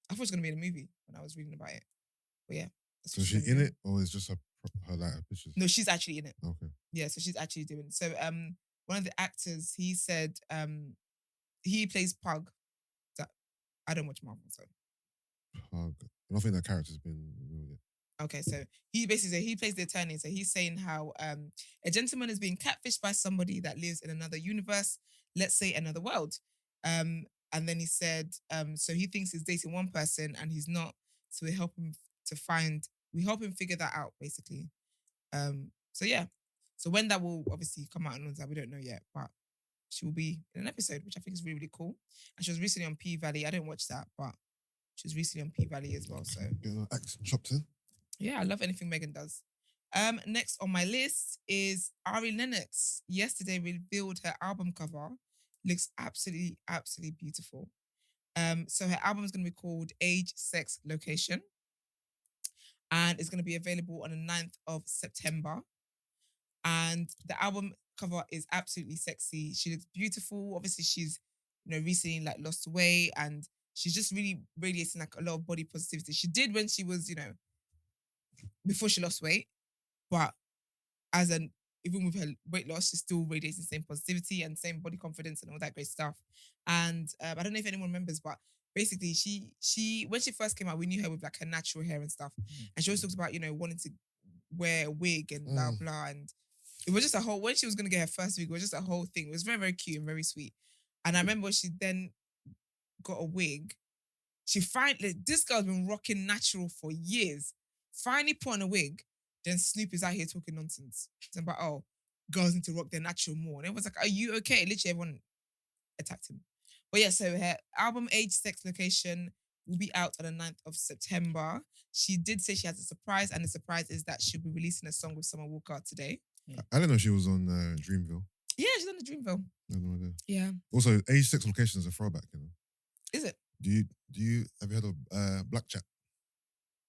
[SPEAKER 1] I thought it was going to be in a movie when I was reading about it. But yeah.
[SPEAKER 3] So she in it, or is just her like her pictures?
[SPEAKER 1] No, she's actually in it.
[SPEAKER 3] Okay.
[SPEAKER 1] Yeah, so she's actually doing it. So one of the actors, he said he plays Pug. I don't watch Marvel, so.
[SPEAKER 3] Pug. I don't think that character's been revealed yet.
[SPEAKER 1] Okay, so he basically said he plays the attorney. So he's saying how a gentleman is being catfished by somebody that lives in another universe, let's say another world. And then he said, so he thinks he's dating one person and he's not. So we help him figure that out, basically. So yeah. So when that will obviously come out and all that, we don't know yet, but she will be in an episode, which I think is really, really cool. And she was recently on P-Valley. I didn't watch that, but she was recently on P-Valley as well. So
[SPEAKER 3] Get her acting chopped in.
[SPEAKER 1] yeah, I love anything Megan does. Next on my list is Ari Linux. Yesterday revealed her album cover. Looks absolutely, absolutely beautiful. So her album is going to be called Age, Sex, Location. And it's going to be available on the 9th of September. And the album cover is absolutely sexy. She looks beautiful. Obviously, she's, recently like lost weight and she's just really radiating like a lot of body positivity. She did when she was, before she lost weight, but even with her weight loss, she's still radiating the same positivity and same body confidence and all that great stuff. And I don't know if anyone remembers, but basically she when she first came out, we knew her with like her natural hair and stuff. And she always talks about, wanting to wear a wig and blah, blah. And it was just when she was going to get her first wig, it was just a whole thing. It was very, very cute and very sweet. And I remember she then got a wig. This girl's been rocking natural for years. Finally put on a wig. Then Snoop is out here talking nonsense. Saying about, girls need to rock their natural more. And everyone's like, are you okay? Literally everyone attacked him. But yeah, so her album Age, Sex, Location will be out on the 9th of September. She did say she has a surprise, and the surprise is that she'll be releasing a song with Summer Walker today.
[SPEAKER 3] I didn't know she was on Dreamville.
[SPEAKER 1] Yeah, she's on the Dreamville.
[SPEAKER 3] I had no idea.
[SPEAKER 1] Yeah.
[SPEAKER 3] Also, Age, Sex, Location is a throwback,
[SPEAKER 1] Is it?
[SPEAKER 3] Do you have you heard of Black Chat?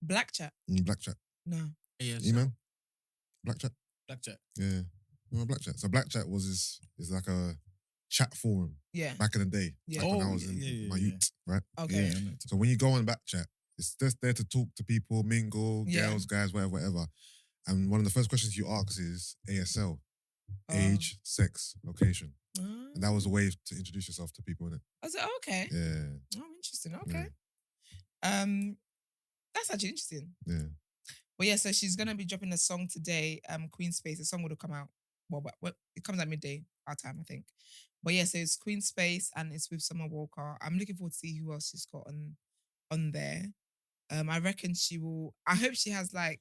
[SPEAKER 1] Black Chat?
[SPEAKER 3] Black Chat.
[SPEAKER 1] No.
[SPEAKER 4] Yeah,
[SPEAKER 3] Emman? Black Chat?
[SPEAKER 4] Black Chat.
[SPEAKER 3] Yeah. Remember Black Chat? So Black Chat is like a chat forum
[SPEAKER 1] Yeah.
[SPEAKER 3] back in the day.
[SPEAKER 1] Yeah.
[SPEAKER 3] Like when I was in my youth, right?
[SPEAKER 1] Okay.
[SPEAKER 2] Yeah,
[SPEAKER 3] So when you go on Black Chat, it's just there to talk to people, mingle, girls, guys, whatever. And one of the first questions you ask is ASL, age, sex, location. And that was a way to introduce yourself to people, innit?
[SPEAKER 1] I was like, okay.
[SPEAKER 3] Yeah.
[SPEAKER 1] Oh, interesting. Okay. That's actually interesting.
[SPEAKER 3] Yeah.
[SPEAKER 1] But yeah, so she's gonna be dropping a song today. Queen Space. The song would have come out. Well, but it comes at midday our time, I think. But yeah, so it's Queen Space and it's with Summer Walker. I'm looking forward to see who else she's got on there. I reckon she will. I hope she has like,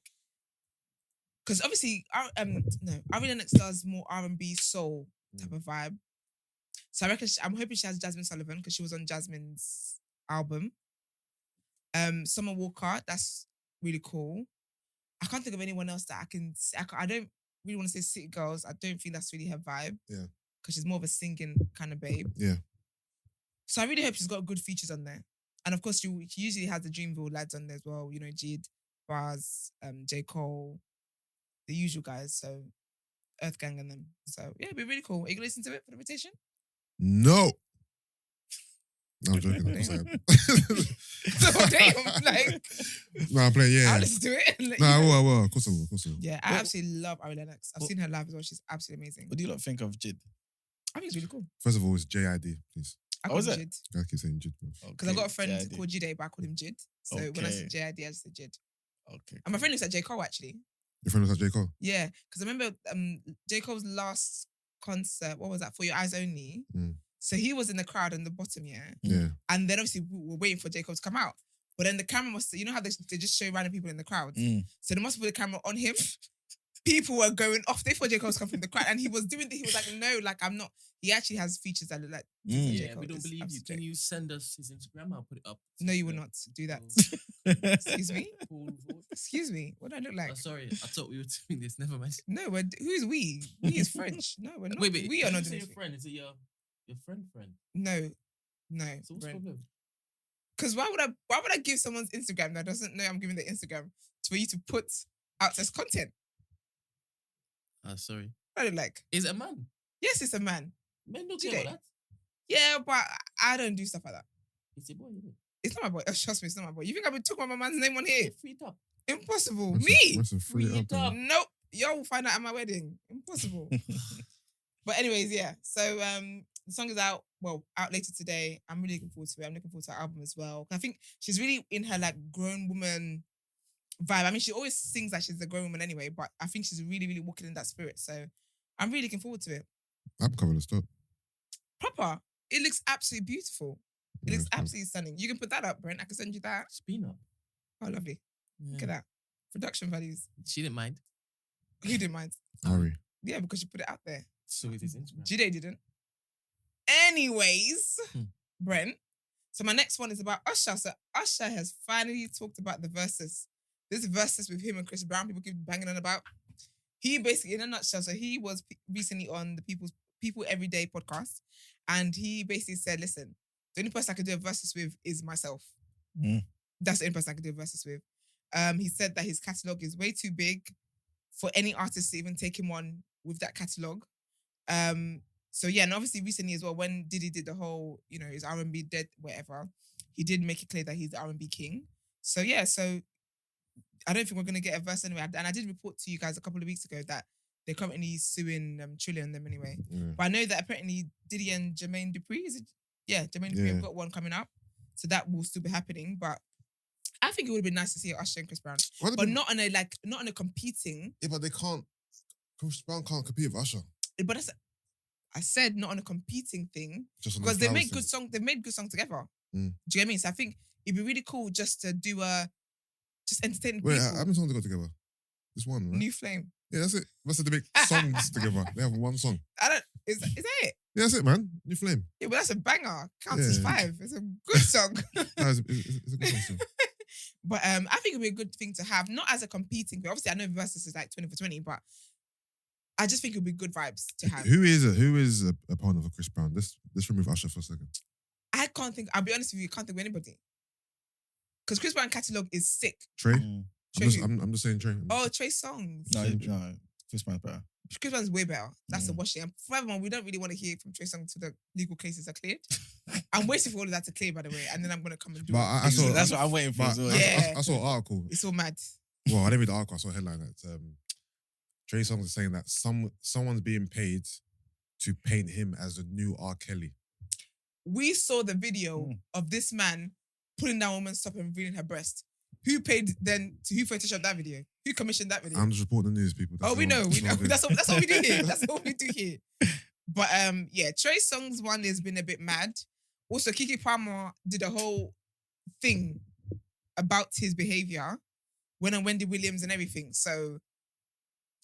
[SPEAKER 1] because obviously, Ari Lennox does more R&B soul type of vibe. So I reckon I'm hoping she has Jasmine Sullivan because she was on Jasmine's album. Summer Walker, that's really cool. I can't think of anyone else that I don't really want to say City Girls. I don't think that's really her vibe.
[SPEAKER 3] Yeah.
[SPEAKER 1] Because she's more of a singing kind of babe.
[SPEAKER 3] Yeah.
[SPEAKER 1] So I really hope she's got good features on there. And of course, she usually has the Dreamville lads on there as well. Jid, Bars, J. Cole, the usual guys. So Earth Gang and them. So yeah, it'd be really cool. Are you going to listen to it for the rotation?
[SPEAKER 3] No. No, I'm joking. I'm sorry.
[SPEAKER 1] So damn, like.
[SPEAKER 3] No, I'm playing, yeah.
[SPEAKER 1] I'll listen to it. And
[SPEAKER 3] No, I will. Of course I will.
[SPEAKER 1] Yeah, I absolutely love Ari Lennox. I've seen her live as well. She's absolutely amazing.
[SPEAKER 2] What do you lot think of Jid?
[SPEAKER 1] I think it's really cool.
[SPEAKER 3] First of all, it's JID, please.
[SPEAKER 1] I call
[SPEAKER 2] is
[SPEAKER 1] him
[SPEAKER 2] it?
[SPEAKER 1] Jid.
[SPEAKER 3] I keep saying Jid, bro.
[SPEAKER 1] Because I've got a friend
[SPEAKER 2] JID.
[SPEAKER 1] called Jide, but I call him Jid. So when I say JID, I just say Jid.
[SPEAKER 2] Okay.
[SPEAKER 1] And my friend looks like J. Cole, actually.
[SPEAKER 3] Your friend was like J. Cole?
[SPEAKER 1] Yeah, because I remember J. Cole's last concert, what was that, For Your Eyes Only? So he was in the crowd in the bottom, yeah?
[SPEAKER 3] Yeah.
[SPEAKER 1] And then obviously we were waiting for J. Cole to come out. But then the camera must, you know how they just show random people in the crowd? So they must put the camera on him. people were going off. They thought J. Cole was coming from the crowd, and he was like, no, like I'm not. He actually has features that look like J.
[SPEAKER 4] Yeah,
[SPEAKER 1] Cole.
[SPEAKER 4] we don't
[SPEAKER 1] It's
[SPEAKER 4] believe you.
[SPEAKER 1] absolute
[SPEAKER 4] Can
[SPEAKER 1] joke.
[SPEAKER 4] you send us his Instagram? I'll put it up.
[SPEAKER 1] No, you will not do that. Excuse me? Excuse me. What do I look like?
[SPEAKER 4] Sorry, I thought we were doing this. Never mind.
[SPEAKER 1] No, who's we? We is French. No, we're not.
[SPEAKER 4] Wait,
[SPEAKER 1] we are not
[SPEAKER 4] say
[SPEAKER 1] doing
[SPEAKER 4] your
[SPEAKER 1] this.
[SPEAKER 4] friend. Is it your friend?
[SPEAKER 1] No.
[SPEAKER 4] So what's the problem?
[SPEAKER 1] Because why would I give someone's Instagram that doesn't know I'm giving the Instagram for you to put out as content?
[SPEAKER 4] Sorry.
[SPEAKER 1] What do I look like?
[SPEAKER 4] Is it a man?
[SPEAKER 1] Yes, it's a man.
[SPEAKER 4] Men don't
[SPEAKER 1] Do
[SPEAKER 4] care
[SPEAKER 1] they?
[SPEAKER 4] about that.
[SPEAKER 1] Yeah, but I don't do stuff like that.
[SPEAKER 4] It's a boy, isn't it?
[SPEAKER 1] It's not my boy. Oh, trust me, it's not my boy. You think I've been talking about my man's name on here?
[SPEAKER 4] Get freed up.
[SPEAKER 1] Impossible.
[SPEAKER 3] That's
[SPEAKER 1] Me?
[SPEAKER 3] That's a free
[SPEAKER 4] Free
[SPEAKER 3] up.
[SPEAKER 4] it up.
[SPEAKER 3] man.
[SPEAKER 1] Nope. Y'all will find out at my wedding. Impossible. But anyways, yeah. So the song is out. Well, out later today. I'm really looking forward to it. I'm looking forward to her album as well. I think she's really in her like grown woman vibe. I mean, she always sings like she's a grown woman anyway, but I think she's really, really walking in that spirit. So I'm really looking forward to it.
[SPEAKER 3] I'm covering the stop.
[SPEAKER 1] Proper. It looks absolutely beautiful. It
[SPEAKER 3] Yeah,
[SPEAKER 1] looks
[SPEAKER 3] it's cool.
[SPEAKER 1] absolutely stunning. You can put that up, Brent. I can send you that.
[SPEAKER 4] Spin up.
[SPEAKER 1] Oh, lovely. Look at that. Production values.
[SPEAKER 4] She didn't mind.
[SPEAKER 1] Who didn't mind?
[SPEAKER 3] Ari.
[SPEAKER 1] Yeah, because you put it out there.
[SPEAKER 4] So it is Instagram.
[SPEAKER 1] Jide didn't. Anyways, Brent. So my next one is about Usher. So Usher has finally talked about the verses. This verses with him and Chris Brown, people keep banging on about. He basically, in a nutshell, so he was recently on the People Everyday podcast, and he basically said, listen, the only person I can do a versus with is myself.
[SPEAKER 2] Mm.
[SPEAKER 1] That's the only person I can do a versus with. He said that his catalogue is way too big for any artist to even take him on with that catalogue. So yeah, and obviously recently as well, when Diddy did the whole, his R&B dead, whatever, he did make it clear that he's the R&B king. So yeah, so I don't think we're gonna get a verse anyway. And I did report to you guys a couple of weeks ago that they're currently suing Trillion and them anyway.
[SPEAKER 3] Yeah.
[SPEAKER 1] But I know that apparently Diddy and Jermaine Dupri, Jermaine Dupri have got one coming up, so that will still be happening. But I think it would have been nice to see Usher and Chris Brown,
[SPEAKER 3] Why
[SPEAKER 1] but
[SPEAKER 3] did
[SPEAKER 1] not on a competing.
[SPEAKER 3] Yeah, but they can't. Chris Brown can't compete with Usher.
[SPEAKER 1] But I said not on a competing thing
[SPEAKER 3] Just on the
[SPEAKER 1] because they
[SPEAKER 3] flowers
[SPEAKER 1] made
[SPEAKER 3] thing.
[SPEAKER 1] good songs. They made good songs together.
[SPEAKER 3] Mm.
[SPEAKER 1] Do you get what I mean? So I think it'd be really cool just to do just entertain
[SPEAKER 3] Wait,
[SPEAKER 1] people.
[SPEAKER 3] how many songs they got together? Just one, right?
[SPEAKER 1] New Flame.
[SPEAKER 3] Yeah, that's it. That's it. They make songs together. They have one song.
[SPEAKER 1] Is that it?
[SPEAKER 3] Yeah, that's it, man. New Flame.
[SPEAKER 1] Yeah, but that's a banger. Counts as
[SPEAKER 3] Yeah.
[SPEAKER 1] 5. It's a good song.
[SPEAKER 3] No, it's a good song. Still.
[SPEAKER 1] But I think it'd be a good thing to have, not as a competing. But obviously, I know versus is like 20 for 20, but I just think it'd be good vibes to have.
[SPEAKER 3] Who is a opponent for Chris Brown? Let's remove Usher for a second.
[SPEAKER 1] I can't think. I'll be honest with you. I can't think of anybody. Because Chris Brown catalog is sick.
[SPEAKER 3] Trey.
[SPEAKER 2] Mm.
[SPEAKER 1] Trey who?
[SPEAKER 3] I'm just saying Trey.
[SPEAKER 1] Oh, Trey Songs.
[SPEAKER 2] No, Chris Brown's better.
[SPEAKER 1] Chris Brown's way better. That's the
[SPEAKER 2] Mm.
[SPEAKER 1] washing. And furthermore, we don't really want to hear from Trey Songz till the legal cases are cleared. I'm waiting for all of that to clear, by the way, and then I'm gonna come and do
[SPEAKER 3] But
[SPEAKER 1] it.
[SPEAKER 3] I saw
[SPEAKER 2] That's what I'm waiting for
[SPEAKER 3] but
[SPEAKER 2] as well.
[SPEAKER 1] Yeah.
[SPEAKER 3] I saw an article.
[SPEAKER 1] It's all mad.
[SPEAKER 3] Well, I didn't read the article. I saw a headline that Trey Songz is saying that someone's being paid to paint him as the new R. Kelly.
[SPEAKER 1] We saw the video of this man pulling down a woman's top and revealing her breast. Who paid then? Who photoshopped that video? Who commissioned that video?
[SPEAKER 3] I'm just reporting the news, people. That's
[SPEAKER 1] We know.
[SPEAKER 3] all I'm doing.
[SPEAKER 1] That's what we do here. That's what we do here. But yeah, Trey Songz one has been a bit mad. Also, Kiki Palmer did a whole thing about his behavior when on Wendy Williams and everything. So,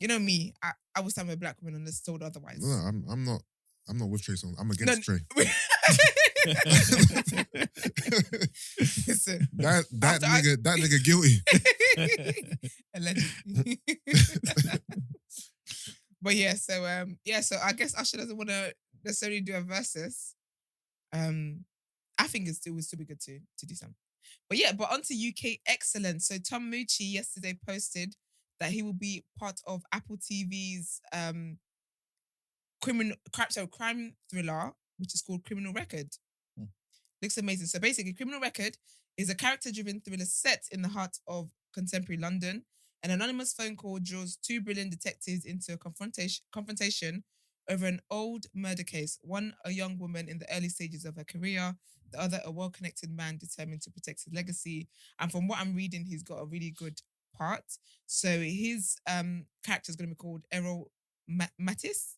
[SPEAKER 1] you know me, I was time a black woman unless told otherwise.
[SPEAKER 3] No, I'm not with Trey Songz. I'm against Trey.
[SPEAKER 1] Listen,
[SPEAKER 3] that
[SPEAKER 1] After
[SPEAKER 3] nigga guilty.
[SPEAKER 1] allegedly. But yeah, so I guess Usher doesn't want to necessarily do a versus. I think it would still be good to do some. But yeah, but on to UK excellence. So Tom Mucci yesterday posted that he will be part of Apple TV's crime thriller, which is called Criminal Record. Looks amazing. So basically, Criminal Record is a character-driven thriller set in the heart of contemporary London. An anonymous phone call draws two brilliant detectives into a confrontation over an old murder case. One, a young woman in the early stages of her career. The other, a well-connected man determined to protect his legacy. And from what I'm reading, he's got a really good part. So his character is going to be called Errol Mattis.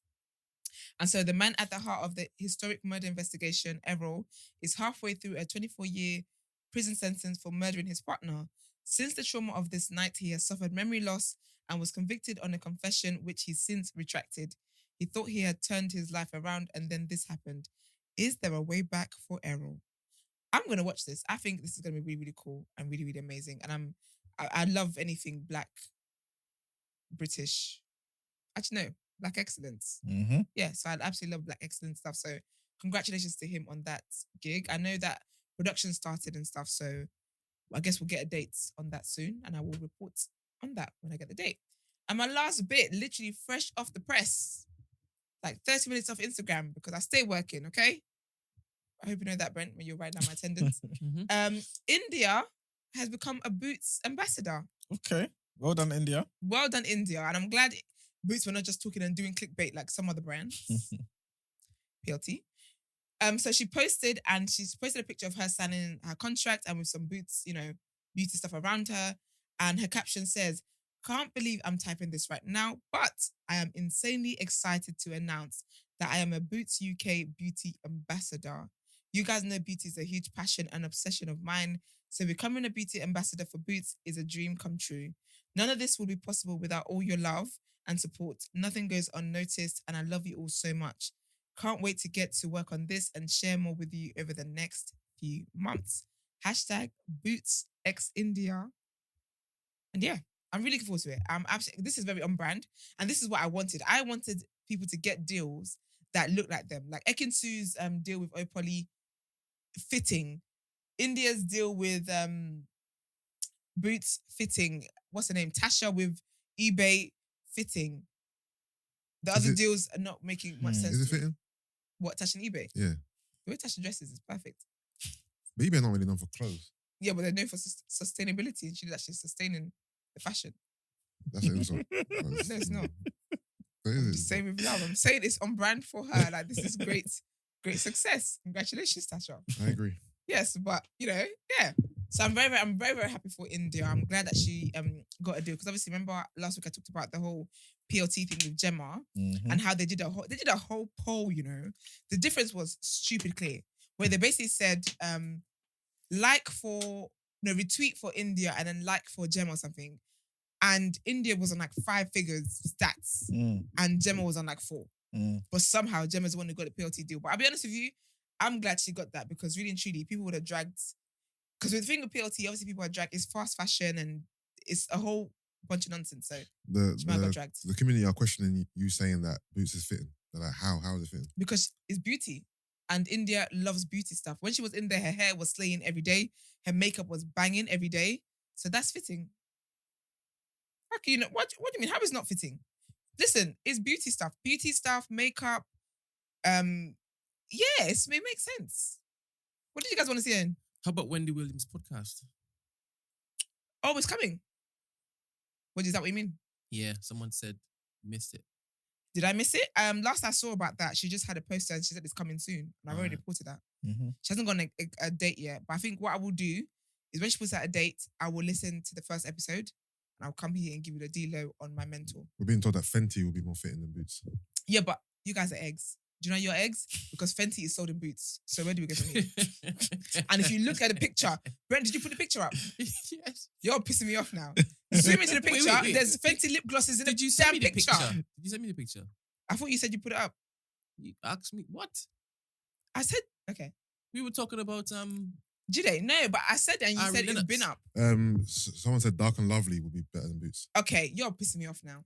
[SPEAKER 1] And so the man at the heart of the historic murder investigation, Errol, is halfway through a 24-year prison sentence for murdering his partner. Since the trauma of this night, he has suffered memory loss and was convicted on a confession which he since retracted. He thought he had turned his life around and then this happened. Is there a way back for Errol? I'm going to watch this. I think this is going to be really, really cool and really, really amazing. And I love anything Black, British. Actually, no, Black excellence.
[SPEAKER 2] Mm-hmm.
[SPEAKER 1] Yeah, so I'd absolutely love Black excellence stuff. So congratulations to him on that gig. I know that production started and stuff, so I guess we'll get a date on that soon, and I will report on that when I get the date. And my last bit, literally fresh off the press, like 30 minutes off Instagram because I stay working, okay? I hope you know that, Brent, when you're writing down my attendance. India has become a Boots ambassador.
[SPEAKER 2] Okay. Well done, India.
[SPEAKER 1] Well done, India. And I'm glad Boots were not just talking and doing clickbait like some other brands. PLT. So she's posted a picture of her signing her contract and with some Boots, beauty stuff around her. And her caption says, "Can't believe I'm typing this right now, but I am insanely excited to announce that I am a Boots UK beauty ambassador. You guys know beauty is a huge passion and obsession of mine, so becoming a beauty ambassador for Boots is a dream come true. None of this would be possible without all your love and support. Nothing goes unnoticed, and I love you all so much. Can't wait to get to work on this and share more with you over the next few months. #BootsXIndia." And yeah, I'm really looking forward to it. This is very on brand, and this is what I wanted. I wanted people to get deals that look like them, like Ekinsu's deal with Opoly, fitting. India's deal with Boots, fitting. What's her name? Tasha with eBay, fitting. The other deals are not making much sense.
[SPEAKER 3] Is it
[SPEAKER 1] to me.
[SPEAKER 3] fitting?
[SPEAKER 1] What, Tasha and eBay?
[SPEAKER 3] Yeah.
[SPEAKER 1] The way Tasha dresses is perfect.
[SPEAKER 3] But eBay not really known for clothes.
[SPEAKER 1] Yeah, but they're known for sustainability, and she's actually sustaining the fashion.
[SPEAKER 3] That's it. Also.
[SPEAKER 1] No, it's not.
[SPEAKER 3] That
[SPEAKER 1] I'm
[SPEAKER 3] is
[SPEAKER 1] just saying with love. I'm saying it's on brand for her. Like, this is great success. Congratulations, Tasha.
[SPEAKER 3] I agree.
[SPEAKER 1] Yes, but yeah. So I'm very, very happy for India. I'm glad that she got a deal, because obviously remember last week I talked about the whole PLT thing with Gemma and how they did a whole poll. The difference was stupid clear, where they basically said retweet for India and then like for Gemma or something, and India was on like 5 figures stats and Gemma was on like 4. But somehow Gemma's the one who got the PLT deal. But I'll be honest with you, I'm glad she got that, because really and truly, people would have dragged. Because with the thing with PLT, obviously people are dragged. It's fast fashion and it's a whole bunch of nonsense. So she might have got dragged.
[SPEAKER 3] The community are questioning you saying that Boots is fitting. They're like, how is it fitting?
[SPEAKER 1] Because it's beauty. And India loves beauty stuff. When she was in there, her hair was slaying every day. Her makeup was banging every day. So that's fitting. Okay, what do you mean? How is it not fitting? Listen, it's beauty stuff. Beauty stuff, makeup. Yes, it makes sense. What did you guys want to see in?
[SPEAKER 4] How about Wendy Williams' podcast?
[SPEAKER 1] Oh, it's coming. What is that? What you mean?
[SPEAKER 4] Yeah, someone said missed it.
[SPEAKER 1] Did I miss it? Last I saw about that, she just had a poster and she said it's coming soon. And I've already reported that.
[SPEAKER 2] Mm-hmm.
[SPEAKER 1] She hasn't got a date yet. But I think what I will do is when she puts out a date, I will listen to the first episode and I'll come here and give you the D-Lo on my mentor.
[SPEAKER 3] We're being told that Fenty will be more fitting than Boots.
[SPEAKER 1] Yeah, but you guys are eggs. Do you know you're eggs? Because Fenty is sold in Boots. So where do we get from here? And if you look at the picture, Brent, did you put the picture up?
[SPEAKER 4] Yes.
[SPEAKER 1] You're pissing me off now. Zoom into the picture.
[SPEAKER 4] Wait.
[SPEAKER 1] There's Fenty lip glosses in
[SPEAKER 4] Did
[SPEAKER 1] the
[SPEAKER 4] you send
[SPEAKER 1] damn
[SPEAKER 4] me the
[SPEAKER 1] picture.
[SPEAKER 4] picture? Did you send me the picture?
[SPEAKER 1] I thought you said you put it up.
[SPEAKER 4] You asked me what?
[SPEAKER 1] I said, okay.
[SPEAKER 4] We were talking about
[SPEAKER 1] Did they? No, but I said it and you
[SPEAKER 4] Ari
[SPEAKER 1] said it's
[SPEAKER 4] Linux.
[SPEAKER 1] been up.
[SPEAKER 3] Someone said Dark and Lovely would be better than Boots.
[SPEAKER 1] Okay, you're pissing me off now.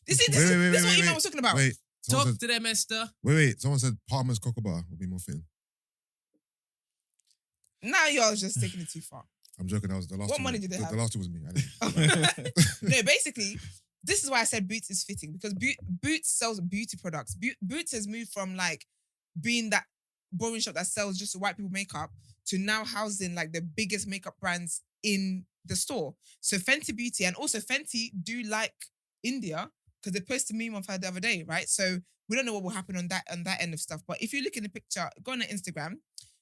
[SPEAKER 1] This is
[SPEAKER 3] Wait,
[SPEAKER 1] what Emman was talking about.
[SPEAKER 3] Wait.
[SPEAKER 4] talk
[SPEAKER 3] Said,
[SPEAKER 4] to them, Esther.
[SPEAKER 3] wait. Someone said Palmer's cocoa butter would be more fitting.
[SPEAKER 1] Now you're just taking it too far.
[SPEAKER 3] I'm joking. That was the last.
[SPEAKER 1] What
[SPEAKER 3] two
[SPEAKER 1] money
[SPEAKER 3] was-
[SPEAKER 1] did they
[SPEAKER 3] the,
[SPEAKER 1] have?
[SPEAKER 3] The last two was me. I didn't.
[SPEAKER 1] No, basically, this is why I said Boots is fitting, because Boots sells beauty products. Boots has moved from like being that boring shop that sells just white people makeup to now housing like the biggest makeup brands in the store. So Fenty Beauty, and also Fenty do like India because they posted a meme of her the other day, right? So we don't know what will happen on that end of stuff. But if you look in the picture, go on her Instagram.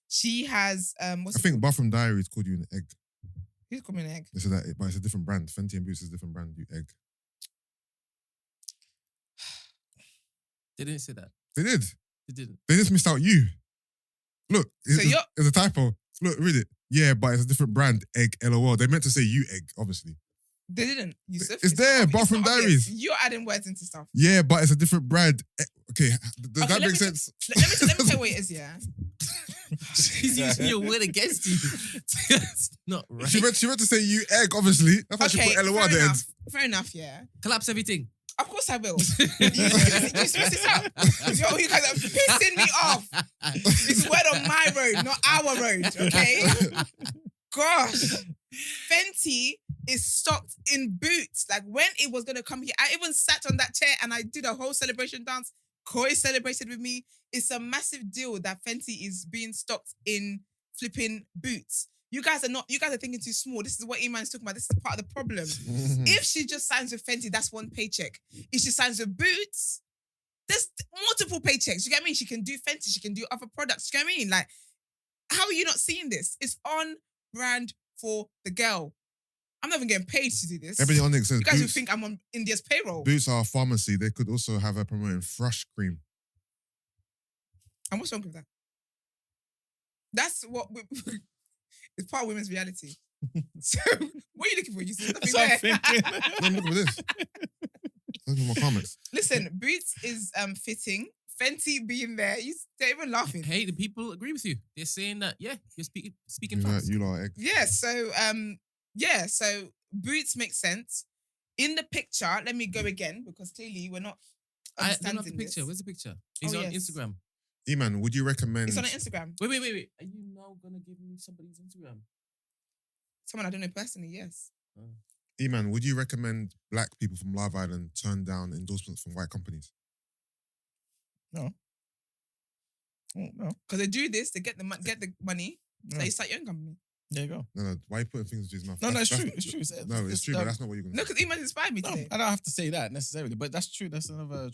[SPEAKER 1] She has
[SPEAKER 3] I think Bathroom Diaries called you an egg.
[SPEAKER 1] who's called me an egg?
[SPEAKER 3] They said that, but it's a different brand. Fenty and Boots is a different brand. You egg.
[SPEAKER 4] They didn't say that.
[SPEAKER 3] They did.
[SPEAKER 4] They didn't.
[SPEAKER 3] They just missed out you. Look,
[SPEAKER 1] So you're-
[SPEAKER 3] it's a typo. Look, read it. Yeah, but it's a different brand. Egg, LOL. They meant to say you egg, obviously.
[SPEAKER 1] They didn't, Yusuf.
[SPEAKER 3] It's there, Bathroom
[SPEAKER 1] not obvious.
[SPEAKER 3] Diaries.
[SPEAKER 1] You're adding words into stuff.
[SPEAKER 3] Yeah, but it's a different brand. Okay, does that
[SPEAKER 1] let
[SPEAKER 3] make
[SPEAKER 1] me
[SPEAKER 3] sense?
[SPEAKER 1] Let me tell you what it is, yeah.
[SPEAKER 4] She's using your word against you. That's not right.
[SPEAKER 3] She meant to say you egg, obviously. That's why she put LOL at the end.
[SPEAKER 1] Fair enough, yeah.
[SPEAKER 4] Collapse everything.
[SPEAKER 1] Of course I will. you stress this out. Yo, you guys are pissing me off. It's word on my road, not our road, okay? Gosh. Fenty is stocked in Boots. Like when it was going to come here, I even sat on that chair and I did a whole celebration dance. Koi celebrated with me. It's a massive deal that Fenty is being stocked in flipping Boots. You guys are thinking too small. This is what Emman's talking about. This is part of the problem. If she just signs with Fenty, that's one paycheck. If she signs with Boots, there's multiple paychecks. You get what I mean? She can do Fenty, she can do other products. You get what I mean? Like, how are you not seeing this? It's on brand for the girl. I'm not even getting paid to do this.
[SPEAKER 3] Everything on it says
[SPEAKER 1] You guys would
[SPEAKER 3] Boots.
[SPEAKER 1] think I'm on India's payroll.
[SPEAKER 3] Boots are a pharmacy. They could also have her promoting thrush cream.
[SPEAKER 1] And what's wrong with that? That's what it's part of women's reality. So, what are you looking for? You see nothing
[SPEAKER 2] That's what
[SPEAKER 1] there.
[SPEAKER 2] I'm thinking.
[SPEAKER 3] No, look at this. Look at my comments.
[SPEAKER 1] Listen, Boots is fitting. Fenty being there, they're even laughing.
[SPEAKER 4] Hey, the people agree with you. They're saying that, yeah, you're speaking
[SPEAKER 3] You know,
[SPEAKER 4] facts.
[SPEAKER 3] you lot are egg.
[SPEAKER 1] Yeah, so Boots makes sense. In the picture, let me go again because clearly we're not
[SPEAKER 4] I don't
[SPEAKER 1] understanding
[SPEAKER 4] have the picture.
[SPEAKER 1] this.
[SPEAKER 4] Where's the picture? It's
[SPEAKER 1] Oh,
[SPEAKER 4] on
[SPEAKER 1] yes.
[SPEAKER 4] Instagram.
[SPEAKER 3] Eman, would you recommend?
[SPEAKER 1] It's on Instagram.
[SPEAKER 4] Wait. Are you now gonna give me somebody's Instagram?
[SPEAKER 1] Someone I don't know personally, yes.
[SPEAKER 3] Eman, would you recommend black people from Love Island turn down endorsements from white companies?
[SPEAKER 2] No. Oh, no.
[SPEAKER 1] Because they do this, they get the money, so
[SPEAKER 2] Yeah.
[SPEAKER 1] you start your own company.
[SPEAKER 2] There you go.
[SPEAKER 3] No. Why are you putting things into his mouth?
[SPEAKER 2] No, it's
[SPEAKER 3] That's-
[SPEAKER 2] true. It's true.
[SPEAKER 3] No, it's true, but that's not what you're going
[SPEAKER 1] No,
[SPEAKER 3] to say.
[SPEAKER 1] because Iman inspired me
[SPEAKER 2] No,
[SPEAKER 1] today.
[SPEAKER 2] I don't have to say that necessarily, but that's true. That's another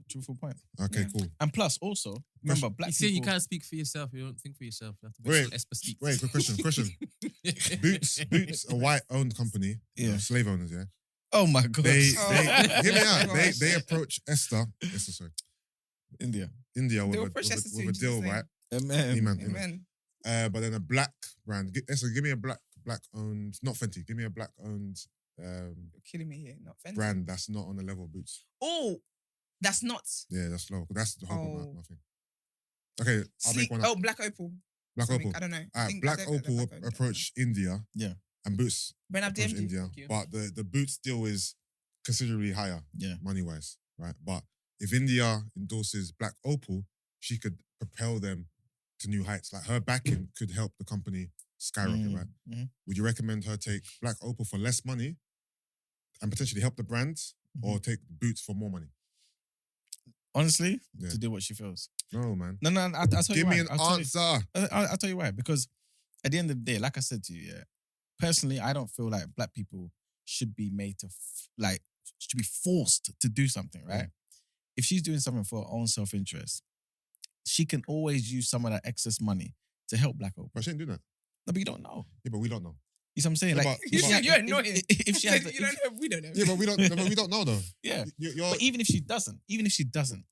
[SPEAKER 2] truthful point.
[SPEAKER 3] Okay,
[SPEAKER 1] Yeah.
[SPEAKER 3] cool.
[SPEAKER 2] And plus, also, remember, black
[SPEAKER 4] You say you
[SPEAKER 2] people.
[SPEAKER 4] can't speak for yourself. You don't think for yourself. You have to
[SPEAKER 3] Wait,
[SPEAKER 4] make Esper speak.
[SPEAKER 3] Wait, quick question. Boots, a white-owned company,
[SPEAKER 2] Yeah.
[SPEAKER 3] slave owners, yeah?
[SPEAKER 2] Oh my god.
[SPEAKER 3] They
[SPEAKER 1] Oh,
[SPEAKER 3] hear me out.
[SPEAKER 1] gosh.
[SPEAKER 3] They approach Esther,
[SPEAKER 2] India.
[SPEAKER 3] India
[SPEAKER 1] They will
[SPEAKER 3] with
[SPEAKER 1] approach Esther
[SPEAKER 3] a
[SPEAKER 1] in
[SPEAKER 3] deal,
[SPEAKER 1] Jesus'
[SPEAKER 3] right?
[SPEAKER 2] Amen.
[SPEAKER 3] Amen.
[SPEAKER 1] Amen.
[SPEAKER 3] But then a black brand. Esther, give me a black owned, not Fenty. Give me a black owned
[SPEAKER 1] You're killing me here. Not Fenty.
[SPEAKER 3] brand that's not on the level of Boots.
[SPEAKER 1] Oh, that's not.
[SPEAKER 3] Yeah, that's low. That's the whole
[SPEAKER 1] Oh.
[SPEAKER 3] my thing. Okay, I'll make one up.
[SPEAKER 1] Oh, Black Opal.
[SPEAKER 3] Black
[SPEAKER 1] Something.
[SPEAKER 3] Opal.
[SPEAKER 1] I don't know.
[SPEAKER 3] All right, Black Opal approach India.
[SPEAKER 2] Yeah.
[SPEAKER 3] And Boots
[SPEAKER 1] When I've
[SPEAKER 3] approach
[SPEAKER 1] DM'd you.
[SPEAKER 3] India.
[SPEAKER 4] Thank you.
[SPEAKER 3] But the Boots deal is considerably higher.
[SPEAKER 2] Yeah.
[SPEAKER 3] Money-wise, right? But if India endorses Black Opal, she could propel them to new heights. Like her backing could help the company skyrocket, right?
[SPEAKER 2] Mhm.
[SPEAKER 3] Would you recommend her take Black Opal for less money and potentially help the brands, or take Boots for more money?
[SPEAKER 2] Honestly,
[SPEAKER 3] Yeah.
[SPEAKER 2] to do what she feels.
[SPEAKER 3] No, man.
[SPEAKER 2] No, I'll tell you
[SPEAKER 3] Give
[SPEAKER 2] why.
[SPEAKER 3] me an answer.
[SPEAKER 2] I'll tell you why. Because at the end of the day, like I said to you, yeah, personally, I don't feel like black people should be made to, should be forced to do something, right? If she's doing something for her own self-interest, she can always use some of that excess money to help black people.
[SPEAKER 3] But she didn't do that.
[SPEAKER 2] No, but you don't know.
[SPEAKER 3] Yeah, but we don't know.
[SPEAKER 2] You see what I'm saying?
[SPEAKER 3] Yeah,
[SPEAKER 2] Like,
[SPEAKER 3] but-
[SPEAKER 2] if she had-
[SPEAKER 1] You're annoying.
[SPEAKER 2] if she has,
[SPEAKER 1] You don't know. We don't know.
[SPEAKER 3] Yeah, but we don't know though.
[SPEAKER 2] yeah.
[SPEAKER 3] You're,
[SPEAKER 2] But even if she doesn't,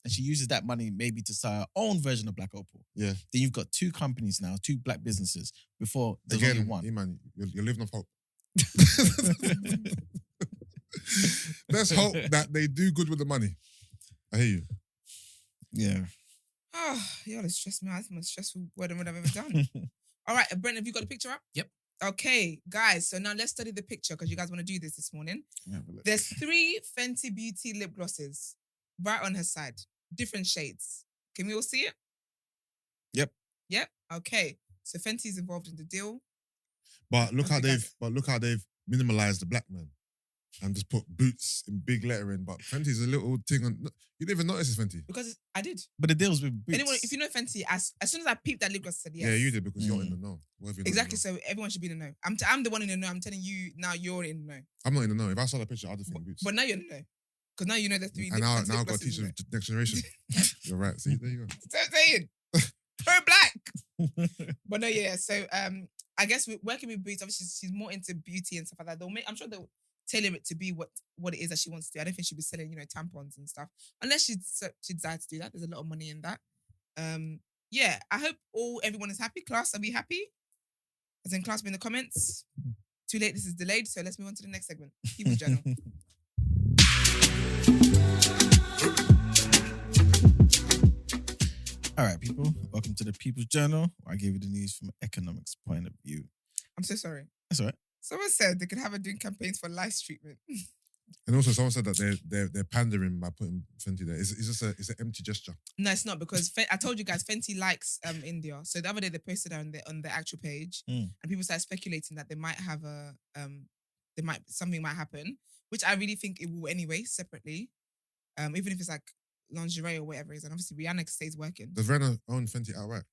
[SPEAKER 2] and she uses that money maybe to start her own version of Black Opal,
[SPEAKER 3] Yeah.
[SPEAKER 2] then you've got two companies now, two black businesses. Before there's only
[SPEAKER 3] again,
[SPEAKER 2] one.
[SPEAKER 3] yeah, man, you're living off hope. Let's hope that they do good with the money. I hear you.
[SPEAKER 2] Yeah.
[SPEAKER 1] Oh, y'all is stressed me out. That's the most stressful wedding I've ever done. All right, Brent, have you got the picture up?
[SPEAKER 4] Yep.
[SPEAKER 1] Okay, guys. So now let's study the picture because you guys want to do this morning. There's 3 Fenty Beauty lip glosses right on her side, different shades. Can we all see it?
[SPEAKER 2] Yep.
[SPEAKER 1] Yep. Okay. So Fenty's involved in the deal.
[SPEAKER 3] But look how
[SPEAKER 1] Okay,
[SPEAKER 3] they've minimalized the black man and just put Boots in big lettering. But Fenty's a little thing on. You didn't even notice it's Fenty.
[SPEAKER 1] Because I did.
[SPEAKER 2] But the deal's with Boots.
[SPEAKER 1] Anyone, if you know Fenty, as soon as I peeped that lip gloss, I said yes.
[SPEAKER 3] Yeah, you did because you're in the know. Whatever you're not in
[SPEAKER 1] Exactly.
[SPEAKER 3] the know.
[SPEAKER 1] So everyone should be in the know. I'm the one in the know. I'm telling you now. You're in the know.
[SPEAKER 3] I'm not in the know. If I saw the picture, I'd just think Boots.
[SPEAKER 1] But now you're in the know. Because now you know the 3.
[SPEAKER 3] And now
[SPEAKER 1] lip
[SPEAKER 3] I've got to
[SPEAKER 1] glosses
[SPEAKER 3] teach
[SPEAKER 1] in
[SPEAKER 3] the
[SPEAKER 1] it.
[SPEAKER 3] next generation. You're right. See, there you go.
[SPEAKER 1] Stop saying pro-black. But no, yeah. So I guess working with Boots, obviously she's more into beauty and stuff like that. I'm sure they'll tailor it to be what it is that she wants to do. I don't think she'll be selling, tampons and stuff. Unless she decides to do that. There's a lot of money in that. Yeah, I hope everyone is happy. Class, are we happy? As in class, be in the comments. Too late. This is delayed. So let's move on to the next segment. People's Journal.
[SPEAKER 2] All right, people. Welcome to the People's Journal. I gave you the news from an economics point of view.
[SPEAKER 1] I'm so sorry.
[SPEAKER 2] That's all right.
[SPEAKER 1] Someone said they could have her doing campaigns for lice treatment.
[SPEAKER 3] And also, someone said that they're pandering by putting Fenty there. It's an empty gesture.
[SPEAKER 1] No, it's not, because I told you guys Fenty likes India. So the other day they posted on the actual page, and people started speculating that they might have something might happen, which I really think it will anyway, separately. Even if it's like lingerie or whatever it is, and obviously Rihanna stays working.
[SPEAKER 3] Does Rihanna own Fenty outright?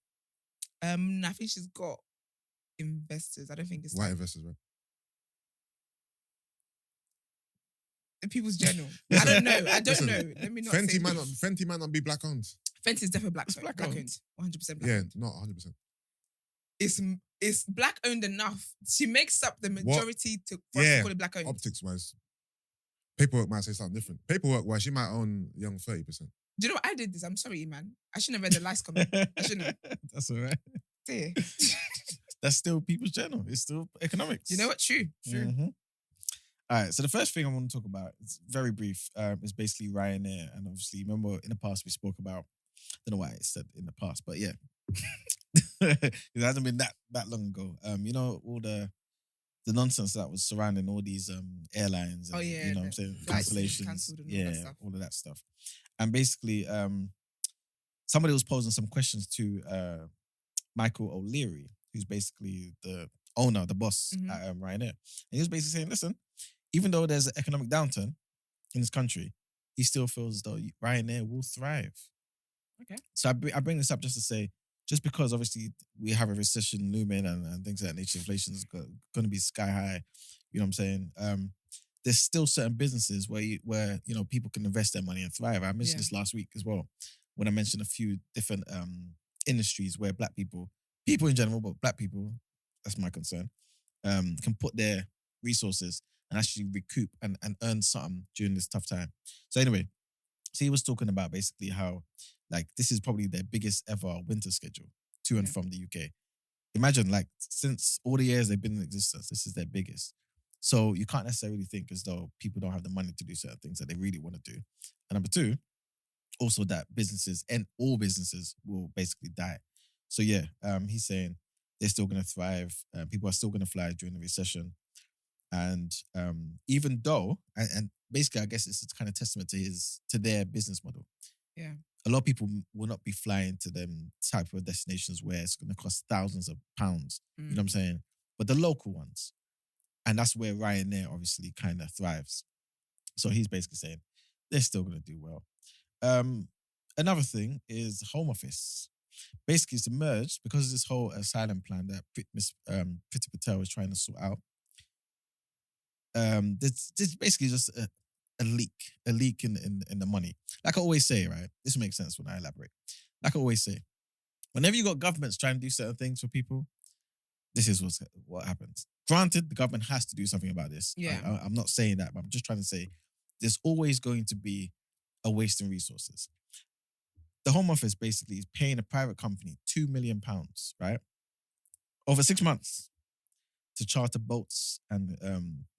[SPEAKER 1] I think she's got investors. I don't think it's
[SPEAKER 3] White investors, right?
[SPEAKER 1] the People's Journal. I don't know.
[SPEAKER 3] Listen,
[SPEAKER 1] know. Let me not
[SPEAKER 3] Fenty
[SPEAKER 1] say.
[SPEAKER 3] might not be black owned.
[SPEAKER 1] Fenty's definitely black
[SPEAKER 2] owned.
[SPEAKER 1] owned. 100% black
[SPEAKER 3] Yeah,
[SPEAKER 1] owned.
[SPEAKER 3] not 100%.
[SPEAKER 1] It's black owned enough. She makes up the majority for us to call it black owned.
[SPEAKER 3] Optics wise, paperwork might say something different. Paperwork wise, she might own young 30%.
[SPEAKER 1] Do you know what I did this? I'm sorry, man. I shouldn't have read the lice comment. I shouldn't have.
[SPEAKER 2] That's all right.
[SPEAKER 1] Dear.
[SPEAKER 2] That's still People's Journal. It's still economics.
[SPEAKER 1] You know what? True.
[SPEAKER 2] Mhm. All right, so the first thing I want to talk about, it's very brief, is basically Ryanair. And obviously, remember in the past we spoke about, I don't know why it said in the past, but yeah. It hasn't been that long ago. You know, all the nonsense that was surrounding all these airlines. And, you know what I'm saying? Cancellations.
[SPEAKER 1] Cancelled and all that stuff.
[SPEAKER 2] All of that stuff. And basically, somebody was posing some questions to Michael O'Leary, who's basically the owner, the boss at Ryanair. And he was basically saying, listen, even though there's an economic downturn in this country, he still feels as though Ryanair will thrive.
[SPEAKER 1] Okay.
[SPEAKER 2] So I bring this up just to say, just because obviously we have a recession looming and things of that nature, inflation is going to be sky high, you know what I'm saying? There's still certain businesses where people can invest their money and thrive. I mentioned this last week as well, when I mentioned a few different industries where black people in general, but black people, that's my concern, can put their resources and actually recoup and earn something during this tough time. So anyway, so he was talking about basically how this is probably their biggest ever winter schedule to and from the UK. Imagine since all the years they've been in existence, this is their biggest. So you can't necessarily think as though people don't have the money to do certain things that they really want to do. And number two, also that businesses and all businesses will basically die. So yeah, he's saying they're still going to thrive. People are still going to fly during the recession. And even though, and basically I guess it's kind of testament to their business model.
[SPEAKER 1] Yeah.
[SPEAKER 2] A lot of people will not be flying to them type of destinations where it's going to cost thousands of pounds. You know what I'm saying? But the local ones. And that's where Ryanair obviously kind of thrives. So he's basically saying they're still going to do well. Another thing is Home Office. Basically, it's emerged because of this whole asylum plan that Priti Patel is trying to sort out. There's basically just a leak in the money. Like I always say, right? This makes sense when I elaborate. Like I always say, whenever you got governments trying to do certain things for people, this is what happens. Granted, the government has to do something about this.
[SPEAKER 1] Yeah.
[SPEAKER 2] I'm not saying that, but I'm just trying to say there's always going to be a waste in resources. The Home Office basically is paying a private company £2 million, right? Over 6 months to charter boats and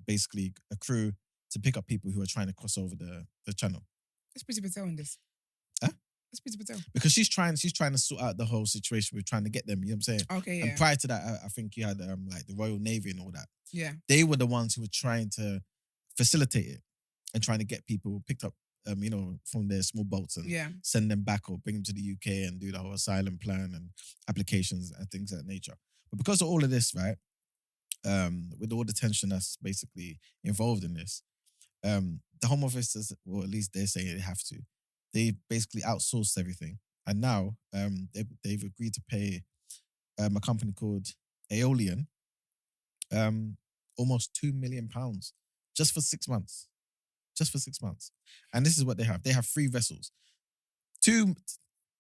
[SPEAKER 2] basically a crew to pick up people who are trying to cross over the channel.
[SPEAKER 1] Let's Priti Patel on this.
[SPEAKER 2] Huh?
[SPEAKER 1] Let's Priti Patel.
[SPEAKER 2] Because she's trying to sort out the whole situation with trying to get them, you know what I'm saying?
[SPEAKER 1] Okay, yeah.
[SPEAKER 2] And prior to that, I think you had the Royal Navy and all that.
[SPEAKER 1] Yeah.
[SPEAKER 2] They were the ones who were trying to facilitate it and trying to get people picked up, from their small boats and send them back or bring them to the UK and do the whole asylum plan and applications and things of that nature. But because of all of this, right, with all the tension that's basically involved in this, the Home Office, or at least they're saying they have to, they basically outsourced everything. And now they've agreed to pay a company called Aeolian almost £2 million just for 6 months. Just for 6 months. And this is what they have. They have 3 vessels.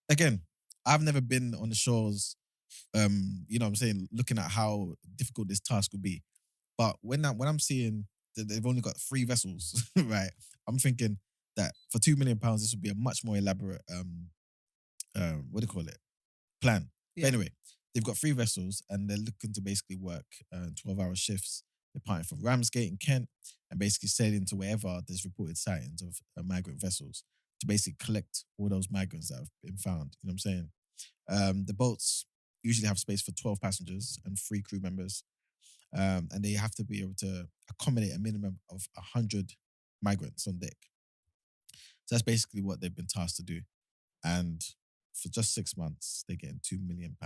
[SPEAKER 2] Again, I've never been on the shores, you know what I'm saying, looking at how difficult this task would be. But when I'm seeing that they've only got 3 vessels, right, I'm thinking that for £2 million, this would be a much more elaborate, what do you call it, plan.
[SPEAKER 1] Yeah.
[SPEAKER 2] But anyway, they've got 3 vessels and they're looking to basically work 12-hour shifts departing from Ramsgate in Kent and basically sailing to wherever there's reported sightings of migrant vessels to basically collect all those migrants that have been found. You know what I'm saying? The boats usually have space for 12 passengers and 3 crew members. And they have to be able to accommodate a minimum of 100 migrants on deck. So that's basically what they've been tasked to do. And for just 6 months, they're getting £2 million.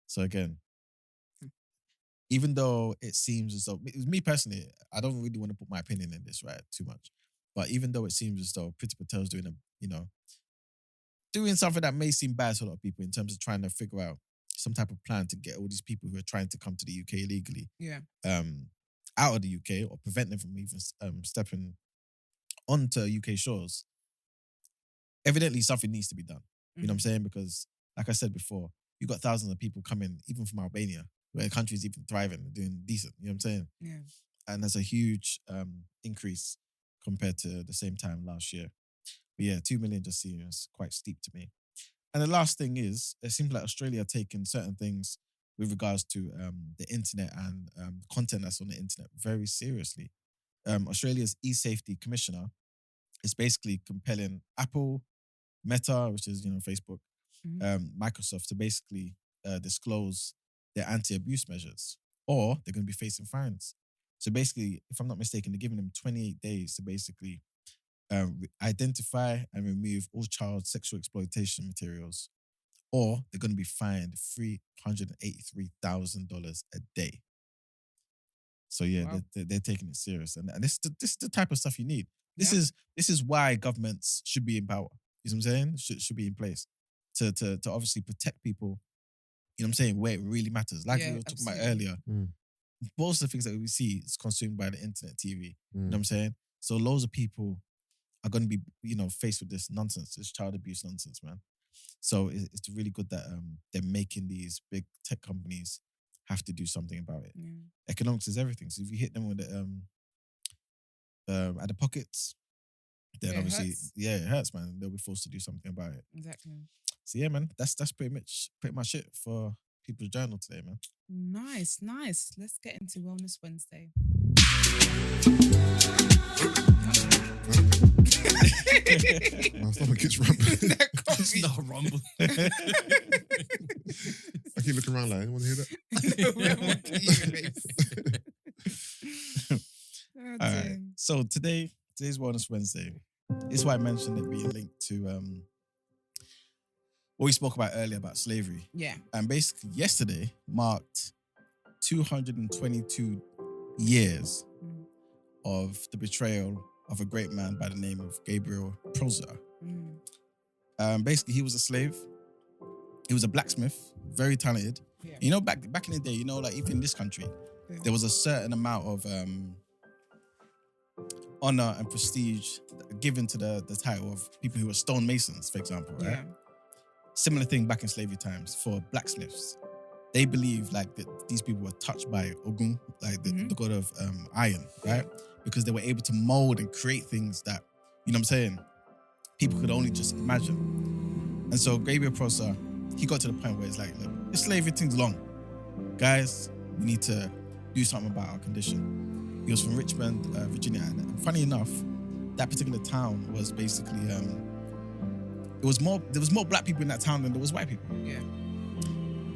[SPEAKER 2] So again, even though it seems as though, me personally, I don't really want to put my opinion in this, right, too much. But even though it seems as though Priti Patel's doing something that may seem bad to a lot of people in terms of trying to figure out some type of plan to get all these people who are trying to come to the UK illegally out of the UK or prevent them from even stepping onto UK shores. Evidently, something needs to be done. You know what I'm saying? Because, like I said before, you've got thousands of people coming, even from Albania, where the country is even thriving and doing decent. You know what I'm saying?
[SPEAKER 1] Yeah.
[SPEAKER 2] And there's a huge increase compared to the same time last year. But yeah, 2 million just seems quite steep to me. And the last thing is, it seems like Australia are taking certain things with regards to the internet and content that's on the internet very seriously. Australia's e-safety commissioner is basically compelling Apple, Meta, which is Facebook, Microsoft to basically disclose their anti-abuse measures, or they're going to be facing fines. So basically, if I'm not mistaken, they're giving them 28 days to basically identify and remove all child sexual exploitation materials, or they're going to be fined $383,000 a day. So yeah,
[SPEAKER 1] Wow.
[SPEAKER 2] they're taking it serious, and this is the type of stuff you need. This is why governments should be in power. You know what I'm saying? Should be in place to obviously protect people. You know what I'm saying? Where it really matters, like we were talking about earlier. Most of the things that we see is consumed by the internet, TV. You know what I'm saying? So loads of people are going to be, faced with this nonsense, this child abuse nonsense, man. So it's really good that they're making these big tech companies have to do something about it.
[SPEAKER 1] Yeah.
[SPEAKER 2] Economics is everything. So if you hit them with it at the pockets, then
[SPEAKER 1] Yeah, it
[SPEAKER 2] obviously,
[SPEAKER 1] hurts.
[SPEAKER 2] it hurts, man. They'll be forced to do something about it.
[SPEAKER 1] Exactly.
[SPEAKER 2] So yeah, man, that's pretty much it for People's Journal today, man.
[SPEAKER 1] Nice. Let's get into Wellness Wednesday.
[SPEAKER 3] My stomach keeps rumbling.
[SPEAKER 1] That
[SPEAKER 4] It's
[SPEAKER 1] coffee.
[SPEAKER 4] not a rumble.
[SPEAKER 3] I keep looking around like, anyone hear that?
[SPEAKER 1] Oh,
[SPEAKER 2] All right.
[SPEAKER 1] dear.
[SPEAKER 2] So today's Wellness Wednesday. This is why I mentioned it being linked to what we spoke about earlier about slavery.
[SPEAKER 1] Yeah.
[SPEAKER 2] And basically, yesterday marked 222 years of the betrayal of a great man by the name of Gabriel Prosser. Basically, he was a slave. He was a blacksmith, very talented.
[SPEAKER 1] Yeah.
[SPEAKER 2] Back in the day, like even in this country, there was a certain amount of honor and prestige given to the title of people who were stonemasons, for example, right?
[SPEAKER 1] Yeah.
[SPEAKER 2] Similar thing back in slavery times for blacksmiths. They believed like that these people were touched by Ogun, like the god of iron, right? Because they were able to mold and create things that, you know what I'm saying, people could only just imagine. And so Gabriel Prosser, he got to the point where it's like, look, this slavery thing's long. Guys, we need to do something about our condition. He was from Richmond, Virginia. And funny enough, that particular town was basically, there was more black people in that town than there was white people.
[SPEAKER 1] Yeah.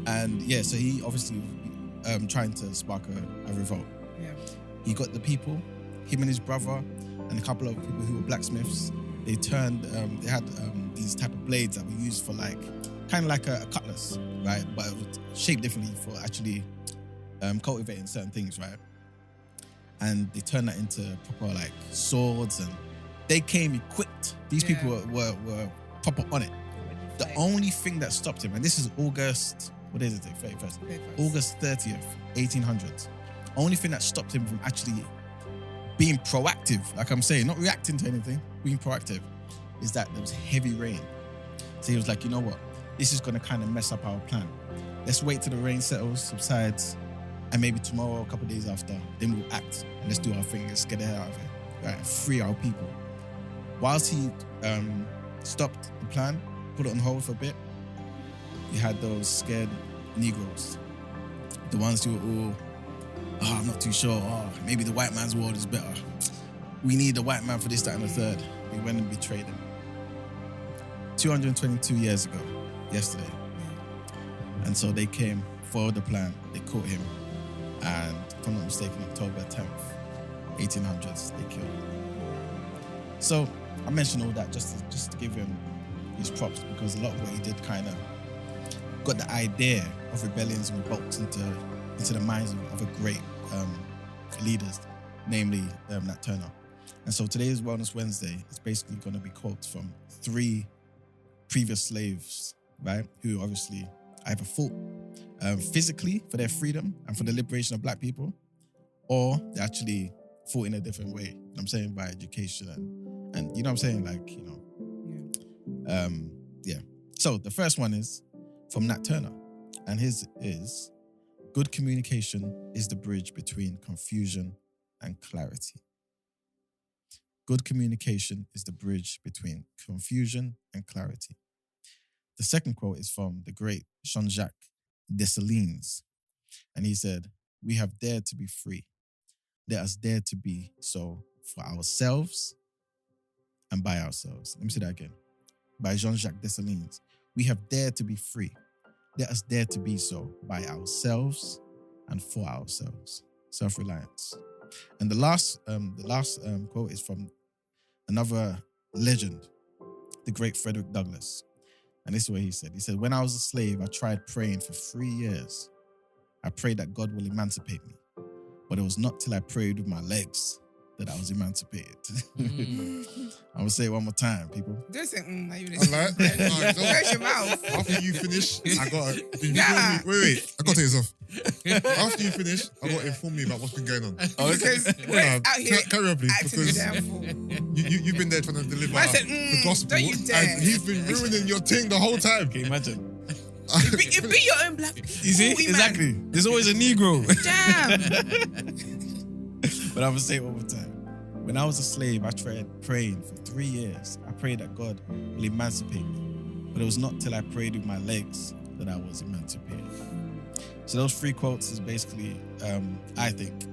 [SPEAKER 2] And yeah, so he obviously trying to spark a revolt.
[SPEAKER 1] Yeah.
[SPEAKER 2] He got the people, him and his brother, and a couple of people who were blacksmiths. They turned, they had these type of blades that were used for like, kind of like a cutlass, right? But it was shaped differently for actually cultivating certain things, right? And they turned that into proper like swords, and they came equipped. These people were proper on it. The only thing that stopped him, and this is August, what is it? 31st? August 30th, 1800s. Only thing that stopped him from actually being proactive, like I'm saying, not reacting to anything, being proactive, is that there was heavy rain. So he was like, you know what? This is going to kind of mess up our plan. Let's wait till the rain settles, subsides, and maybe tomorrow, a couple of days after, then we'll act and let's do our thing. Let's get the hell out of here, right? Free our people. Whilst he stopped the plan, put it on hold for a bit, you had those scared Negroes, the ones who were all I'm not too sure. Maybe the white man's world is better. We need the white man for this, that, and the third. We went and betrayed him. 222 years ago, yesterday. And so they came, followed the plan, they caught him, and if I'm not mistaken, October 10th, 1800s, they killed him. So I mentioned all that just to give him his props, because a lot of what he did kind of got the idea of rebellions and revolts into the minds of a great leaders, namely Nat Turner. And so today's Wellness Wednesday is basically going to be quotes from 3 previous slaves, right, who obviously either fought physically for their freedom and for the liberation of black people, or they actually fought in a different way. You know what I'm saying, by education and you know what I'm saying, like, you know, yeah. So the first one is from Nat Turner, and his is, good communication is the bridge between confusion and clarity. Good communication is the bridge between confusion and clarity. The second quote is from the great Jean-Jacques Dessalines, and he said, "We have dared to be free. Let us dare to be so for ourselves and by ourselves." Let me say that again. By Jean-Jacques Dessalines. "We have dared to be free. Let us dare to be so by ourselves and for ourselves." Self-reliance. And the last quote is from another legend, the great Frederick Douglass. And this is what he said. He said, "When I was a slave, I tried praying for 3 years. I prayed that God will emancipate me. But it was not till I prayed with my legs that I was emancipated." I'm going to say it one more time, people.
[SPEAKER 1] Don't say, like you
[SPEAKER 3] I like it.
[SPEAKER 1] Close your mouth.
[SPEAKER 3] After you finish, I got to...
[SPEAKER 1] Nah.
[SPEAKER 3] Wait. I got to take this off. After you finish, I got to inform me about what's been going on.
[SPEAKER 1] Because
[SPEAKER 3] Nah,
[SPEAKER 1] Brent's out here
[SPEAKER 3] carry on, please.
[SPEAKER 1] acting the
[SPEAKER 3] Because
[SPEAKER 1] damn fool.
[SPEAKER 3] you've been there trying to deliver
[SPEAKER 1] I said,
[SPEAKER 3] the gospel.
[SPEAKER 1] don't you dare.
[SPEAKER 3] And he's been ruining your thing the whole time.
[SPEAKER 2] Can you imagine?
[SPEAKER 1] You be your own black.
[SPEAKER 2] You see?
[SPEAKER 1] Ooh, man.
[SPEAKER 2] Exactly. There's always a Negro.
[SPEAKER 1] Damn.
[SPEAKER 2] But I'm going to say it one more time. When I was a slave, I tried praying for 3 years. I prayed that God will emancipate me. But it was not till I prayed with my legs that I was emancipated. So those 3 quotes is basically, I think,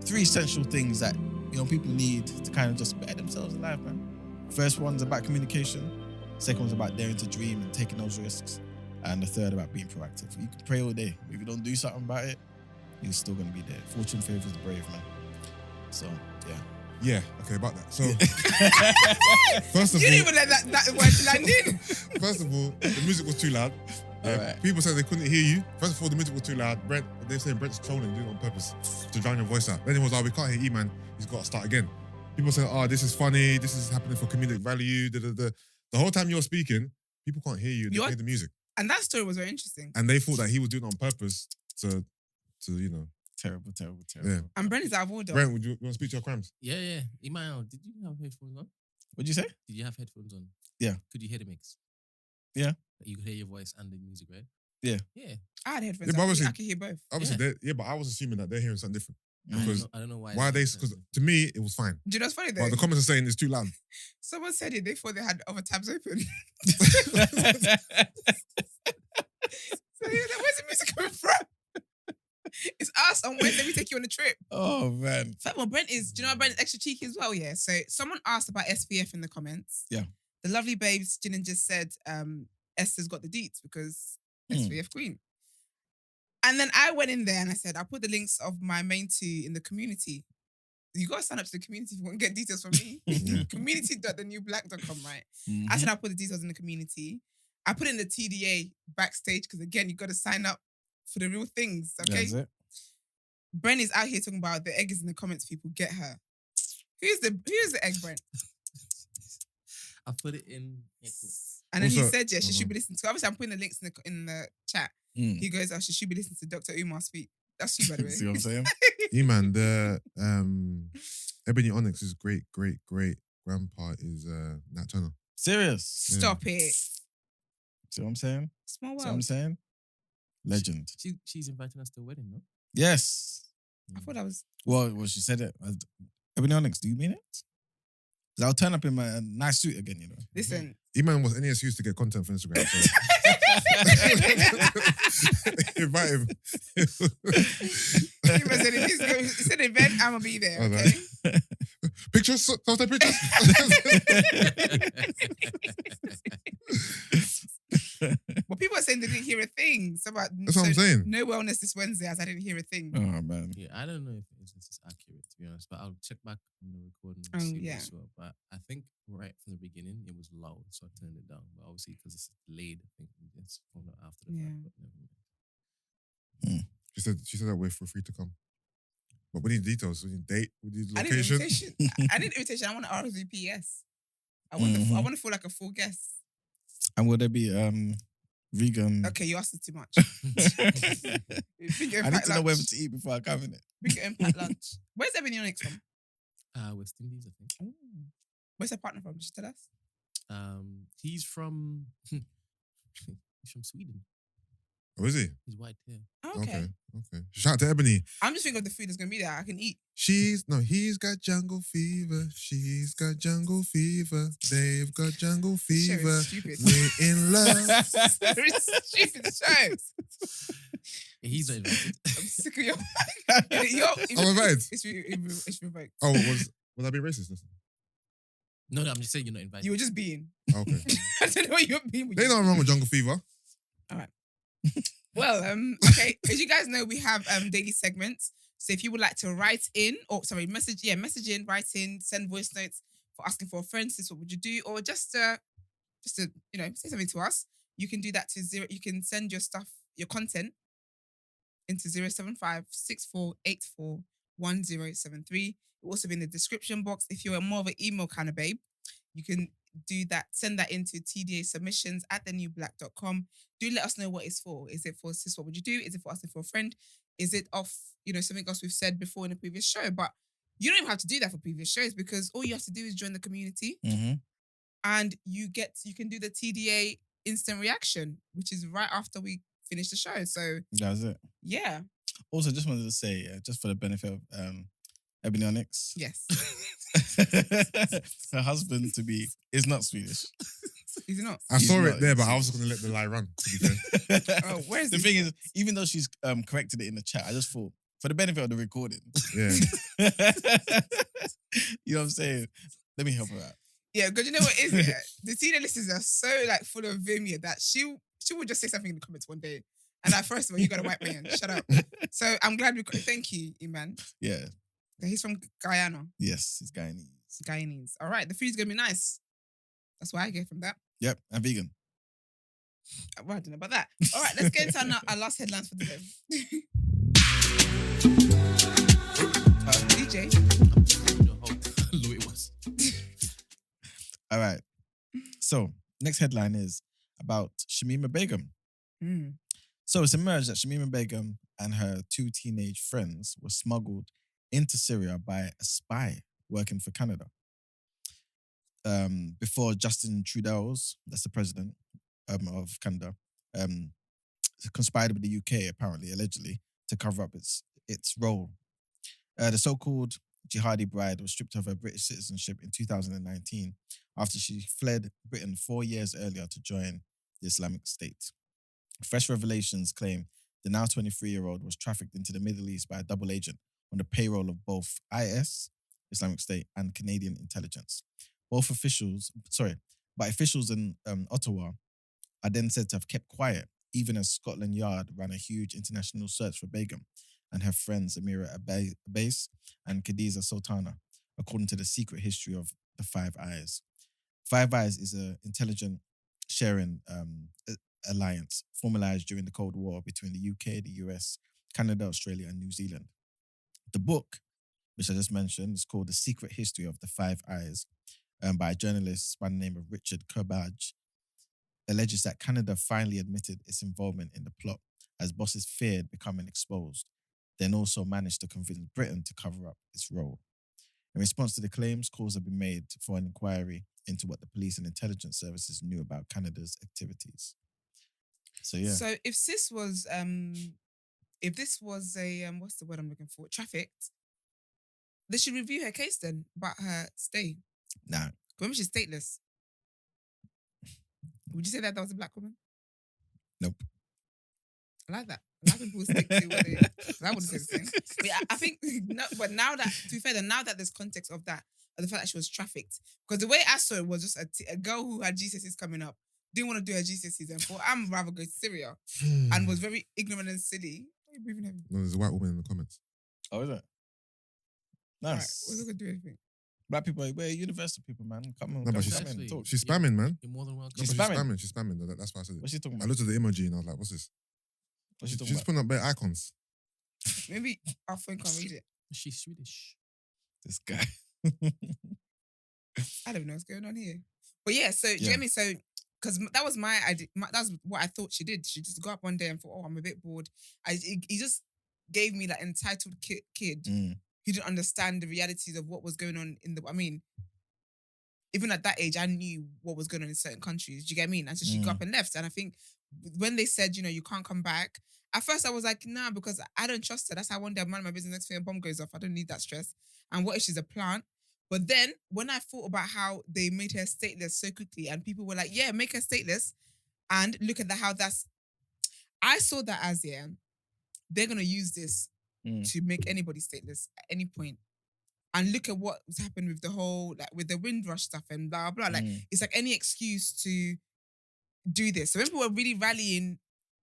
[SPEAKER 2] 3 essential things that, you know, people need to kind of just better themselves in life, man. First one's about communication. Second one's about daring to dream and taking those risks. And the third about being proactive. You can pray all day. If you don't do something about it, you're still going to be there. Fortune favors the brave, man. So, yeah.
[SPEAKER 3] Yeah, okay, about that. So, first of
[SPEAKER 1] You
[SPEAKER 3] all,
[SPEAKER 1] didn't even let that word land in.
[SPEAKER 3] first of all, the music was too loud.
[SPEAKER 2] Alright.
[SPEAKER 3] People said they couldn't hear you. First of all, the music was too loud. They're saying Brent's trolling, doing it on purpose to drown your voice out. Then it was, we can't hear Emman. He's got to start again. People said, this is funny. This is happening for comedic value. The whole time you're speaking, people can't hear you. They play the music.
[SPEAKER 1] And that story was very interesting.
[SPEAKER 3] And they thought that he was doing it on purpose to you know.
[SPEAKER 2] Terrible.
[SPEAKER 3] Yeah.
[SPEAKER 1] And Brent is out of order.
[SPEAKER 3] Brent, you want to speak to your crimes?
[SPEAKER 4] Yeah. Emmanuel, did you have headphones on?
[SPEAKER 2] What'd you say?
[SPEAKER 4] Did you have headphones on?
[SPEAKER 2] Yeah.
[SPEAKER 4] Could you hear the mix?
[SPEAKER 2] Yeah.
[SPEAKER 4] You could hear your voice and the music, right?
[SPEAKER 2] Yeah.
[SPEAKER 4] Yeah.
[SPEAKER 1] I had headphones.
[SPEAKER 3] Yeah, but obviously-
[SPEAKER 1] I could hear both.
[SPEAKER 3] Obviously, but I was assuming that they're hearing something different. Because
[SPEAKER 4] I don't know why.
[SPEAKER 3] why are they? Because to me, it was fine.
[SPEAKER 1] Do you know what's funny though?
[SPEAKER 3] But the comments are saying it's too loud.
[SPEAKER 1] Someone said it. They thought they had other tabs open. So he was like, "Where's the music coming from?" It's us on Wednesday. We take you on a trip.
[SPEAKER 2] Oh, man.
[SPEAKER 1] Fact, well, Brent is. Do you know Brent is extra cheeky as well? Yeah. So someone asked about SPF in the comments.
[SPEAKER 2] Yeah.
[SPEAKER 1] The lovely babes, Jinan just said, Esther's got the deets because SPF queen. And then I went in there and I said, I'll put the links of my main 2 in the community. You got to sign up to the community if you want to get details from me. Community.thenewblack.com, right? I said, I'll put the details in the community. I put in the TDA backstage because, again, you got to sign up for the real things, okay?
[SPEAKER 2] That's it.
[SPEAKER 1] Brent is out here talking about the egg is in the comments, people. Get her. Who's the egg, Brent?
[SPEAKER 4] I put it in.
[SPEAKER 1] And then he
[SPEAKER 3] Also-
[SPEAKER 1] said, yeah, she should be listening to. Obviously, I'm putting the links in the chat. He goes, she should be listening to Dr. Umar speak. That's you, by the way.
[SPEAKER 2] See what I'm saying?
[SPEAKER 3] Eman, the Ebony Onyx's great grandpa is Nat Turner.
[SPEAKER 2] Serious.
[SPEAKER 1] Stop it.
[SPEAKER 2] See what I'm saying?
[SPEAKER 1] Small
[SPEAKER 2] See what I'm
[SPEAKER 1] world.
[SPEAKER 2] saying? Legend.
[SPEAKER 4] She's inviting us to a wedding, no?
[SPEAKER 2] Yes.
[SPEAKER 1] I thought that was...
[SPEAKER 2] Well, she said it. Ebony Onyx, do you mean it? Because I'll turn up in my nice suit again, you know.
[SPEAKER 1] Listen,
[SPEAKER 3] Eman was any excuse to get content for Instagram. So Invite him.
[SPEAKER 1] He said, if he's going, it's an event, I'm gonna be there.
[SPEAKER 3] Oh,
[SPEAKER 1] Okay.
[SPEAKER 3] Pictures? Someone take pictures?
[SPEAKER 1] But people are saying they didn't hear a thing. So about
[SPEAKER 3] That's what I'm saying.
[SPEAKER 1] No wellness this Wednesday, as I didn't hear a thing.
[SPEAKER 2] Oh man.
[SPEAKER 4] Yeah, I don't know if it's accurate to be honest, but I'll check back on the recording
[SPEAKER 1] Oh,
[SPEAKER 4] and see
[SPEAKER 1] yeah.
[SPEAKER 4] what as well. But I think right from the beginning it was loud, so I turned it down. But obviously because it's delayed, I think it's after the fact. But never mind.
[SPEAKER 3] She said that we're free to come. But we need details. We need date. We need
[SPEAKER 1] I need
[SPEAKER 3] location.
[SPEAKER 1] invitation. I need invitation. I want an RSVPs. I want I want to feel like a full guest.
[SPEAKER 2] And will there be vegan?
[SPEAKER 1] Okay, you asked too much.
[SPEAKER 2] I
[SPEAKER 1] Big
[SPEAKER 2] need to know whether
[SPEAKER 1] lunch.
[SPEAKER 2] to eat before I come in it.
[SPEAKER 1] Big impact lunch. Where's Emman Unix from?
[SPEAKER 4] West Indies, I think.
[SPEAKER 1] Ooh. Where's her partner from? Just tell us.
[SPEAKER 4] He's from Sweden.
[SPEAKER 3] Oh, is he?
[SPEAKER 4] He's white, yeah.
[SPEAKER 1] Oh, okay.
[SPEAKER 3] Okay. Shout out to Ebony.
[SPEAKER 1] I'm just thinking of the food that's gonna be there. I can eat.
[SPEAKER 3] He's got jungle fever. She's got jungle fever. They've got jungle
[SPEAKER 1] This show
[SPEAKER 3] fever.
[SPEAKER 1] is stupid.
[SPEAKER 3] We're in love.
[SPEAKER 1] Very stupid shows.
[SPEAKER 4] He's not invited.
[SPEAKER 1] I'm sick of your.
[SPEAKER 3] I'm invited.
[SPEAKER 1] It's revoked.
[SPEAKER 3] Oh, was I being racist? Listen.
[SPEAKER 4] No, I'm just saying you're not invited.
[SPEAKER 1] You were just being.
[SPEAKER 3] Okay.
[SPEAKER 1] I don't know what you were being.
[SPEAKER 3] There's nothing wrong with jungle fever.
[SPEAKER 1] Well, okay. As you guys know, we have daily segments. So if you would like to write in, message in, write in, send voice notes for asking for a friend, this what would you do, or just to say something to us, you can do that to zero. You can send your stuff, your content, into 075-6484-1073. It will also be in the description box. If you're more of an email kind of babe, you can do that. Send that into tdasubmissions@thenewblack.com. Do let us know what it's for. Is it for sis? What would you do? Is it for asking for a friend? Is it off, something else we've said before in a previous show? But you don't even have to do that for previous shows because all you have to do is join the community and you can do the TDA instant reaction, which is right after we finish the show. So
[SPEAKER 2] That's it.
[SPEAKER 1] yeah.
[SPEAKER 2] Also, just wanted to say, just for the benefit of Ebony Onyx,
[SPEAKER 1] Yes.
[SPEAKER 2] her husband is not Swedish.
[SPEAKER 1] Is it not?
[SPEAKER 3] I saw
[SPEAKER 2] He's
[SPEAKER 3] it
[SPEAKER 2] not-
[SPEAKER 3] there, but I was going to let the lie run. To be fair.
[SPEAKER 1] Oh, where is
[SPEAKER 2] The
[SPEAKER 1] he?
[SPEAKER 2] thing is, even though she's corrected it in the chat, I just thought, for the benefit of the recording,
[SPEAKER 3] Yeah.
[SPEAKER 2] you know what I'm saying? Let me help her out.
[SPEAKER 1] Yeah, because you know what is it? The TDA listeners are so full of vim here that she would just say something in the comments one day. And first of all, you got a white man. Shut up. So I'm glad thank you, Emman.
[SPEAKER 2] Yeah.
[SPEAKER 1] He's from Guyana.
[SPEAKER 2] Yes, it's Guyanese.
[SPEAKER 1] Guyanese. All right, the food's gonna be nice. That's what I get from that.
[SPEAKER 2] Yep, and vegan.
[SPEAKER 1] Well, I don't know about that. All right, let's get into our last headlines for the day. DJ.
[SPEAKER 4] You know how low it was.
[SPEAKER 2] All right. So, next headline is about Shamima Begum.
[SPEAKER 1] Mm.
[SPEAKER 2] So, it's emerged that Shamima Begum and her 2 teenage friends were smuggled into Syria by a spy working for Canada. Before Justin Trudeau's, that's the president of Canada, conspired with the UK, apparently, allegedly, to cover up its role. The so-called jihadi bride was stripped of her British citizenship in 2019 after she fled Britain 4 years earlier to join the Islamic State. Fresh revelations claim the now 23-year-old was trafficked into the Middle East by a double agent on the payroll of both IS, Islamic State, and Canadian intelligence. But officials in Ottawa are then said to have kept quiet, even as Scotland Yard ran a huge international search for Begum and her friends Amira Abbas and Khadija Sultana, according to the secret history of the Five Eyes. Five Eyes is an intelligent sharing alliance formalized during the Cold War between the UK, the US, Canada, Australia, and New Zealand. The book, which I just mentioned, is called The Secret History of the Five Eyes, by a journalist by the name of Richard Kerbadge, alleges that Canada finally admitted its involvement in the plot as bosses feared becoming exposed, then also managed to convince Britain to cover up its role. In response to the claims, calls have been made for an inquiry into what the police and intelligence services knew about Canada's activities. So yeah.
[SPEAKER 1] So if this was a what's the word I'm looking for? Trafficked, they should review her case then about her stay.
[SPEAKER 2] Nah.
[SPEAKER 1] Remember, she's stateless. Would you say that was a black woman?
[SPEAKER 2] Nope.
[SPEAKER 1] I like that. A lot of people stick to what they. I wouldn't say the same. But yeah, I think. No, but now that, to be fair, now that there's context of that, of the fact that she was trafficked, because the way I saw it was just a girl who had GCSEs coming up, didn't want to do her GCSEs and thought, I'm rather go to Syria, and was very ignorant and silly. Why are you breathing heavy?
[SPEAKER 3] No, there's a white woman in the comments.
[SPEAKER 2] Oh, is it?
[SPEAKER 1] Right,
[SPEAKER 2] Nice.
[SPEAKER 1] we're not gonna do anything.
[SPEAKER 2] Black people, we're universal people, man. Come on,
[SPEAKER 3] No, but
[SPEAKER 2] come,
[SPEAKER 3] she's-
[SPEAKER 2] come in, talk.
[SPEAKER 3] She's spamming, man.
[SPEAKER 4] You're more than welcome.
[SPEAKER 2] She's
[SPEAKER 3] No, but
[SPEAKER 2] spamming.
[SPEAKER 3] She's spamming. That's why I said it.
[SPEAKER 2] What's she talking
[SPEAKER 3] I
[SPEAKER 2] about?
[SPEAKER 3] looked at the emoji and I was like, what's this?
[SPEAKER 2] What's she talking
[SPEAKER 3] She's
[SPEAKER 2] about?
[SPEAKER 3] putting up bare icons.
[SPEAKER 1] Maybe our phone can't read it.
[SPEAKER 4] She's Swedish.
[SPEAKER 2] This guy.
[SPEAKER 1] I don't know what's going on here. But yeah, so do you
[SPEAKER 2] Yeah.
[SPEAKER 1] get me? So because that was my idea. That's what I thought she did. She just got up one day and thought, "Oh, I'm a bit bored." He just gave me like entitled kid
[SPEAKER 2] Mm.
[SPEAKER 1] who didn't understand the realities of what was going on in the. I mean, even at that age, I knew what was going on in certain countries. Do you get me? And so she got up and left. And I think when they said, you can't come back. At first, I was like, nah, because I don't trust her. That's how one day I'm minding my business, next thing a bomb goes off. I don't need that stress. And what if she's a plant? But then when I thought about how they made her stateless so quickly and people were like, yeah, make her stateless. And look at how that's... I saw that as, they're going to use this to make anybody stateless at any point. And look at what's happened with the whole, like with the Windrush stuff and blah, blah. Like, it's like any excuse to do this. So when people were really rallying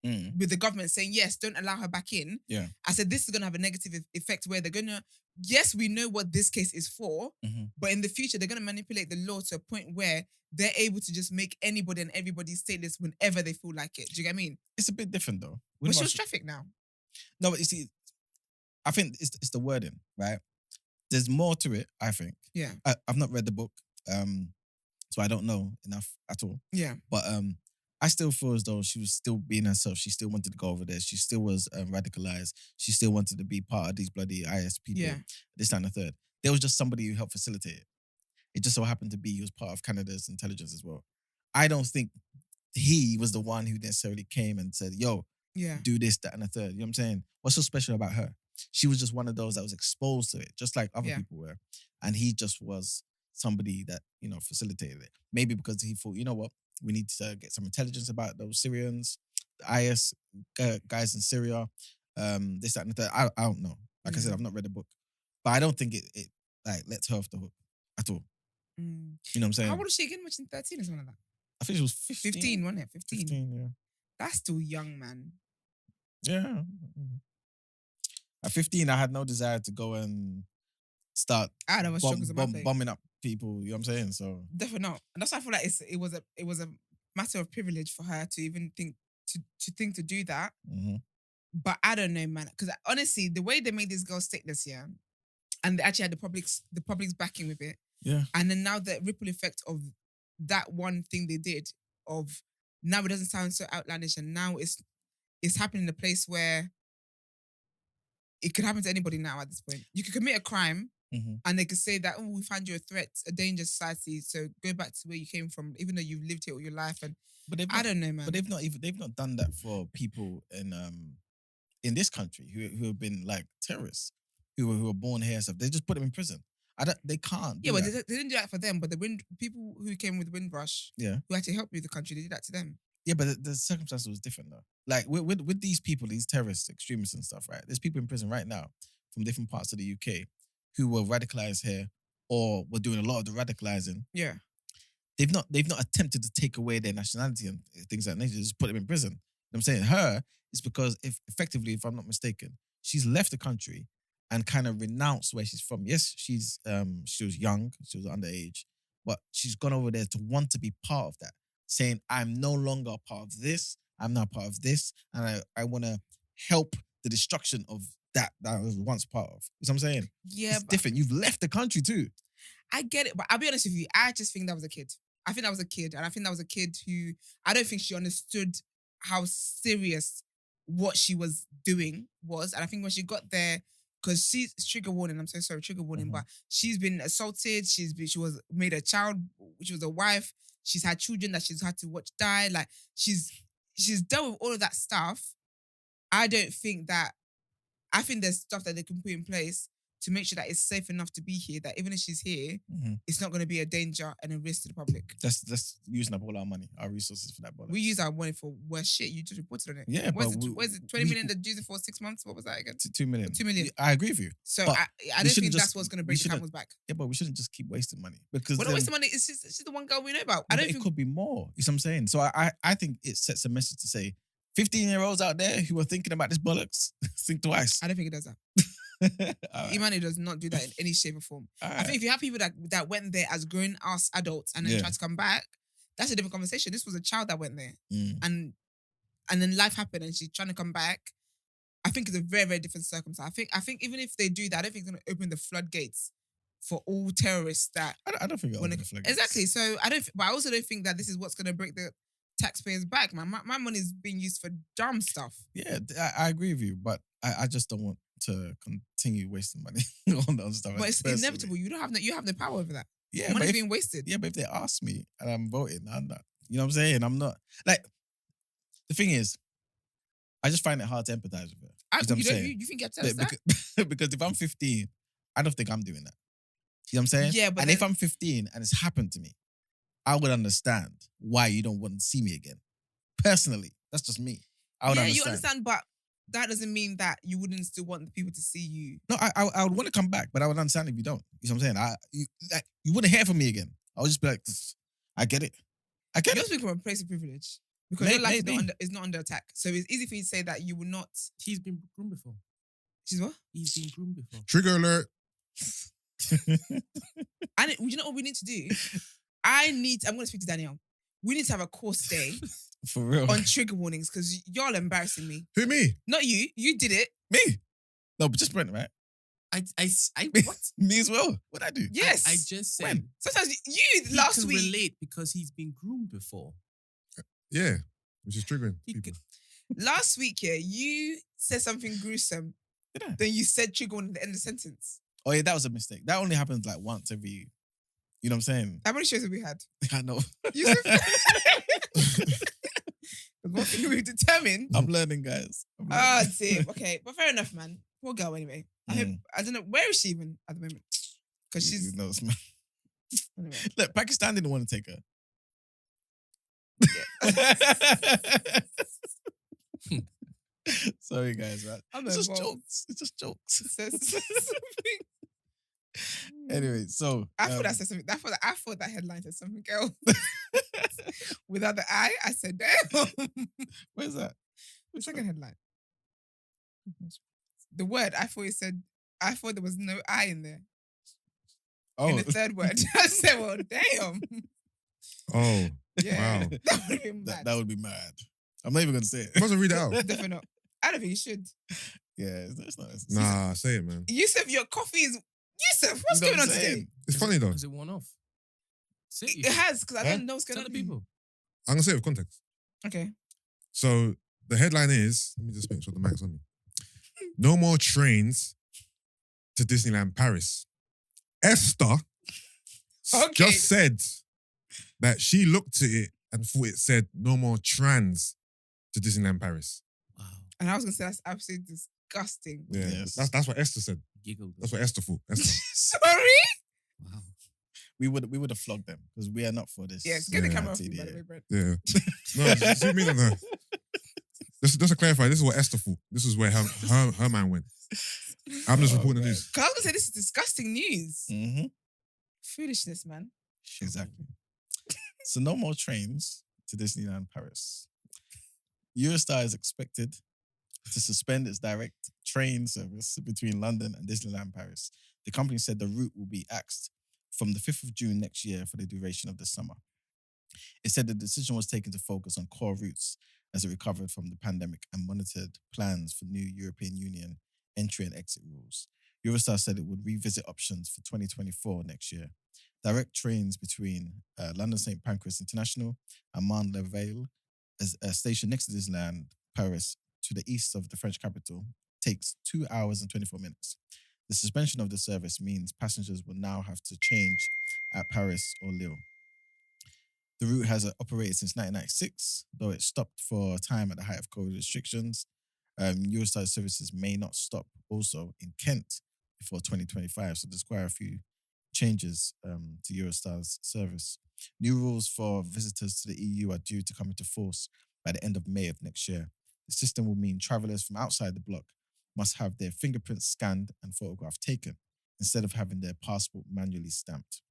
[SPEAKER 1] with the government saying, yes, don't allow her back in.
[SPEAKER 2] Yeah.
[SPEAKER 1] I said, this is going to have a negative effect where they're going to, yes, we know what this case is for, but in the future, they're going to manipulate the law to a point where they're able to just make anybody and everybody stateless whenever they feel like it. Do you get what I mean?
[SPEAKER 2] It's a bit different though.
[SPEAKER 1] But she was trafficked now.
[SPEAKER 2] No, but you see, I think it's the wording, right? There's more to it, I think.
[SPEAKER 1] Yeah.
[SPEAKER 2] I've not read the book, so I don't know enough at all.
[SPEAKER 1] Yeah.
[SPEAKER 2] But I still feel as though she was still being herself. She still wanted to go over there. She still was radicalized. She still wanted to be part of these bloody IS people.
[SPEAKER 1] Yeah.
[SPEAKER 2] This, that, and the third. There was just somebody who helped facilitate it. It just so happened to be he was part of Canada's intelligence as well. I don't think he was the one who necessarily came and said, yo, do this, that, and the third. You know what I'm saying? What's so special about her? She was just one of those that was exposed to it, just like other people were. And he just was somebody that, facilitated it. Maybe because he thought, you know what? We need to get some intelligence about those Syrians, the IS guys in Syria, this, that, and the third. I don't know. Like I said, I've not read the book. But I don't think it like lets her off the hook at all. You know what I'm saying?
[SPEAKER 1] How old was she again? Watching 13 or something like that?
[SPEAKER 2] I think she was 15.
[SPEAKER 1] 15, wasn't it? 15.
[SPEAKER 2] 15, yeah.
[SPEAKER 1] That's still young, man.
[SPEAKER 2] Yeah. At 15, I had no desire to go and start
[SPEAKER 1] I had struggles in my day.
[SPEAKER 2] bombing up people. You know what I'm saying? So
[SPEAKER 1] Definitely not. And that's why I feel like it was a matter of privilege for her to even think to do that. But I don't know, man. Because honestly, the way they made this girl stateless, and they actually had the public's backing with it.
[SPEAKER 2] Yeah.
[SPEAKER 1] And then now the ripple effect of that one thing they did, of now it doesn't sound so outlandish, and now it's happening in a place where it could happen to anybody now at this point. You could commit a crime and they could say that, oh, we find you a threat, a danger to society, so go back to where you came from, even though you've lived here all your life. And I don't know, man.
[SPEAKER 2] But they've not done that for people in this country who have been like terrorists, who were born here and stuff. They just put them in prison. They can't.
[SPEAKER 1] Yeah, but they didn't do that for them. But the people who came with Windrush, who had to help you the country, they did that to them.
[SPEAKER 2] Yeah, but the circumstances was different though. Like with these people, these terrorists, extremists and stuff, right? There's people in prison right now from different parts of the UK who were radicalized here or were doing a lot of the radicalizing.
[SPEAKER 1] Yeah.
[SPEAKER 2] They've not attempted to take away their nationality and things like that. They just put them in prison. You know what I'm saying? Her is because if I'm not mistaken, she's left the country and kind of renounced where she's from. Yes, she was young, she was underage, but she's gone over there to want to be part of that, saying, I'm no longer a part of this, I'm now part of this, and I want to help the destruction of that I was once part of. You know what I'm saying?
[SPEAKER 1] Yeah,
[SPEAKER 2] it's different. You've left the country too.
[SPEAKER 1] I get it, but I'll be honest with you, I just think that was a kid. I think that was a kid, and I think that was a kid who, I don't think she understood how serious what she was doing was, and I think when she got there, because she's trigger warning. I'm so sorry, trigger warning. But she's been assaulted. She was made a child. She was a wife. She's had children that she's had to watch die. Like she's dealt with all of that stuff. I think there's stuff that they can put in place to make sure that it's safe enough to be here, that even if she's here, it's not going to be a danger and a risk to the public.
[SPEAKER 2] That's using up all our money, our resources for that.
[SPEAKER 1] We use our money for worse shit. You just reported on it.
[SPEAKER 2] Yeah,
[SPEAKER 1] where's
[SPEAKER 2] but
[SPEAKER 1] where's it? 20 million that used it for 6 months? What was that again?
[SPEAKER 2] 2 million.
[SPEAKER 1] 2 million.
[SPEAKER 2] I agree with you.
[SPEAKER 1] So
[SPEAKER 2] But
[SPEAKER 1] I don't think that's what's going to bring the camel's back.
[SPEAKER 2] Yeah, but we shouldn't just keep wasting money because
[SPEAKER 1] We're not wasting money. It's just the one girl we know about. I
[SPEAKER 2] but
[SPEAKER 1] don't
[SPEAKER 2] it
[SPEAKER 1] think
[SPEAKER 2] could be more. You know what I'm saying? So I think it sets a message to say 15-year-olds out there who are thinking about this bollocks, think twice.
[SPEAKER 1] I don't think it does that.
[SPEAKER 2] Alright.
[SPEAKER 1] Imani does not do that in any shape or form. I
[SPEAKER 2] Alright.
[SPEAKER 1] think if you have people that went there as grown-ass adults and then tried to come back, that's a different conversation. This was a child that went there. And then life happened and she's trying to come back. I think it's a very, very different circumstance. I think even if they do that, I don't think it's going to open the floodgates for all terrorists that...
[SPEAKER 2] I don't think it'll open the floodgates.
[SPEAKER 1] Exactly. So but I also don't think that this is what's going to break the taxpayers back, man. My money is being used for dumb stuff.
[SPEAKER 2] Yeah, I agree with you, but I just don't want to continue wasting money on stuff.
[SPEAKER 1] But it's
[SPEAKER 2] personally.
[SPEAKER 1] inevitable. You have no power over that.
[SPEAKER 2] Yeah,
[SPEAKER 1] money's being wasted.
[SPEAKER 2] Yeah, but if they ask me and I'm voting, I'm not. You know what I'm saying? I'm not like. The thing is, I just find it hard to empathize with it.
[SPEAKER 1] You think you have to understand?
[SPEAKER 2] Because if I'm 15, I don't think I'm doing that. You know what I'm saying?
[SPEAKER 1] Yeah, but
[SPEAKER 2] if I'm 15 and it's happened to me, I would understand why you don't want to see me again. Personally, that's just me. I would understand.
[SPEAKER 1] You understand, but that doesn't mean that you wouldn't still want the people to see you.
[SPEAKER 2] No, I would want to come back, but I would understand if you don't. You know what I'm saying? You wouldn't hear from me again. I would just be like, I get it.
[SPEAKER 1] You're speaking from a place of privilege. Because your life is not under attack. So it's easy for you to say that you will not...
[SPEAKER 4] She's been groomed before.
[SPEAKER 1] She's what?
[SPEAKER 4] He's been groomed before.
[SPEAKER 3] Trigger alert.
[SPEAKER 1] And you know what we need to do? I'm going to speak to Danielle. We need to have a course day
[SPEAKER 2] For real.
[SPEAKER 1] on trigger warnings because y'all embarrassing me.
[SPEAKER 3] Who, me?
[SPEAKER 1] Not you. You did it.
[SPEAKER 2] Me? No, but just Brent, right?
[SPEAKER 4] I what?
[SPEAKER 2] Me as well. What'd I do?
[SPEAKER 1] Yes.
[SPEAKER 4] I just said.
[SPEAKER 2] When?
[SPEAKER 1] Sometimes you
[SPEAKER 4] He
[SPEAKER 1] last
[SPEAKER 4] can
[SPEAKER 1] week...
[SPEAKER 4] relate because he's been groomed before.
[SPEAKER 3] Yeah, which is triggering
[SPEAKER 4] He
[SPEAKER 3] people.
[SPEAKER 1] Last week, you said something gruesome.
[SPEAKER 2] Did I?
[SPEAKER 1] Then you said trigger warning at the end of the sentence.
[SPEAKER 2] Oh yeah, that was a mistake. That only happens like once every. You know what I'm saying?
[SPEAKER 1] How many shows have we had?
[SPEAKER 2] I know.
[SPEAKER 1] Yusuf? One thing we've determined.
[SPEAKER 2] I'm learning, guys.
[SPEAKER 1] Oh, dear. Okay, but fair enough, man. Poor girl, anyway. I don't know. Where is she even at the moment? Because she's...
[SPEAKER 2] Who knows, man.
[SPEAKER 1] Anyway.
[SPEAKER 2] Look, Pakistan didn't want to take her. Sorry, guys, man. It's just jokes. It's just jokes. Anyway, so
[SPEAKER 1] I thought that said something. I thought that headline said something else. Without the I said, damn.
[SPEAKER 2] Where's that?
[SPEAKER 1] The second headline. The word, I thought there was no I in there.
[SPEAKER 2] Oh,
[SPEAKER 1] In the third word. I said, well, damn.
[SPEAKER 3] Oh,
[SPEAKER 1] Yeah.
[SPEAKER 3] wow.
[SPEAKER 1] That would be mad.
[SPEAKER 2] that would be mad. I'm not even gonna say it.
[SPEAKER 3] Mustn't read it out.
[SPEAKER 1] Definitely not. I don't think you should.
[SPEAKER 2] Yeah, it's not.
[SPEAKER 3] Nah, say it, man.
[SPEAKER 1] Yusuf, your coffee is... Yusuf, what's
[SPEAKER 2] You know
[SPEAKER 1] going on
[SPEAKER 2] what I'm
[SPEAKER 1] today?
[SPEAKER 2] saying?
[SPEAKER 3] It's funny though.
[SPEAKER 4] Because it won off. Say
[SPEAKER 1] It has, because I don't know what's going
[SPEAKER 4] Tell
[SPEAKER 1] on.
[SPEAKER 4] the people.
[SPEAKER 3] I'm gonna say it with context.
[SPEAKER 1] Okay.
[SPEAKER 3] So the headline is, let me just make sure the mic's on me. No more trains to Disneyland Paris. Esther just said that she looked at it and thought it said no more trans to Disneyland Paris.
[SPEAKER 4] Wow.
[SPEAKER 1] And I was going to say that's absolutely disgusting.
[SPEAKER 3] Yeah,
[SPEAKER 2] Yes.
[SPEAKER 3] that's what Esther said.
[SPEAKER 4] Giggled.
[SPEAKER 3] That's what Esther thought. Esther.
[SPEAKER 1] Sorry?
[SPEAKER 4] Wow.
[SPEAKER 2] We would have flogged them because we are not for this.
[SPEAKER 1] Yes, get the
[SPEAKER 3] Yeah.
[SPEAKER 1] camera off you, by the way, Brent.
[SPEAKER 3] Yeah. No, zoom in on her. Just to clarify, this is what Esther thought. This is where her man went. I'm just reporting the news.
[SPEAKER 1] Because I was going to say this is disgusting news.
[SPEAKER 2] Mm-hmm.
[SPEAKER 1] Foolishness, man.
[SPEAKER 2] Exactly. So no more trains to Disneyland Paris. Eurostar is expected to suspend its direct train service between London and Disneyland Paris. The company said the route will be axed from the 5th of June next year for the duration of the summer. It said the decision was taken to focus on core routes as it recovered from the pandemic and monitored plans for new European Union entry and exit rules. Eurostar said it would revisit options for 2024 next year. Direct trains between London St. Pancras International and Marne-la-Vallée, a station next to Disneyland Paris to the east of the French capital, takes 2 hours and 24 minutes. The suspension of the service means passengers will now have to change at Paris or Lille. The route has operated since 1996, though it stopped for a time at the height of COVID restrictions. Eurostar services may not stop also in Kent before 2025. So there's quite a few changes to Eurostar's service. New rules for visitors to the EU are due to come into force by the end of May of next year. The system will mean travellers from outside the bloc must have their fingerprints scanned and photograph taken instead of having their passport manually stamped.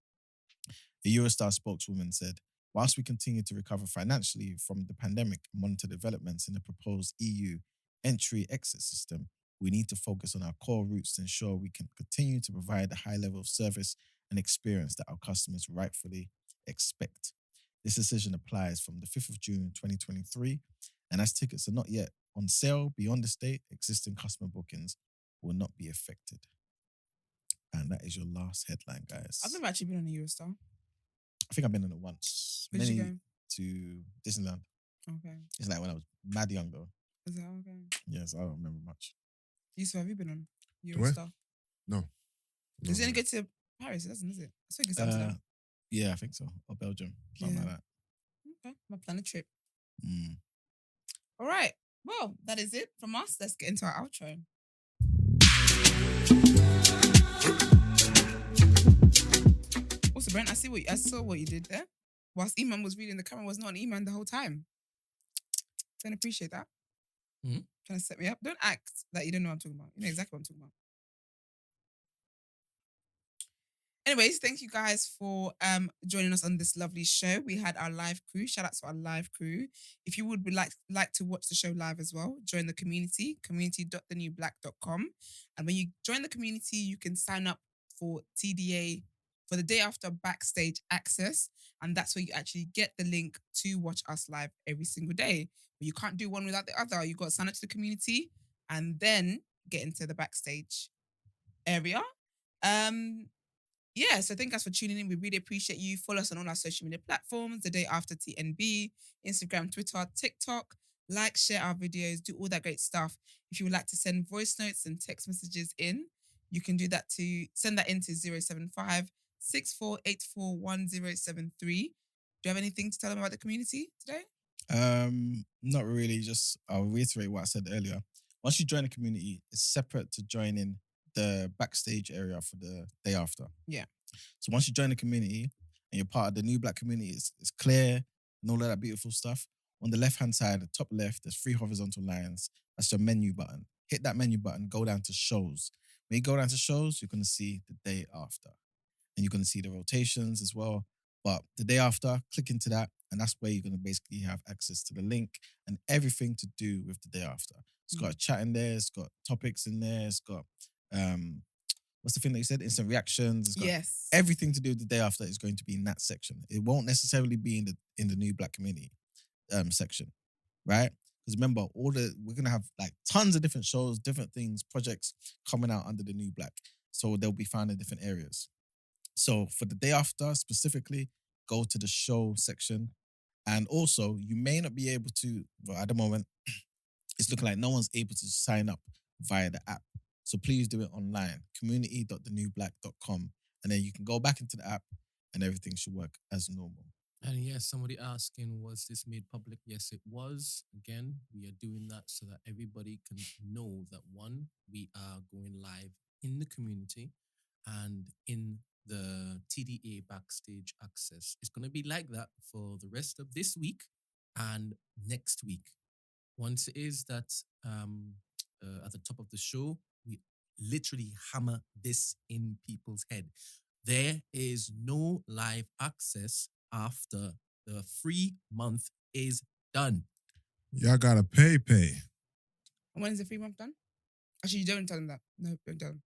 [SPEAKER 2] The Eurostar spokeswoman said, whilst we continue to recover financially from the pandemic and monitor developments in the proposed EU entry-exit system, we need to focus on our core roots to ensure we can continue to provide the high level of service and experience that our customers rightfully expect. This decision applies from the 5th of June 2023, and as tickets are not yet on sale beyond this date, existing customer bookings will not be affected. And that is your last headline, guys.
[SPEAKER 1] I've never actually been on a Eurostar.
[SPEAKER 2] I think I've been on it once.
[SPEAKER 1] Where'd you go?
[SPEAKER 2] To Disneyland.
[SPEAKER 1] Okay.
[SPEAKER 2] It's like when I was mad young though.
[SPEAKER 1] Is that okay?
[SPEAKER 2] Yes, I don't remember much.
[SPEAKER 1] Yusuf, have you been on
[SPEAKER 3] where?
[SPEAKER 1] Eurostar?
[SPEAKER 3] No.
[SPEAKER 1] Does it only go to Paris? It doesn't, is it? I think it's Amsterdam.
[SPEAKER 2] Yeah, I think so. Or Belgium. Something
[SPEAKER 1] Yeah.
[SPEAKER 2] like that.
[SPEAKER 1] Okay. I'm gonna plan a trip.
[SPEAKER 2] Mm.
[SPEAKER 1] All right. Well, that is it from us. Let's get into our outro. Also, Brent, I saw what you did there. Whilst Emman was reading, the camera was not on Emman the whole time. Don't appreciate that.
[SPEAKER 4] Mhm.
[SPEAKER 1] Trying to set me up. Don't act like you don't know what I'm talking about. You know exactly what I'm talking about. Anyways, thank you guys for joining us on this lovely show. We had our live crew. Shout out to our live crew. If you would like to watch the show live as well, join the community.thenewblack.com. And when you join the community, you can sign up for TDA for the day after backstage access. And that's where you actually get the link to watch us live every single day. But you can't do one without the other. You got to sign up to the community and then get into the backstage area. Yeah, so thank you guys for tuning in. We really appreciate you. Follow us on all our social media platforms, The Day After TNB, Instagram, Twitter, TikTok. Like, share our videos, do all that great stuff. If you would like to send voice notes and text messages in, you can do that send that into 075 6484 1073. Do you have anything to tell them about the community today?
[SPEAKER 2] Not really. Just I'll reiterate what I said earlier. Once you join the community, it's separate to joining the backstage area for the day after.
[SPEAKER 1] Yeah.
[SPEAKER 2] So once you join the community and you're part of the new black community, it's clear and all of that beautiful stuff. On the left-hand side, the top left, there's 3 horizontal lines. That's your menu button. Hit that menu button, go down to shows. When you go down to shows, you're going to see the day after. And you're going to see the rotations as well. But the day after, click into that, and that's where you're going to basically have access to the link and everything to do with the day after. It's got a chat in there, it's got topics in there, it's got what's the thing that you said? Instant reactions. It's got
[SPEAKER 1] Yes.
[SPEAKER 2] everything to do with the day after is going to be in that section. It won't necessarily be in the new black community section, right? Because remember, we're gonna have like tons of different shows, different things, projects coming out under the new black. So they'll be found in different areas. So for the day after specifically, go to the show section. And also, you may not be able to, well, at the moment, it's looking like no one's able to sign up via the app. So please do it online, community.thenewblack.com. And then you can go back into the app and everything should work as normal.
[SPEAKER 4] And yes, somebody asking, was this made public? Yes, it was. Again, we are doing that so that everybody can know that, one, we are going live in the community and in the TDA backstage access. It's going to be like that for the rest of this week and next week. Once it is that at the top of the show, we literally hammer this in people's head. There is no live access after the free month is done.
[SPEAKER 3] Y'all gotta pay.
[SPEAKER 1] And when is the 3 month done? Actually, you don't tell them that. No, don't tell them.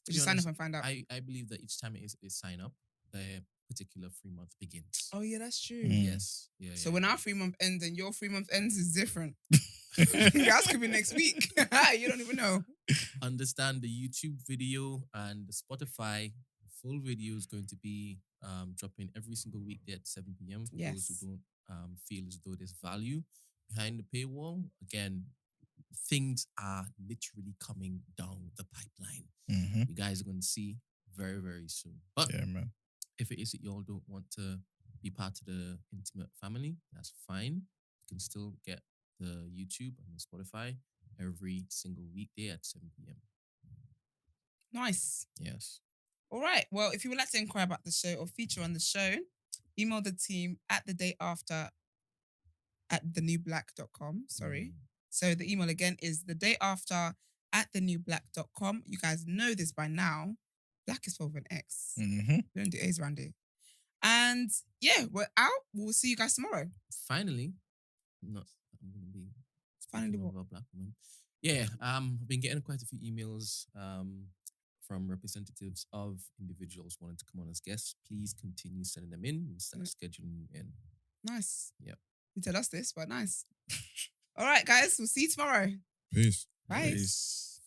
[SPEAKER 4] To
[SPEAKER 1] Just
[SPEAKER 4] be
[SPEAKER 1] sign
[SPEAKER 4] honest,
[SPEAKER 1] up and find out.
[SPEAKER 4] I believe that each time it is sign up, the particular free month begins.
[SPEAKER 1] Oh, yeah, that's true.
[SPEAKER 4] Yes. Yeah.
[SPEAKER 1] So when our 3 month ends and your 3 month ends is different. That's could be next week. You don't even know.
[SPEAKER 4] Understand the YouTube video and the Spotify full video is going to be dropping every single weekday at 7 p.m. For those
[SPEAKER 1] Yes.
[SPEAKER 4] who don't feel as though there's value behind the paywall. Again, things are literally coming down the pipeline.
[SPEAKER 2] Mm-hmm.
[SPEAKER 4] You guys are going to see very, very soon. But
[SPEAKER 2] Yeah, man.
[SPEAKER 4] if it is that y'all don't want to be part of the intimate family, that's fine. You can still get the YouTube and the Spotify every single weekday at 7 p.m.
[SPEAKER 1] Nice.
[SPEAKER 4] Yes.
[SPEAKER 1] All right. Well, if you would like to inquire about the show or feature on the show, email the team at the day after at thenewblack.com. Sorry. So the email again is the day after at thenewblack.com. You guys know this by now. Black is spelled with an X.
[SPEAKER 2] Mm-hmm.
[SPEAKER 1] We don't do A's around here. And yeah, we're out. We'll see you guys tomorrow.
[SPEAKER 4] Finally, I'm gonna be
[SPEAKER 1] Finally
[SPEAKER 4] speaking
[SPEAKER 1] what?
[SPEAKER 4] of a black woman. Yeah, I've been getting quite a few emails from representatives of individuals wanting to come on as guests. Please continue sending them in. We'll start scheduling you in.
[SPEAKER 1] Nice.
[SPEAKER 4] Yep.
[SPEAKER 1] You tell us this, but nice. All right, guys. We'll see you tomorrow.
[SPEAKER 3] Peace.
[SPEAKER 1] Bye.
[SPEAKER 2] Peace.